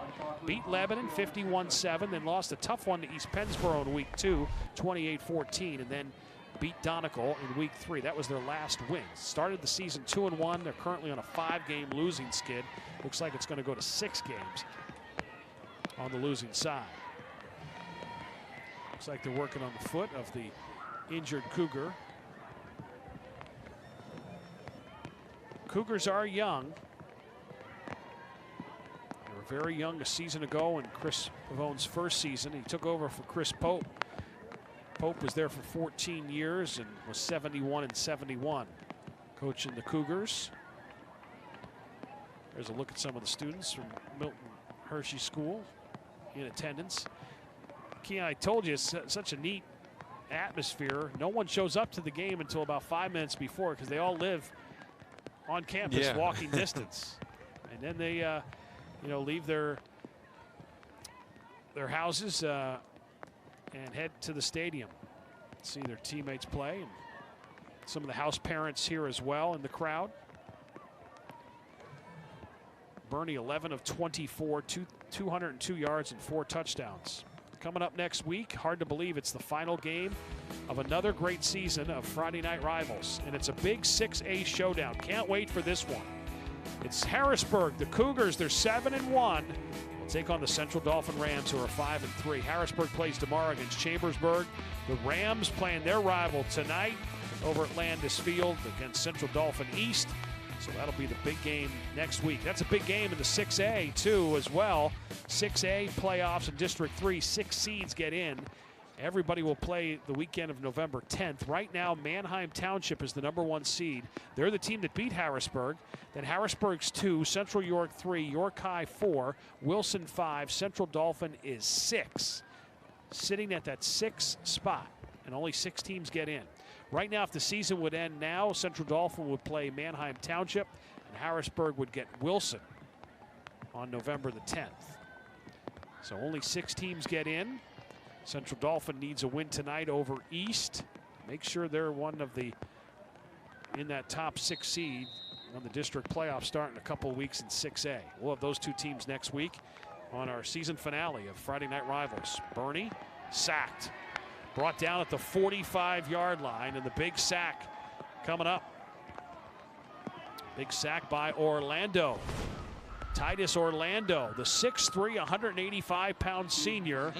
Beat Lebanon 51-7, then lost a tough one to East Pennsboro in week 2, 28-14, and then beat Donegal in week 3. That was their last win. Started the season 2-1. They're currently on a 5-game losing skid. Looks like it's going to go to 6 games on the losing side. Looks like they're working on the foot of the injured Cougar. Cougars are young. They were very young a season ago in Chris Pavone's first season. He took over for Chris Pope. Pope was there for 14 years and was 71-71 coaching the Cougars. There's a look at some of the students from Milton Hershey School in attendance. Keon, I told you, it's such a neat atmosphere. No one shows up to the game until about 5 minutes before because they all live on campus, walking distance. And then they, leave their houses and head to the stadium, see their teammates play. And some of the house parents here as well in the crowd. Burney 11 of 24, 202 yards and 4 touchdowns. Coming up next week, hard to believe it's the final game of another great season of Friday Night Rivals. And it's a big 6A showdown. Can't wait for this one. It's Harrisburg, the Cougars, they're 7-1. Will take on the Central Dolphin Rams, who are 5-3. Harrisburg plays tomorrow against Chambersburg. The Rams playing their rival tonight over at Landis Field against Central Dolphin East. So that'll be the big game next week. That's a big game in the 6A, too, as well. 6A playoffs in District 3, 6 seeds get in. Everybody will play the weekend of November 10th. Right now, Manheim Township is the #1 seed. They're the team that beat Harrisburg. Then Harrisburg's 2, Central York 3, York High 4, Wilson 5, Central Dolphin is 6. Sitting at that 6th spot, and only 6 teams get in. Right now, if the season would end now, Central Dolphin would play Manheim Township, and Harrisburg would get Wilson on November the 10th. So only 6 teams get in. Central Dolphin needs a win tonight over East. Make sure they're one of the in that top 6 seed when the district playoffs start in a couple of weeks in 6A. We'll have those 2 teams next week on our season finale of Friday Night Rivals. Burney sacked. Brought down at the 45-yard line, and the big sack coming up. Big sack by Orlando. Titus Orlando, the 6'3", 185-pound senior,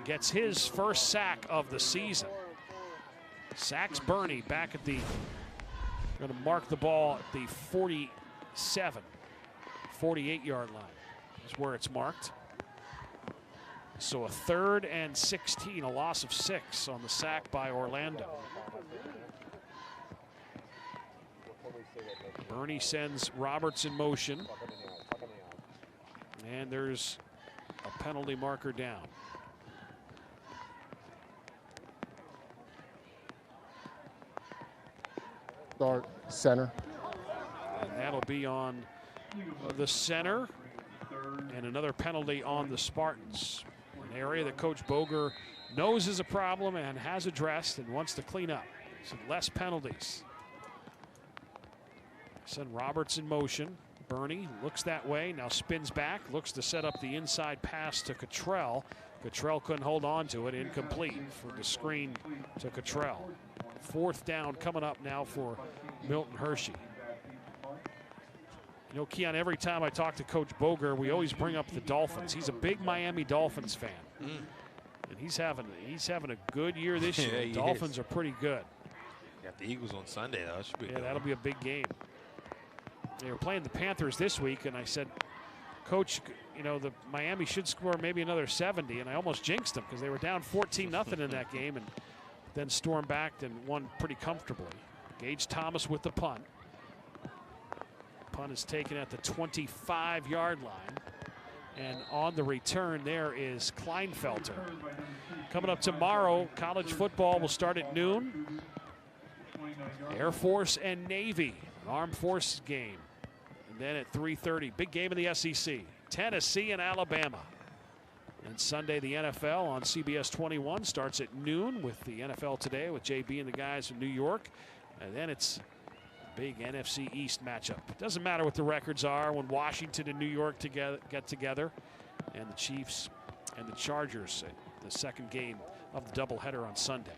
gets his first sack of the season. Sacks Burney back at the, going to mark the ball at the 48-yard line is where it's marked. So a 3rd and 16, a loss of 6 on the sack by Orlando. Bernie sends Roberts in motion. And there's a penalty marker down. Start center. And that'll be on the center. And another penalty on the Spartans. An area that Coach Boger knows is a problem and has addressed and wants to clean up. So less penalties. Send Roberts in motion. Bernie looks that way, now spins back, looks to set up the inside pass to Cottrell. Cottrell couldn't hold on to it, incomplete for the screen to Cottrell. 4th down coming up now for Milton Hershey. You know, Keon, every time I talk to Coach Boger, we always bring up the Dolphins. He's a big Miami Dolphins fan. And he's having a good year this year. Yeah, Dolphins are pretty good. Got the Eagles on Sunday, though. Should be Yeah, good. that'll be a big game. They were playing the Panthers this week, and I said, Coach, you know, the Miami should score maybe another 70, and I almost jinxed them because they were down 14-0 in that game and then stormed back and won pretty comfortably. Gage Thomas with the punt. Punt is taken at the 25-yard line. And on the return there is Kleinfelter. Coming up tomorrow, college football will start at noon. Air Force and Navy, an Armed Forces game. And then at 3:30, big game in the SEC, Tennessee and Alabama. And Sunday, the NFL on CBS 21 starts at noon with the NFL Today with JB and the guys from New York. And then it's a big NFC East matchup. Doesn't matter what the records are when Washington and New York get together. And the Chiefs and the Chargers at the second game of the doubleheader on Sunday.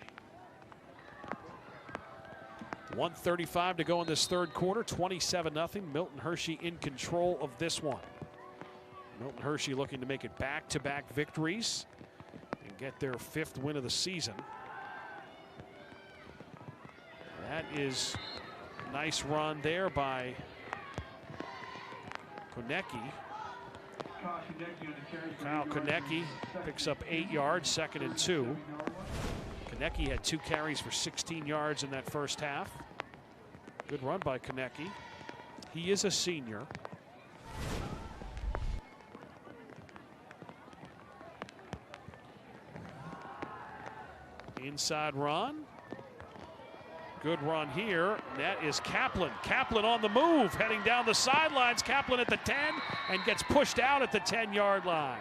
1:35 to go in this third quarter, 27-0. Milton Hershey in control of this one. Milton Hershey looking to make it back-to-back victories and get their 5th win of the season. That is a nice run there by Konecki. Kyle Konecki picks up 8 yards, 2nd and 2. Konecki had 2 carries for 16 yards in that first half. Good run by Konecki. He is a senior. Inside run. Good run here. That is Kaplan. Kaplan on the move, heading down the sidelines. Kaplan at the 10 and gets pushed out at the 10-yard line.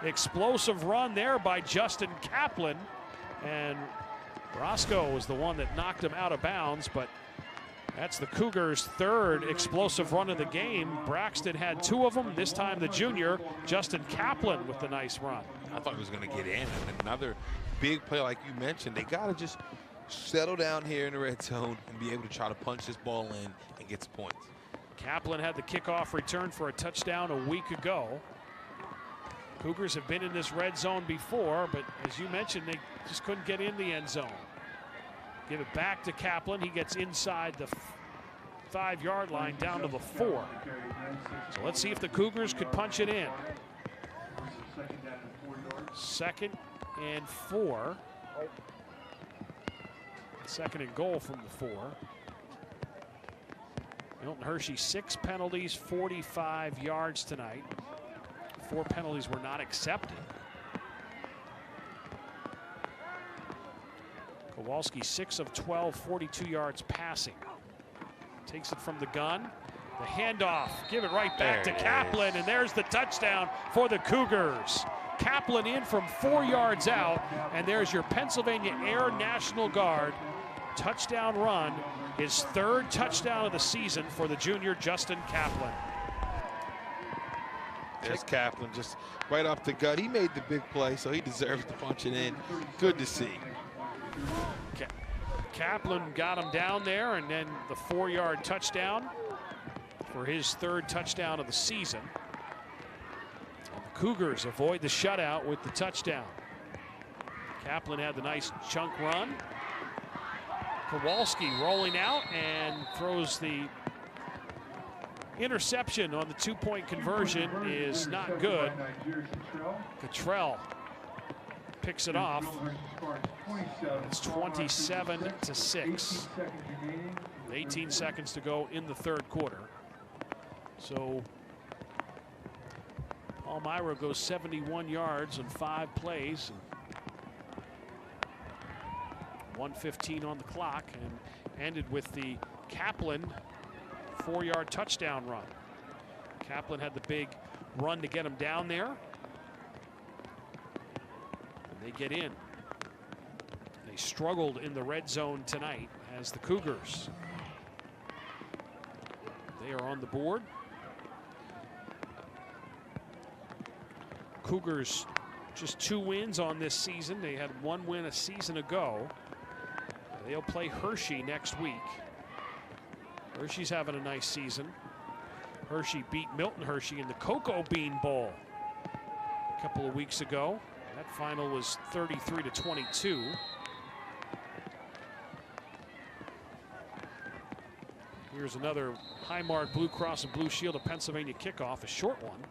Explosive run there by Justin Kaplan. And Roscoe was the one that knocked him out of bounds, but that's the Cougars' 3rd explosive run of the game. Braxton had 2 of them. This time the junior, Justin Kaplan, with the nice run. I thought he was going to get in. And another big play like you mentioned. They got to just settle down here in the red zone and be able to try to punch this ball in and get some points. Kaplan had the kickoff return for a touchdown a week ago. Cougars have been in this red zone before, but as you mentioned, they just couldn't get in the end zone. Give it back to Kaplan. He gets inside the 5-yard line down to the 4. So let's see if the Cougars could punch it in. 2nd and 4. 2nd and goal from the 4. Milton Hershey 6 penalties, 45 yards tonight. 4 penalties were not accepted. Kowalski 6 of 12, 42 yards passing. Takes it from the gun. The handoff, give it right back to Kaplan, and there's the touchdown for the Cougars. Kaplan in from 4 yards out, and there's your Pennsylvania Air National Guard touchdown run, his 3rd touchdown of the season for the junior Justin Kaplan. There's Kaplan just right off the gut. He made the big play, so he deserves to punch it in. Good to see. Kaplan got him down there, and then the 4-yard touchdown for his 3rd touchdown of the season. And the Cougars avoid the shutout with the touchdown. Kaplan had the nice chunk run. Kowalski rolling out and throws the interception on the 2-point conversion is not good. Cottrell picks it off. It's 27-6. 18 seconds to go in the third quarter. So Palmyra goes 71 yards in 5 plays. And 1:15 on the clock, and ended with the Kaplan 4-yard touchdown run. Kaplan had the big run to get him down there. And they get in. They struggled in the red zone tonight as the Cougars. They are on the board. Cougars just 2 wins on this season. They had 1 win a season ago. They'll play Hershey next week. Hershey's having a nice season. Hershey beat Milton Hershey in the Cocoa Bean Bowl a couple of weeks ago. That final was 33-22. Here's another Highmark Blue Cross and Blue Shield of Pennsylvania kickoff, a short one.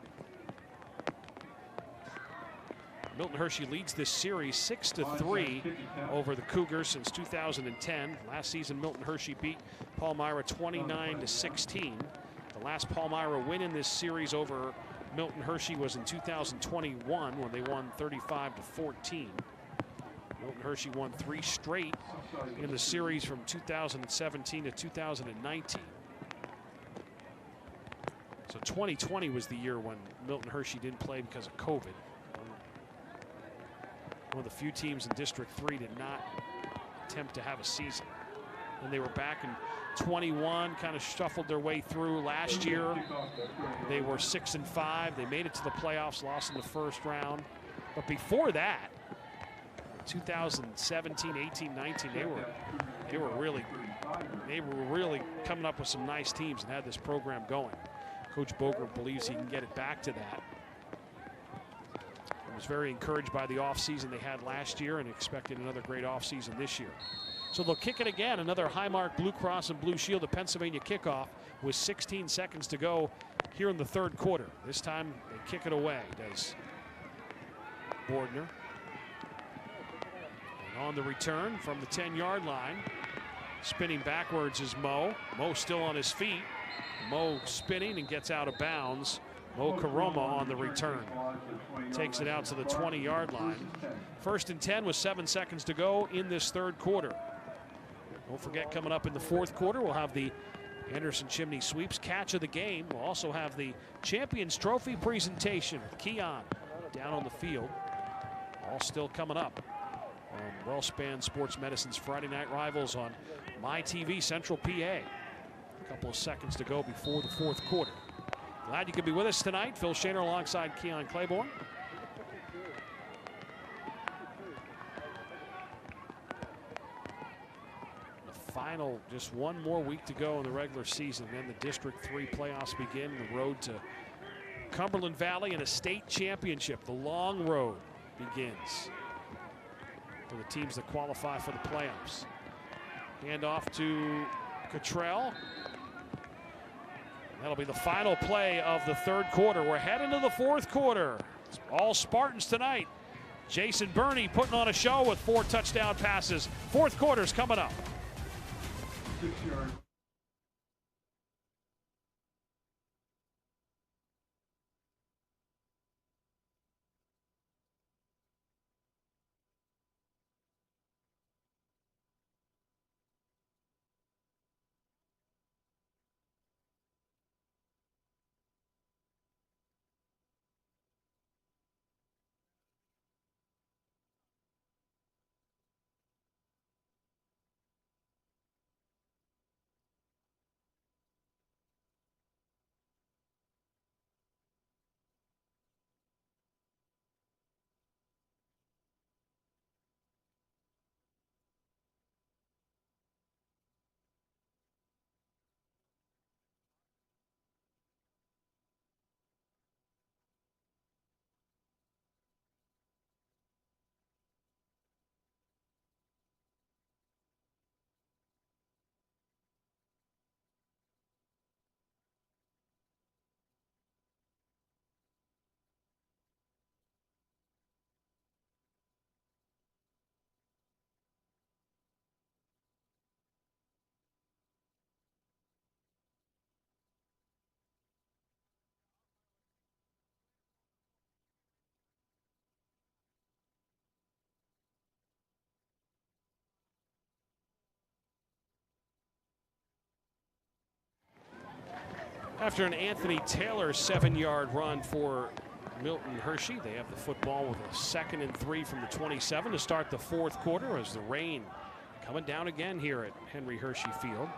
Milton Hershey leads this series 6-3 over the Cougars since 2010. Last season, Milton Hershey beat Palmyra 29-16. The last Palmyra win in this series over Milton Hershey was in 2021 when they won 35-14. Milton Hershey won 3 straight in the series from 2017 to 2019. So 2020 was the year when Milton Hershey didn't play because of COVID. One of the few teams in District 3 did not attempt to have a season. And they were back in 21, kind of shuffled their way through. Last year, they were 6-5. They made it to the playoffs, lost in the first round. But before that, 2017, 18, 19, they were really coming up with some nice teams and had this program going. Coach Boger believes he can get it back to that. Was very encouraged by the offseason they had last year and expected another great offseason this year. So they'll kick it again, another Highmark Blue Cross and Blue Shield of Pennsylvania kickoff with 16 seconds to go here in the third quarter. This time they kick it away, does Bordner. And on the return from the 10-yard line, spinning backwards is Mo. Mo still on his feet. Mo spinning and gets out of bounds. Mo Karoma on the return. Takes it out to the 20-yard line. 1st and 10 with 7 seconds to go in this third quarter. Don't forget, coming up in the fourth quarter, we'll have the Anderson Chimney Sweeps catch of the game. We'll also have the Champions Trophy presentation with Keon down on the field. All still coming up on WellSpan Sports Medicine's Friday Night Rivals on MyTV Central PA. A couple of seconds to go before the fourth quarter. Glad you could be with us tonight. Phil Shaner alongside Keon Claiborne. The final, just 1 more week to go in the regular season. Then the District 3 playoffs begin. The road to Cumberland Valley and a state championship. The long road begins for the teams that qualify for the playoffs. Hand off to Cottrell. That'll be the final play of the third quarter. We're heading to the fourth quarter. It's all Spartans tonight. Jason Burney putting on a show with 4 touchdown passes. Fourth quarter's coming up. 6 yards. after an Anthony Taylor 7-yard run for Milton Hershey, they have the football with a 2nd and 3 from the 27 to start the 4th quarter as the rain coming down again here at Henry Hershey Field.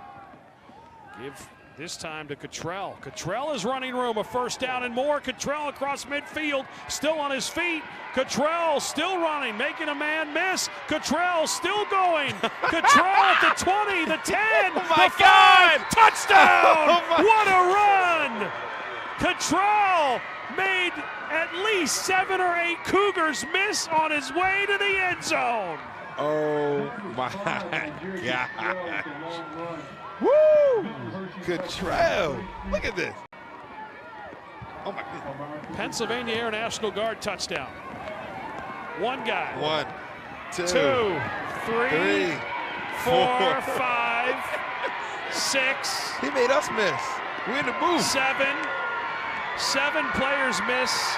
Give this time to Cottrell. Cottrell is running room, a 1st down and more. Cottrell across midfield, still on his feet. Cottrell still running, making a man miss. Cottrell still going. Cottrell at the 20, the 10, oh my the 5, God. touchdown! Oh what a run! Cottrell made at least 7 or 8 Cougars miss on his way to the end zone. Oh my God. Woo! Cottrell. Look at this. Oh my goodness. Pennsylvania Air National Guard touchdown. One guy. 1, 2, 3, 4, 5, 6. He made us miss. We're in the booth. 7 players miss.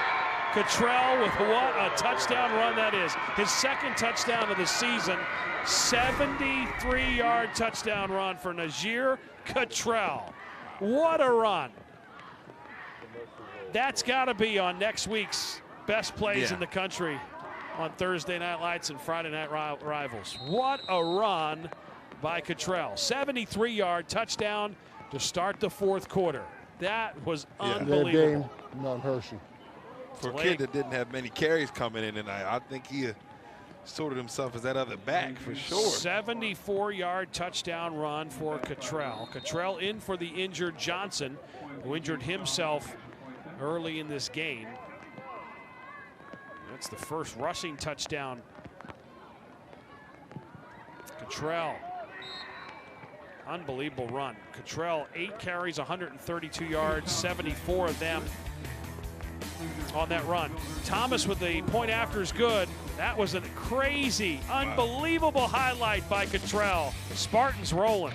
Cottrell with what a touchdown run that is. His 2nd touchdown of the season. 73-yard touchdown run for Najir Cottrell. What a run. That's got to be on next week's best plays in the country on Thursday Night Lights and Friday Night Rivals. What a run by Cottrell. 73-yard touchdown to start the 4th quarter. That was unbelievable. Game, Hershey. For a kid that didn't have many carries coming in tonight, I think he sorted himself as that other back for sure. 74-yard touchdown run for Cottrell. Cottrell in for the injured Johnson, who injured himself early in this game. That's the first rushing touchdown. Cottrell, unbelievable run. Cottrell, 8 carries, 132 yards, 74 of them on that run. Thomas with the point after is good. That was a crazy, unbelievable highlight by Cottrell. Spartans rolling.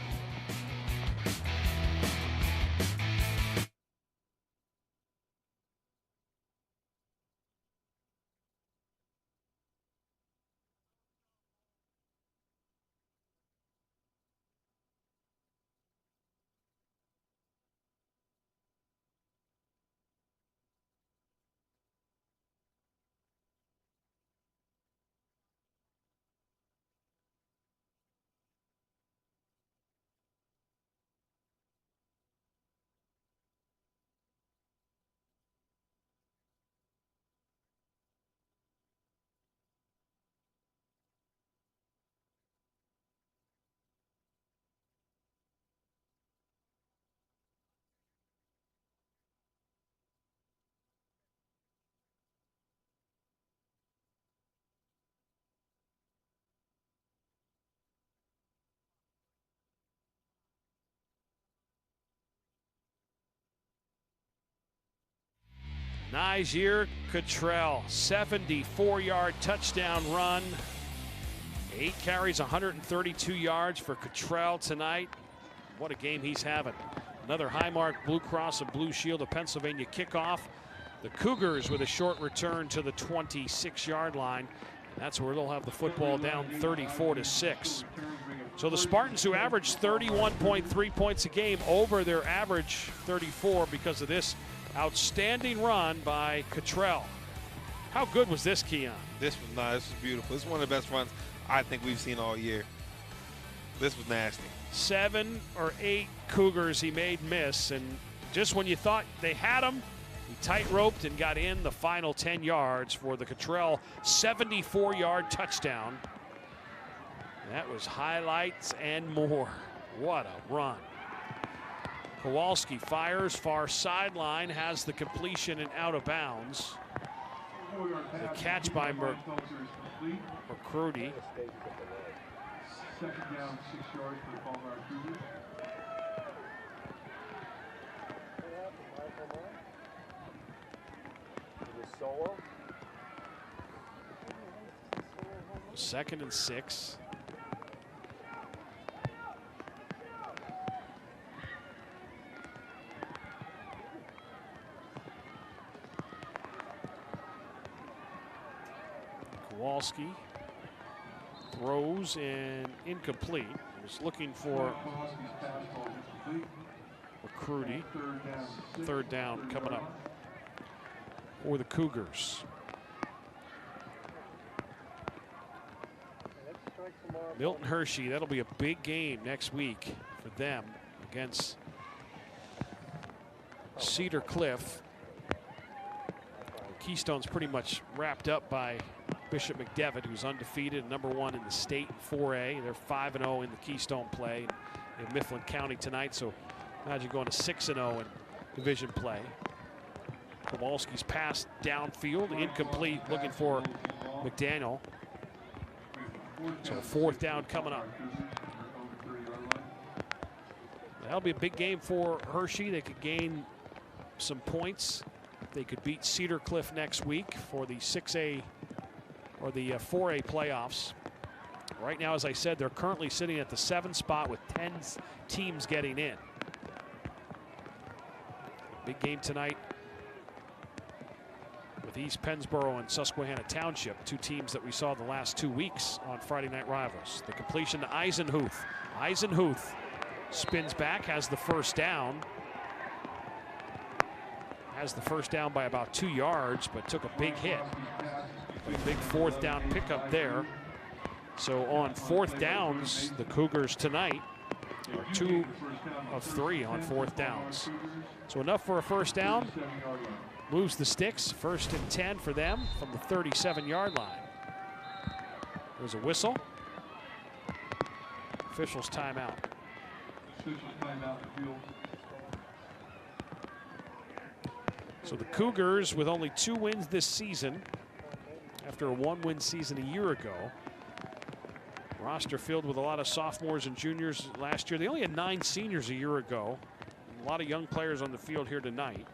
Najir Cottrell, 74-yard touchdown run. 8 carries, 132 yards for Cottrell tonight. What a game he's having. Another Highmark Blue Cross and Blue Shield of Pennsylvania kickoff. The Cougars with a short return to the 26-yard line. That's where they'll have the football down 34-6. So the Spartans, who averaged 31.3 points a game, over their average 34 because of this outstanding run by Cottrell. How good was this, Keon? This was nice. This was beautiful. This is one of the best runs I think we've seen all year. This was nasty. 7 or 8 Cougars he made miss, and just when you thought they had him, he tight-roped and got in the final 10 yards for the Cottrell 74-yard touchdown. That was highlights and more. What a run. Kowalski fires far sideline, has the completion and out of bounds. The catch by McCrudy. 2nd down, 6 yards for the Palmyra Cougars. Solo. 2nd and 6. Kowalski throws and incomplete. Was looking for McCrudy. Third down coming up for the Cougars. Milton Hershey, that'll be a big game next week for them against Cedar Cliff. Keystone's pretty much wrapped up by Bishop McDevitt, who's undefeated, #1 in the state in 4A. They're 5-0 in the Keystone play in Mifflin County tonight, so imagine going to 6-0 in division play. Kowalski's pass downfield, incomplete, looking for McDaniel. So 4th down coming up. That'll be a big game for Hershey. They could gain some points. They could beat Cedar Cliff next week for the 6A or the 4A playoffs. Right now, as I said, they're currently sitting at the 7th spot with 10 teams getting in. Big game tonight with East Pennsboro and Susquehanna Township, 2 teams that we saw the last 2 weeks on Friday Night Rivals. The completion to Eisenhuth. Eisenhuth spins back, has the first down. Has the first down by about 2 yards, but took a big hit. A big 4th down pickup there. So on 4th downs, the Cougars tonight are 2 of 3 on 4th downs. So enough for a first down. Moves the sticks. 1st and 10 for them from the 37-yard line. There's a whistle. Officials timeout. So the Cougars, with only 2 wins this season, after a 1-win season a year ago. Roster filled with a lot of sophomores and juniors last year. They only had 9 seniors a year ago. A lot of young players on the field here tonight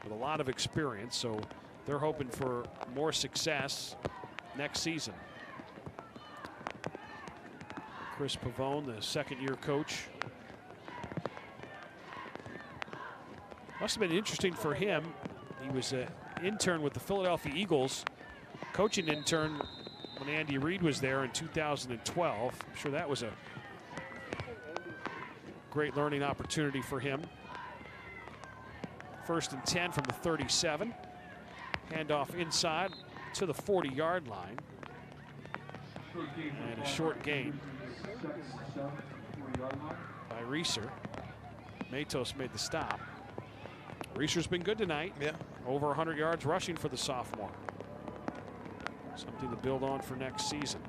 with a lot of experience, so they're hoping for more success next season. Chris Pavone, the 2nd-year coach. Must have been interesting for him. He was an intern with the Philadelphia Eagles, coaching intern when Andy Reid was there in 2012. I'm sure that was a great learning opportunity for him. 1st and 10 from the 37. Handoff inside to the 40-yard line. And a short gain by Reeser. Matos made the stop. Reeser's been good tonight. Yeah. Over 100 yards rushing for the sophomore. Something to build on for next season.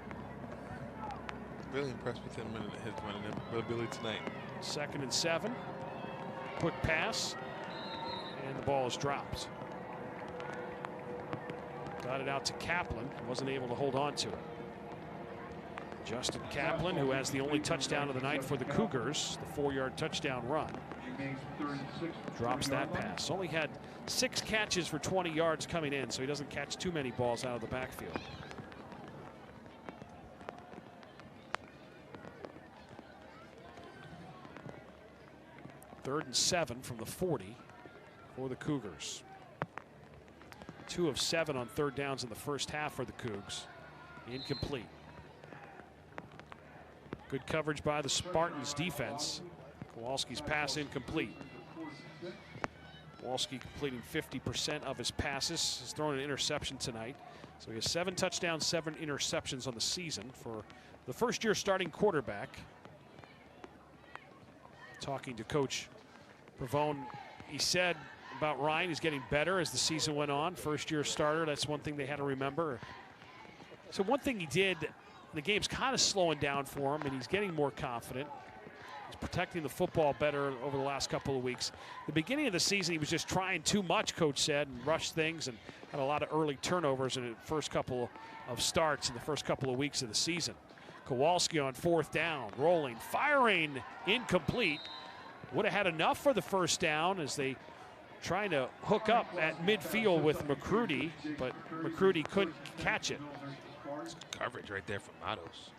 Really impressed with him and his running ability tonight. 2nd and 7. Quick pass. And the ball is dropped. Got it out to Kaplan. Wasn't able to hold on to it. Justin Kaplan, who has the only touchdown of the night for the Cougars, the 4-yard touchdown run. Drops that pass. Only had 6 catches for 20 yards coming in, so he doesn't catch too many balls out of the backfield. Third and 7 from the 40 for the Cougars. 2 of 7 on 3rd downs in the first half for the Cougs. Incomplete. Good coverage by the Spartans defense. Kowalski's pass incomplete. Kowalski completing 50% of his passes. He's thrown an interception tonight. So he has 7 touchdowns, 7 interceptions on the season for the first-year starting quarterback. Talking to Coach Pavone, he said about Ryan, he's getting better as the season went on. First-year starter, that's one thing they had to remember. So one thing he did, the game's kind of slowing down for him, and he's getting more confident. He's protecting the football better over the last couple of weeks. The beginning of the season, he was just trying too much, Coach said, and rushed things and had a lot of early turnovers in the first couple of starts in the first couple of weeks of the season. Kowalski on 4th down, rolling, firing, incomplete. Would have had enough for the first down as they trying to hook up at midfield with McCrudy, but McCrudy couldn't catch it. It's coverage right there from Matos.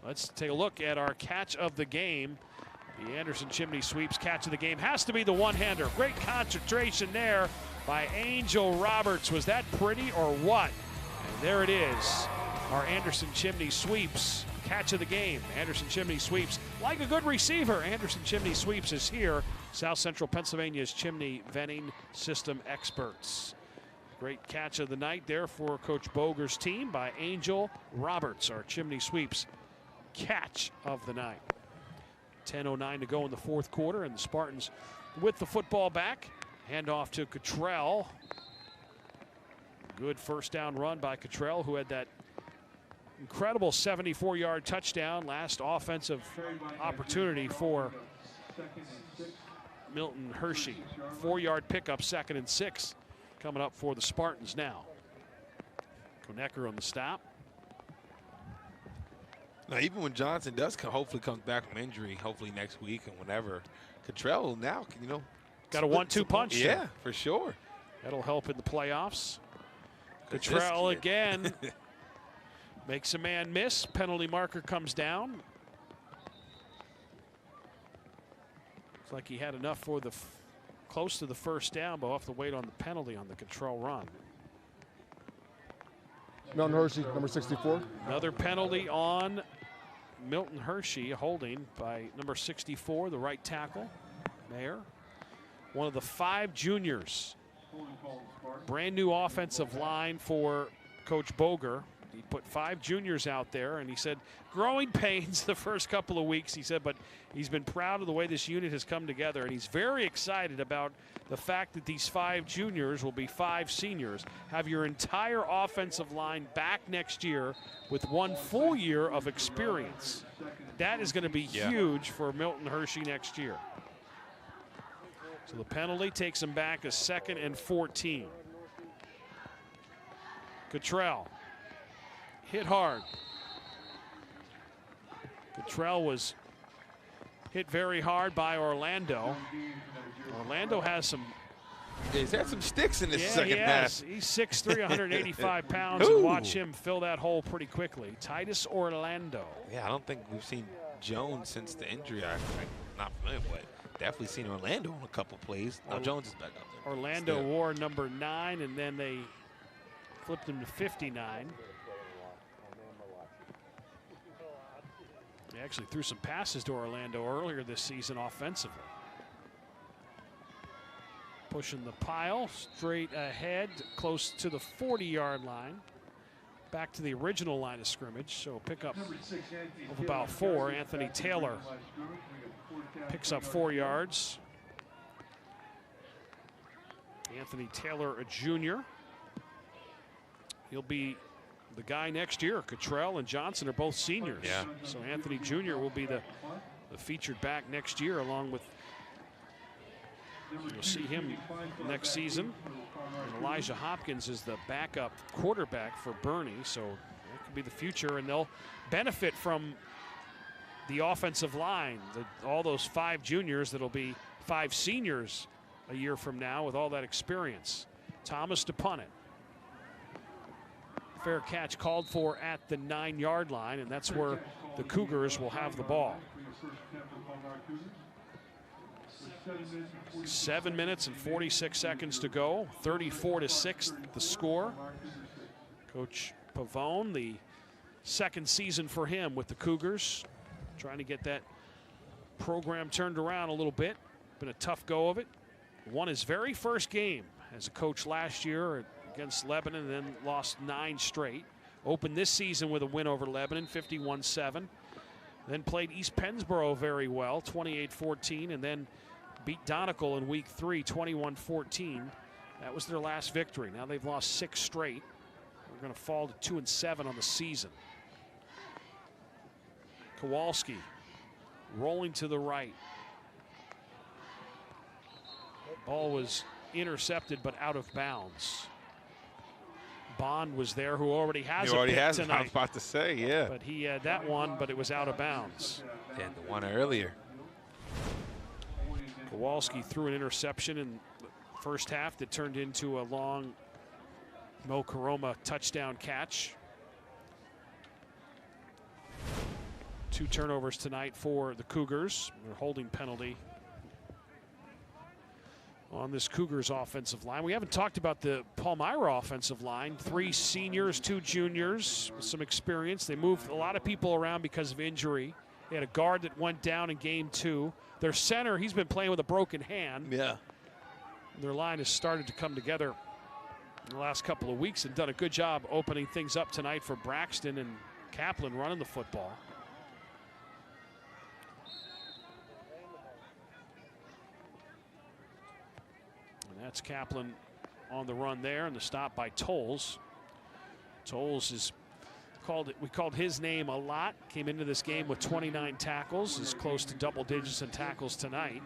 Let's take a look at our catch of the game. The Anderson Chimney Sweeps catch of the game has to be the one-hander. Great concentration there by Angel Roberts. Was that pretty or what? And there it is. our Anderson Chimney Sweeps catch of the game. Anderson Chimney Sweeps, like a good receiver, Anderson Chimney Sweeps is here. South Central Pennsylvania's chimney venting system experts. Great catch of the night there for Coach Boger's team by Angel Roberts, our Chimney Sweeps catch of the night. 10:09 to go in the fourth quarter, and the Spartans with the football back. Hand off to Cottrell. Good first down run by Cottrell, who had that incredible 74-yard touchdown, last offensive opportunity for Milton Hershey. 4-yard pickup, 2nd and 6, coming up for the Spartans now. Konecker on the stop. Now, even when Johnson does hopefully comes back from injury, hopefully next week and whenever, Cottrell now, you know, got a 1-2 punch. Yeah, there. for sure. That'll help in the playoffs. Cottrell again makes a man miss. Penalty marker comes down. Looks like he had enough for the close to the first down, but off the wait on the penalty on the Cottrell run. Milton Hershey, number 64. Another penalty on Milton Hershey, a holding by number 64, the right tackle, Mayer. One of the 5 juniors. Brand new offensive line for Coach Boger. He put 5 juniors out there, and he said growing pains the first couple of weeks, he said, but he's been proud of the way this unit has come together, and he's very excited about the fact that these 5 juniors will be 5 seniors, have your entire offensive line back next year with 1 full year of experience. That is going to be huge for Milton Hershey next year. So the penalty takes him back a 2nd and 14. Cottrell hit hard. Cottrell was hit very hard by Orlando. Orlando has some. He's had some sticks in this second he half. He's 6'3", 185 pounds, and watch him fill that hole pretty quickly. Titus Orlando. Yeah, I don't think we've seen Jones since the injury. I'm not familiar with. Definitely seen Orlando on a couple plays. Now Jones is back up there. Orlando wore number 9, and then they flipped him to 59. They actually threw some passes to Orlando earlier this season offensively. Pushing the pile straight ahead, close to the 40-yard line. Back to the original line of scrimmage, so pickup of about 4. Anthony Taylor picks up 4 yards. Anthony Taylor, a junior. He'll be the guy next year. Cottrell and Johnson are both seniors. Yeah. So Anthony Jr. will be the featured back next year, along with, you'll see him next season. And Elijah Hopkins is the backup quarterback for Bernie, so that could be the future, and they'll benefit from the offensive line, all those 5 juniors that'll be 5 seniors a year from now with all that experience. Thomas to punt it. Fair catch called for at the 9-yard line, and that's where the Cougars will have the ball. 7 minutes and 46 seconds to go. 34-6 the score. Coach Pavone, the 2nd season for him with the Cougars, trying to get that program turned around a little bit. Been a tough go of it. Won his very first game as a coach last year against Lebanon, and then lost 9 straight. Opened this season with a win over Lebanon, 51-7. Then played East Pennsboro very well, 28-14, and then beat Donegal in week 3, 21-14. That was their last victory. Now they've lost 6 straight. They're going to fall to 2-7 on the season. Kowalski rolling to the right. Ball was intercepted but out of bounds. Bond was there, who already has a pick tonight. I was about to say, yeah. But he had that one, but it was out of bounds. And the one earlier. Kowalski threw an interception in the first half that turned into a long Mo Karoma touchdown catch. 2 turnovers tonight for the Cougars. Their holding penalty on this Cougars offensive line. We haven't talked about the Palmyra offensive line. 3 seniors, 2 juniors with some experience. They moved a lot of people around because of injury. They had a guard that went down in game 2. Their center, he's been playing with a broken hand. Yeah. Their line has started to come together in the last couple of weeks and done a good job opening things up tonight for Braxton and Kaplan running the football. And that's Kaplan on the run there, and the stop by Tolles. Tolles is we called his name a lot. Came into this game with 29 tackles, is close to double digits in tackles tonight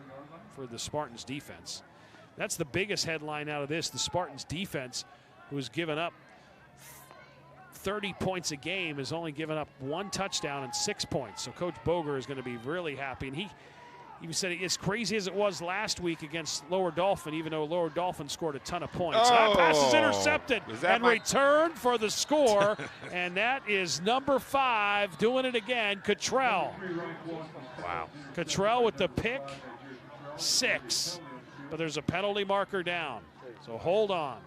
for the Spartans defense. That's the biggest headline out of this. The Spartans defense, who's given up 30 points a game, has only given up 1 touchdown and 6 points. So Coach Boger is going to be really happy. And he said, as crazy as it was last week against Lower Dolphin, even though Lower Dolphin scored a ton of points. Oh, that pass is intercepted and returned for the score. And that is number 5 doing it again, Cottrell. Wow. Cottrell with the pick 6. But there's a penalty marker down, so hold on.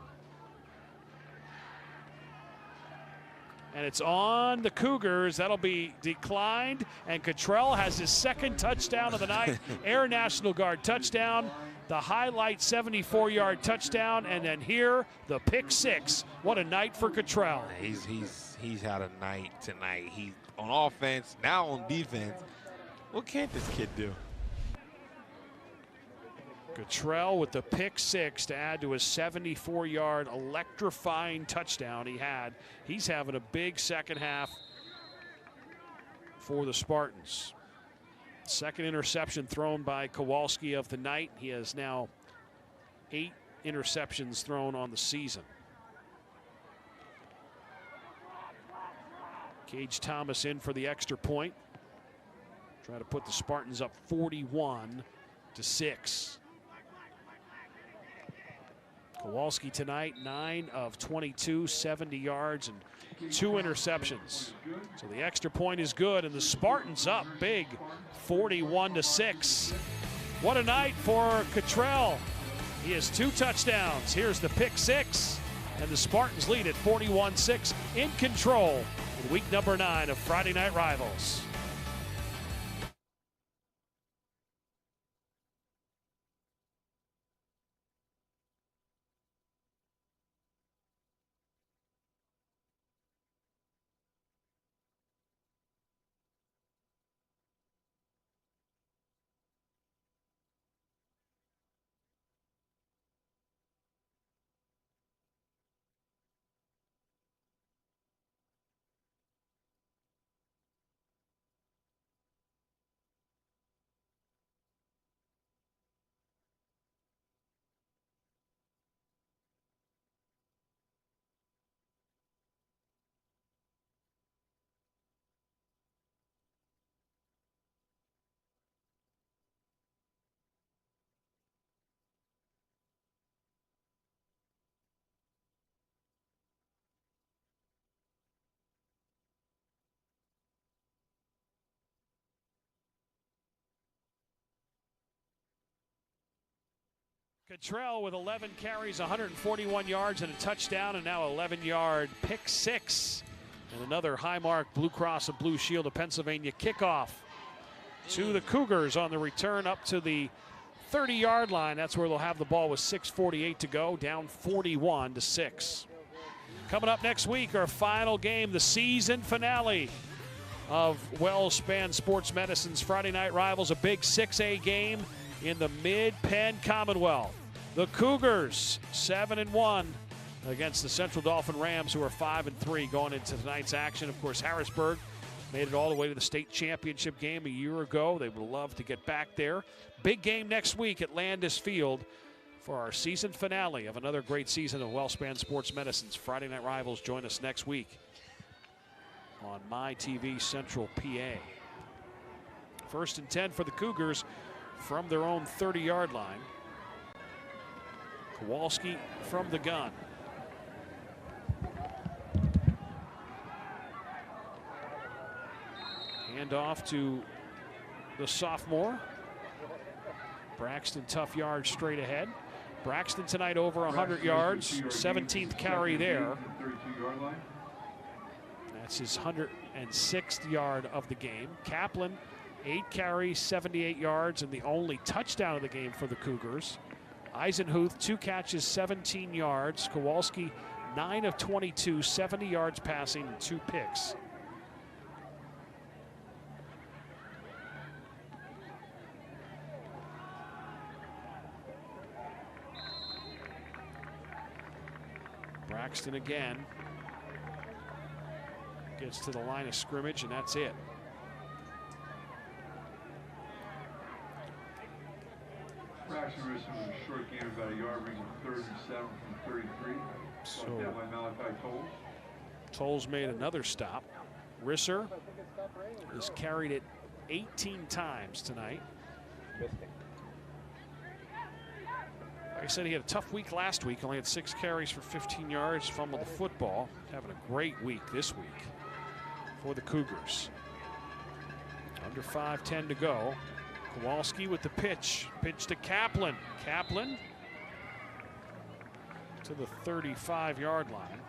And it's on the Cougars. That'll be declined, and Cottrell has his 2nd touchdown of the night. Air National Guard touchdown, the highlight 74-yard touchdown, and then here, the pick 6. What a night for Cottrell. He's had a night tonight. He's on offense, now on defense. What can't this kid do? Cottrell with the pick 6 to add to his 74-yard electrifying touchdown he had. He's having a big second half for the Spartans. 2nd interception thrown by Kowalski of the night. He has now 8 interceptions thrown on the season. Gage Thomas in for the extra point. Try to put the Spartans up 41-6. Kowalski tonight, 9 of 22, 70 yards and 2 interceptions. So the extra point is good, and the Spartans up big, 41-6. What a night for Cottrell. He has 2 touchdowns. Here's the pick 6, and the Spartans lead at 41-6 in control in week number 9 of Friday Night Rivals. Cottrell with 11 carries, 141 yards and a touchdown, and now 11-yard pick 6. And another high mark Blue Cross and Blue Shield of Pennsylvania kickoff to the Cougars on the return up to the 30-yard line. That's where they'll have the ball with 6:48 to go, down 41-6. Coming up next week, our final game, the season finale of WellSpan Sports Medicine's Friday Night Rivals, a big 6A game in the Mid-Penn Commonwealth. The Cougars 7-1 against the Central Dauphin Rams, who are 5-3 going into tonight's action. Of course, Harrisburg made it all the way to the state championship game a year ago. They would love to get back there. Big game next week at Landis Field for our season finale of another great season of WellSpan Sports Medicine's Friday Night Rivals. Join us next week on MyTV Central PA. 1st and 10 for the Cougars from their own 30-yard line. Kowalski from the gun. Hand off to the sophomore. Braxton, tough yard straight ahead. Braxton tonight over 100 yards, 17th carry there. That's his 106th yard of the game. Kaplan, 8 carries, 78 yards, and the only touchdown of the game for the Cougars. Eisenhuth, 2 catches, 17 yards. Kowalski, 9 of 22, 70 yards passing, and 2 picks. Braxton again gets to the line of scrimmage, and that's it. Braxton was a short game, about a yard, bringing 3rd and 7 from 33. So down by Malachi Tolles. Tolles made another stop. Risser has carried it 18 times tonight. Like I said, he had a tough week last week. Only had 6 carries for 15 yards, fumbled the football. Having a great week this week for the Cougars. Under 5:10 to go. Kowalski with the pitch. Pitch to Kaplan. Kaplan to the 35-yard line.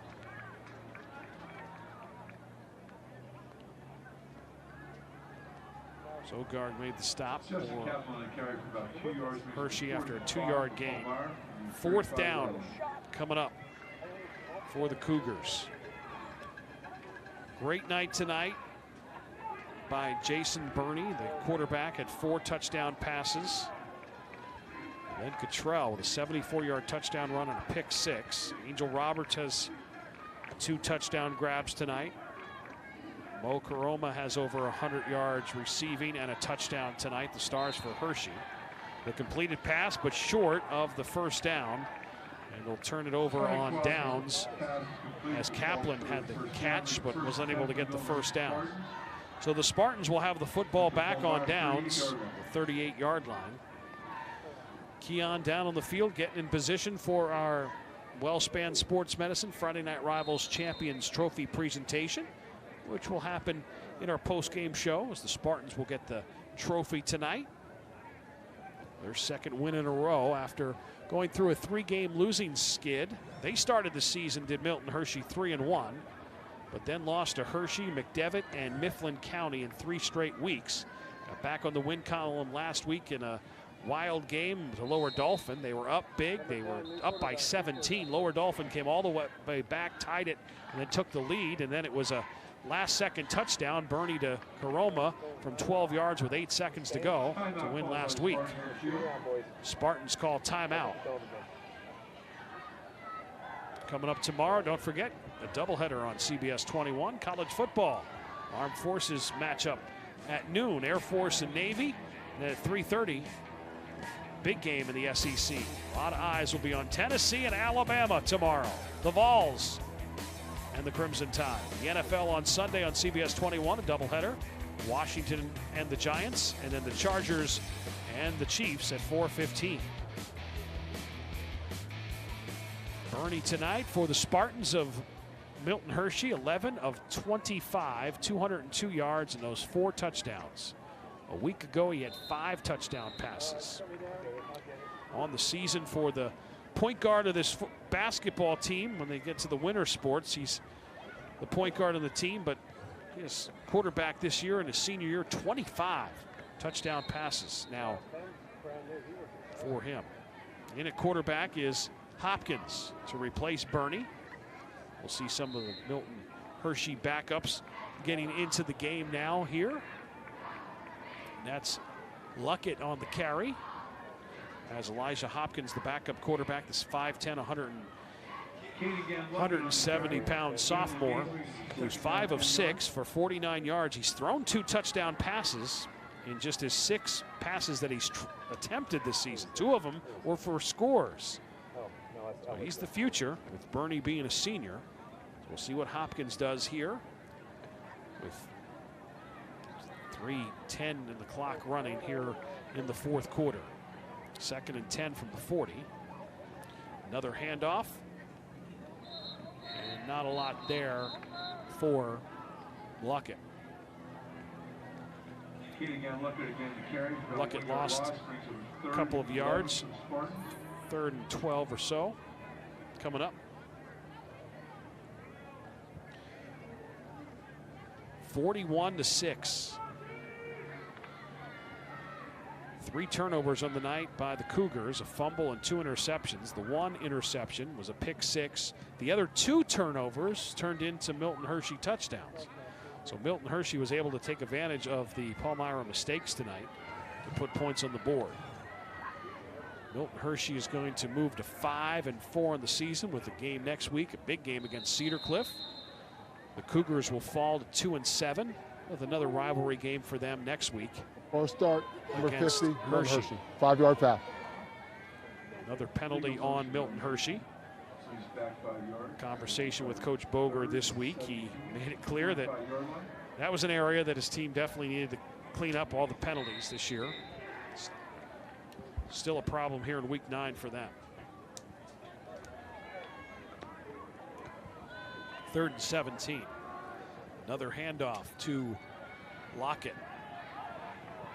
Zogard made the stop for Hershey after a 2-yard gain. 4th down coming up for the Cougars. Great night tonight by Jason Burney, the quarterback, had 4 touchdown passes. And then Cottrell with a 74-yard touchdown run and a pick 6. Angel Roberts has 2 touchdown grabs tonight. Mo Karoma has over 100 yards receiving and a touchdown tonight. The Stars for Hershey. The completed pass, but short of the 1st down. And they'll turn it over on downs as Kaplan had the catch but was unable to get the 1st down. So the Spartans will have the football back on downs, the 38-yard line. Keon down on the field, getting in position for our Wellspan Sports Medicine Friday Night Rivals Champions Trophy presentation, which will happen in our post-game show as the Spartans will get the trophy tonight. Their 2nd win in a row after going through a 3-game losing skid. They started the season, did Milton Hershey 3-1, but then lost to Hershey, McDevitt, and Mifflin County in 3 straight weeks. Got back on the win column last week in a wild game to Lower Dolphin. They were up big. They were up by 17. Lower Dolphin came all the way back, tied it, and then took the lead. And then it was a last-second touchdown, Burney to Karoma from 12 yards with 8 seconds to go to win last week. Spartans call timeout. Coming up tomorrow, don't forget, a doubleheader on CBS 21, college football. Armed Forces matchup at noon, Air Force and Navy. And at 3:30, big game in the SEC. A lot of eyes will be on Tennessee and Alabama tomorrow. The Vols and the Crimson Tide. The NFL on Sunday on CBS 21, a doubleheader. Washington and the Giants, and then the Chargers and the Chiefs at 4:15. Burney tonight for the Spartans of Milton Hershey, 11 of 25, 202 yards and those 4 touchdowns. A week ago, he had 5 touchdown passes. On the season for the point guard of this basketball team, when they get to the winter sports, he's the point guard of the team, but his quarterback this year in his senior year, 25 touchdown passes now for him. In at quarterback is Hopkins to replace Burney. We'll see some of the Milton Hershey backups getting into the game now here. And that's Luckett on the carry. As Elijah Hopkins, the backup quarterback, this 5'10", 170-pound sophomore, who's 5 of 6 for 49 yards. He's thrown 2 touchdown passes in just his 6 passes that he's attempted this season. 2 of them were for scores. So he's the future, with Burney being a senior. So we'll see what Hopkins does here with 3:10 in the clock running here in the 4th quarter. 2nd and 10 from the 40. Another handoff. And not a lot there for Luckett. Luckett lost a couple of yards. 3rd and 12 or so coming up. 41-6. 3 turnovers on the night by the Cougars, a fumble and 2 interceptions. The one interception was a pick 6. The other 2 turnovers turned into Milton Hershey touchdowns. So Milton Hershey was able to take advantage of the Palmyra mistakes tonight to put points on the board. Milton Hershey is going to move to 5-4 in the season with a game next week, a big game against Cedar Cliff. The Cougars will fall to 2-7 with another rivalry game for them next week. First start, number 50, Milton Hershey. 5-yard pass. Another penalty on Milton Hershey. Conversation with Coach Boger this week. He made it clear that that was an area that his team definitely needed to clean up all the penalties this year. Still a problem here in week 9 for them. 3rd and 17. Another handoff to Lockett.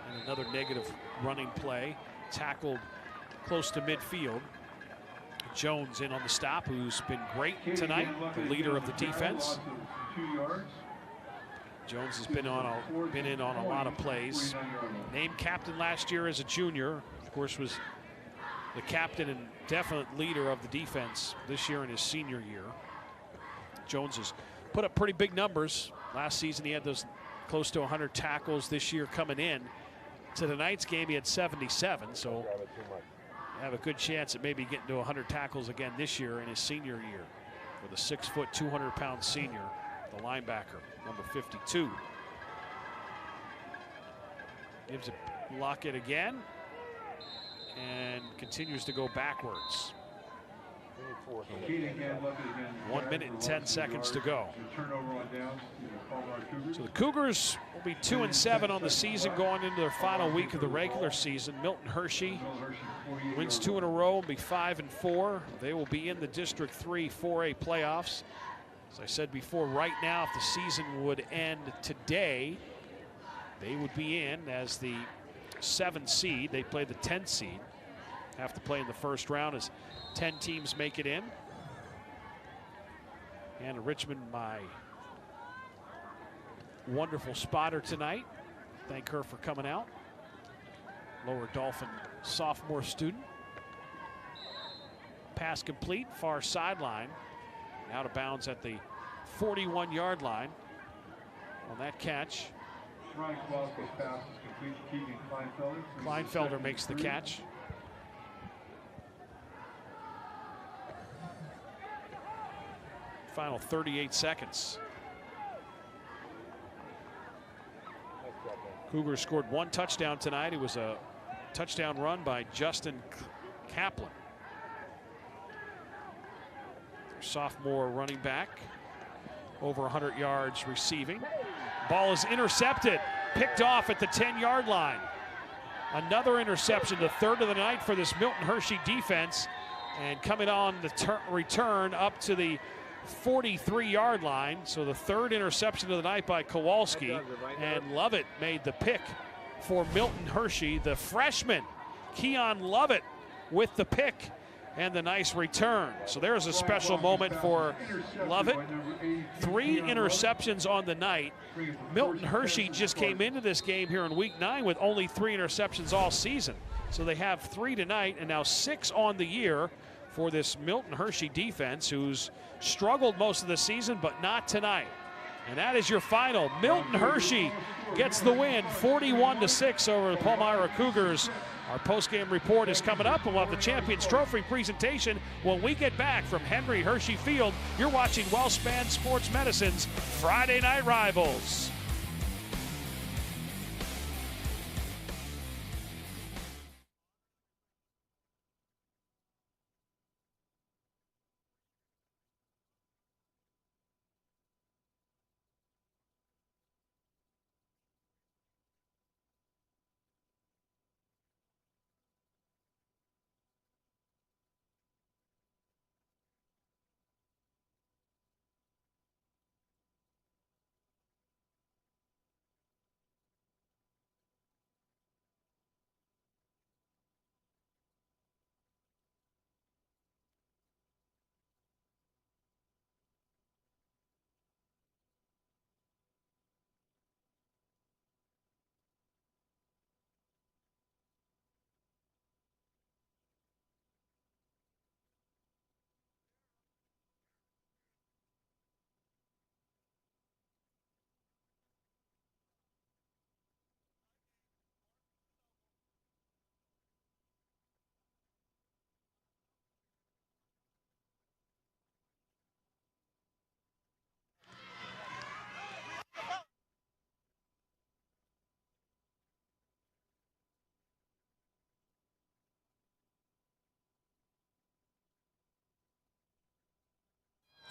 And another negative running play. Tackled close to midfield. Jones in on the stop, who's been great tonight, the leader of the defense. Jones has been in on a lot of plays. Named captain last year as a junior. Of course, was the captain and definite leader of the defense this year in his senior year. Jones has put up pretty big numbers. Last season he had those close to 100 tackles. This year coming in to tonight's game he had 77. So have a good chance at maybe getting to 100 tackles again this year in his senior year with a 6-foot, 200-pound senior, the linebacker, number 52. Gives it Lockett again and continues to go backwards. 1 minute and 10 seconds to go. So the Cougars will be 2-7 on the season going into their final week of the regular season. Milton Hershey wins 2 in a row and be 5-4. They will be in the District 3 4A playoffs. As I said before, right now, if the season would end today, they would be in as the 7th seed. They play the 10th seed. Have to play in the first round as 10 teams make it in. And Richmond, my wonderful spotter tonight. Thank her for coming out. Lower Dolphin sophomore student. Pass complete, far sideline. Out of bounds at the 41-yard line on that catch. Kleinfelder makes the catch. Final 38 seconds. Cougars scored 1 touchdown tonight. It was a touchdown run by Justin Kaplan. Their sophomore running back, over 100 yards receiving. Ball is intercepted, picked off at the 10-yard line. Another interception, the 3rd of the night for this Milton Hershey defense. And coming on the return up to the 43-yard line. So the 3rd interception of the night by Kowalski. And Lovett made the pick for Milton Hershey. The freshman, Keon Lovett, with the pick and the nice return. So there's a special moment for Lovett. 3 interceptions on the night. Milton Hershey just came into this game here in week 9 with only 3 interceptions all season. So they have 3 tonight and now 6 on the year for this Milton Hershey defense, who's struggled most of the season, but not tonight. And that is your final. Milton Hershey gets the win, 41-6 over the Palmyra Cougars. Our post-game report is coming up, and we'll have the Champions Trophy presentation when we get back from Henry Hershey Field. You're watching WellSpan Sports Medicine's Friday Night Rivals.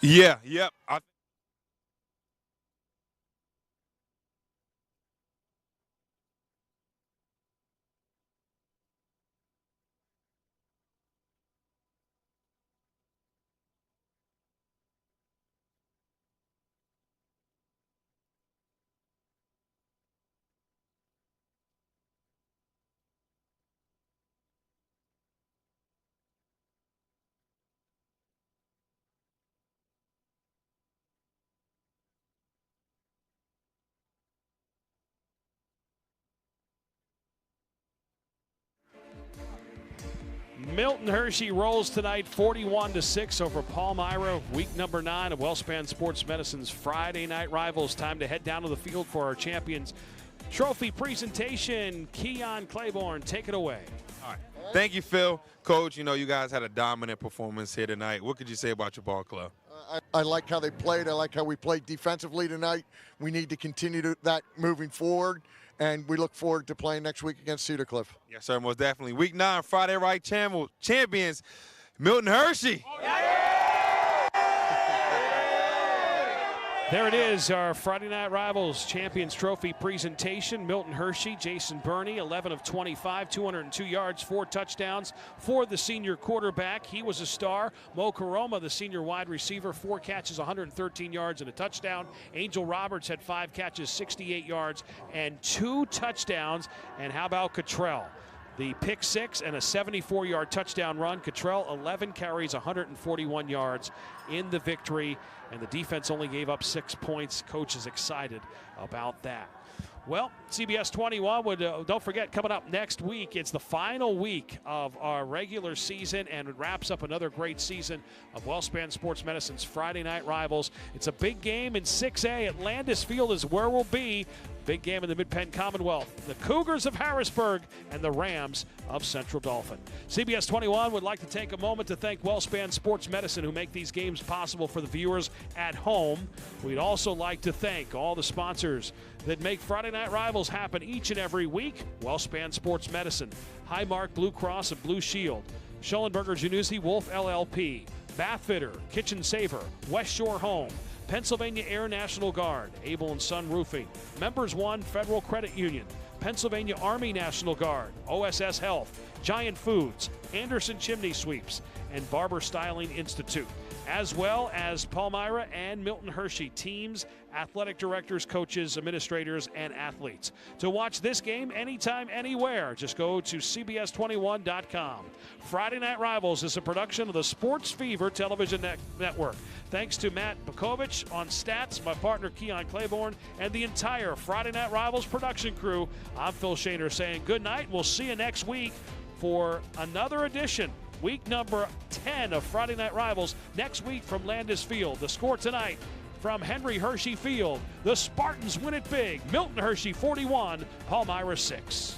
Yeah, yep. Milton Hershey rolls tonight 41-6 over Palmyra, week number 9 of WellSpan Sports Medicine's Friday Night Rivals. Time to head down to the field for our Champions Trophy presentation. Keon Claiborne, take it away. All right. Thank you, Phil. Coach, you know, you guys had a dominant performance here tonight. What could you say about your ball club? I like how they played. I like how we played defensively tonight. We need to continue that moving forward, and we look forward to playing next week against Cedar Cliff. Yes, sir, most definitely. Week 9, Friday Night Champions, Milton Hershey. There it is, our Friday Night Rivals Champions Trophy presentation. Milton Hershey, Jason Burney, 11 of 25, 202 yards, 4 touchdowns for the senior quarterback. He was a star. Mo Karoma, the senior wide receiver, 4 catches, 113 yards and a touchdown. Angel Roberts had 5 catches, 68 yards and 2 touchdowns. And how about Cottrell? The pick 6 and a 74-yard touchdown run. Cottrell, 11 carries, 141 yards in the victory, and the defense only gave up 6 points. Coach is excited about that. Well, CBS 21 would, don't forget, coming up next week, it's the final week of our regular season, and it wraps up another great season of WellSpan Sports Medicine's Friday Night Rivals. It's a big game in 6A at Landis Field is where we'll be. Big game in the Mid-Penn Commonwealth. The Cougars of Harrisburg and the Rams of Central Dauphin. CBS 21 would like to take a moment to thank WellSpan Sports Medicine, who make these games possible for the viewers at home. We'd also like to thank all the sponsors that make Friday Night Rivals happen each and every week. WellSpan Sports Medicine, Highmark Blue Cross and Blue Shield, Schellenberger Januzzi Wolf LLP, Bathfitter, Kitchen Saver, West Shore Home, Pennsylvania Air National Guard, Able & Son Roofing, Members One Federal Credit Union, Pennsylvania Army National Guard, OSS Health, Giant Foods, Anderson Chimney Sweeps, and Barber Styling Institute, as well as Palmyra and Milton Hershey teams, athletic directors, coaches, administrators, and athletes. To watch this game anytime, anywhere, just go to CBS21.com. Friday Night Rivals is a production of the Sports Fever Television Network. Thanks to Matt Bukovich on stats, my partner Keon Claiborne, and the entire Friday Night Rivals production crew. I'm Phil Shaner saying good night. We'll see you next week for another edition, week number 10 of Friday Night Rivals, next week from Landis Field. The score tonight from Henry Hershey Field. The Spartans win it big. Milton Hershey 41, Palmyra 6.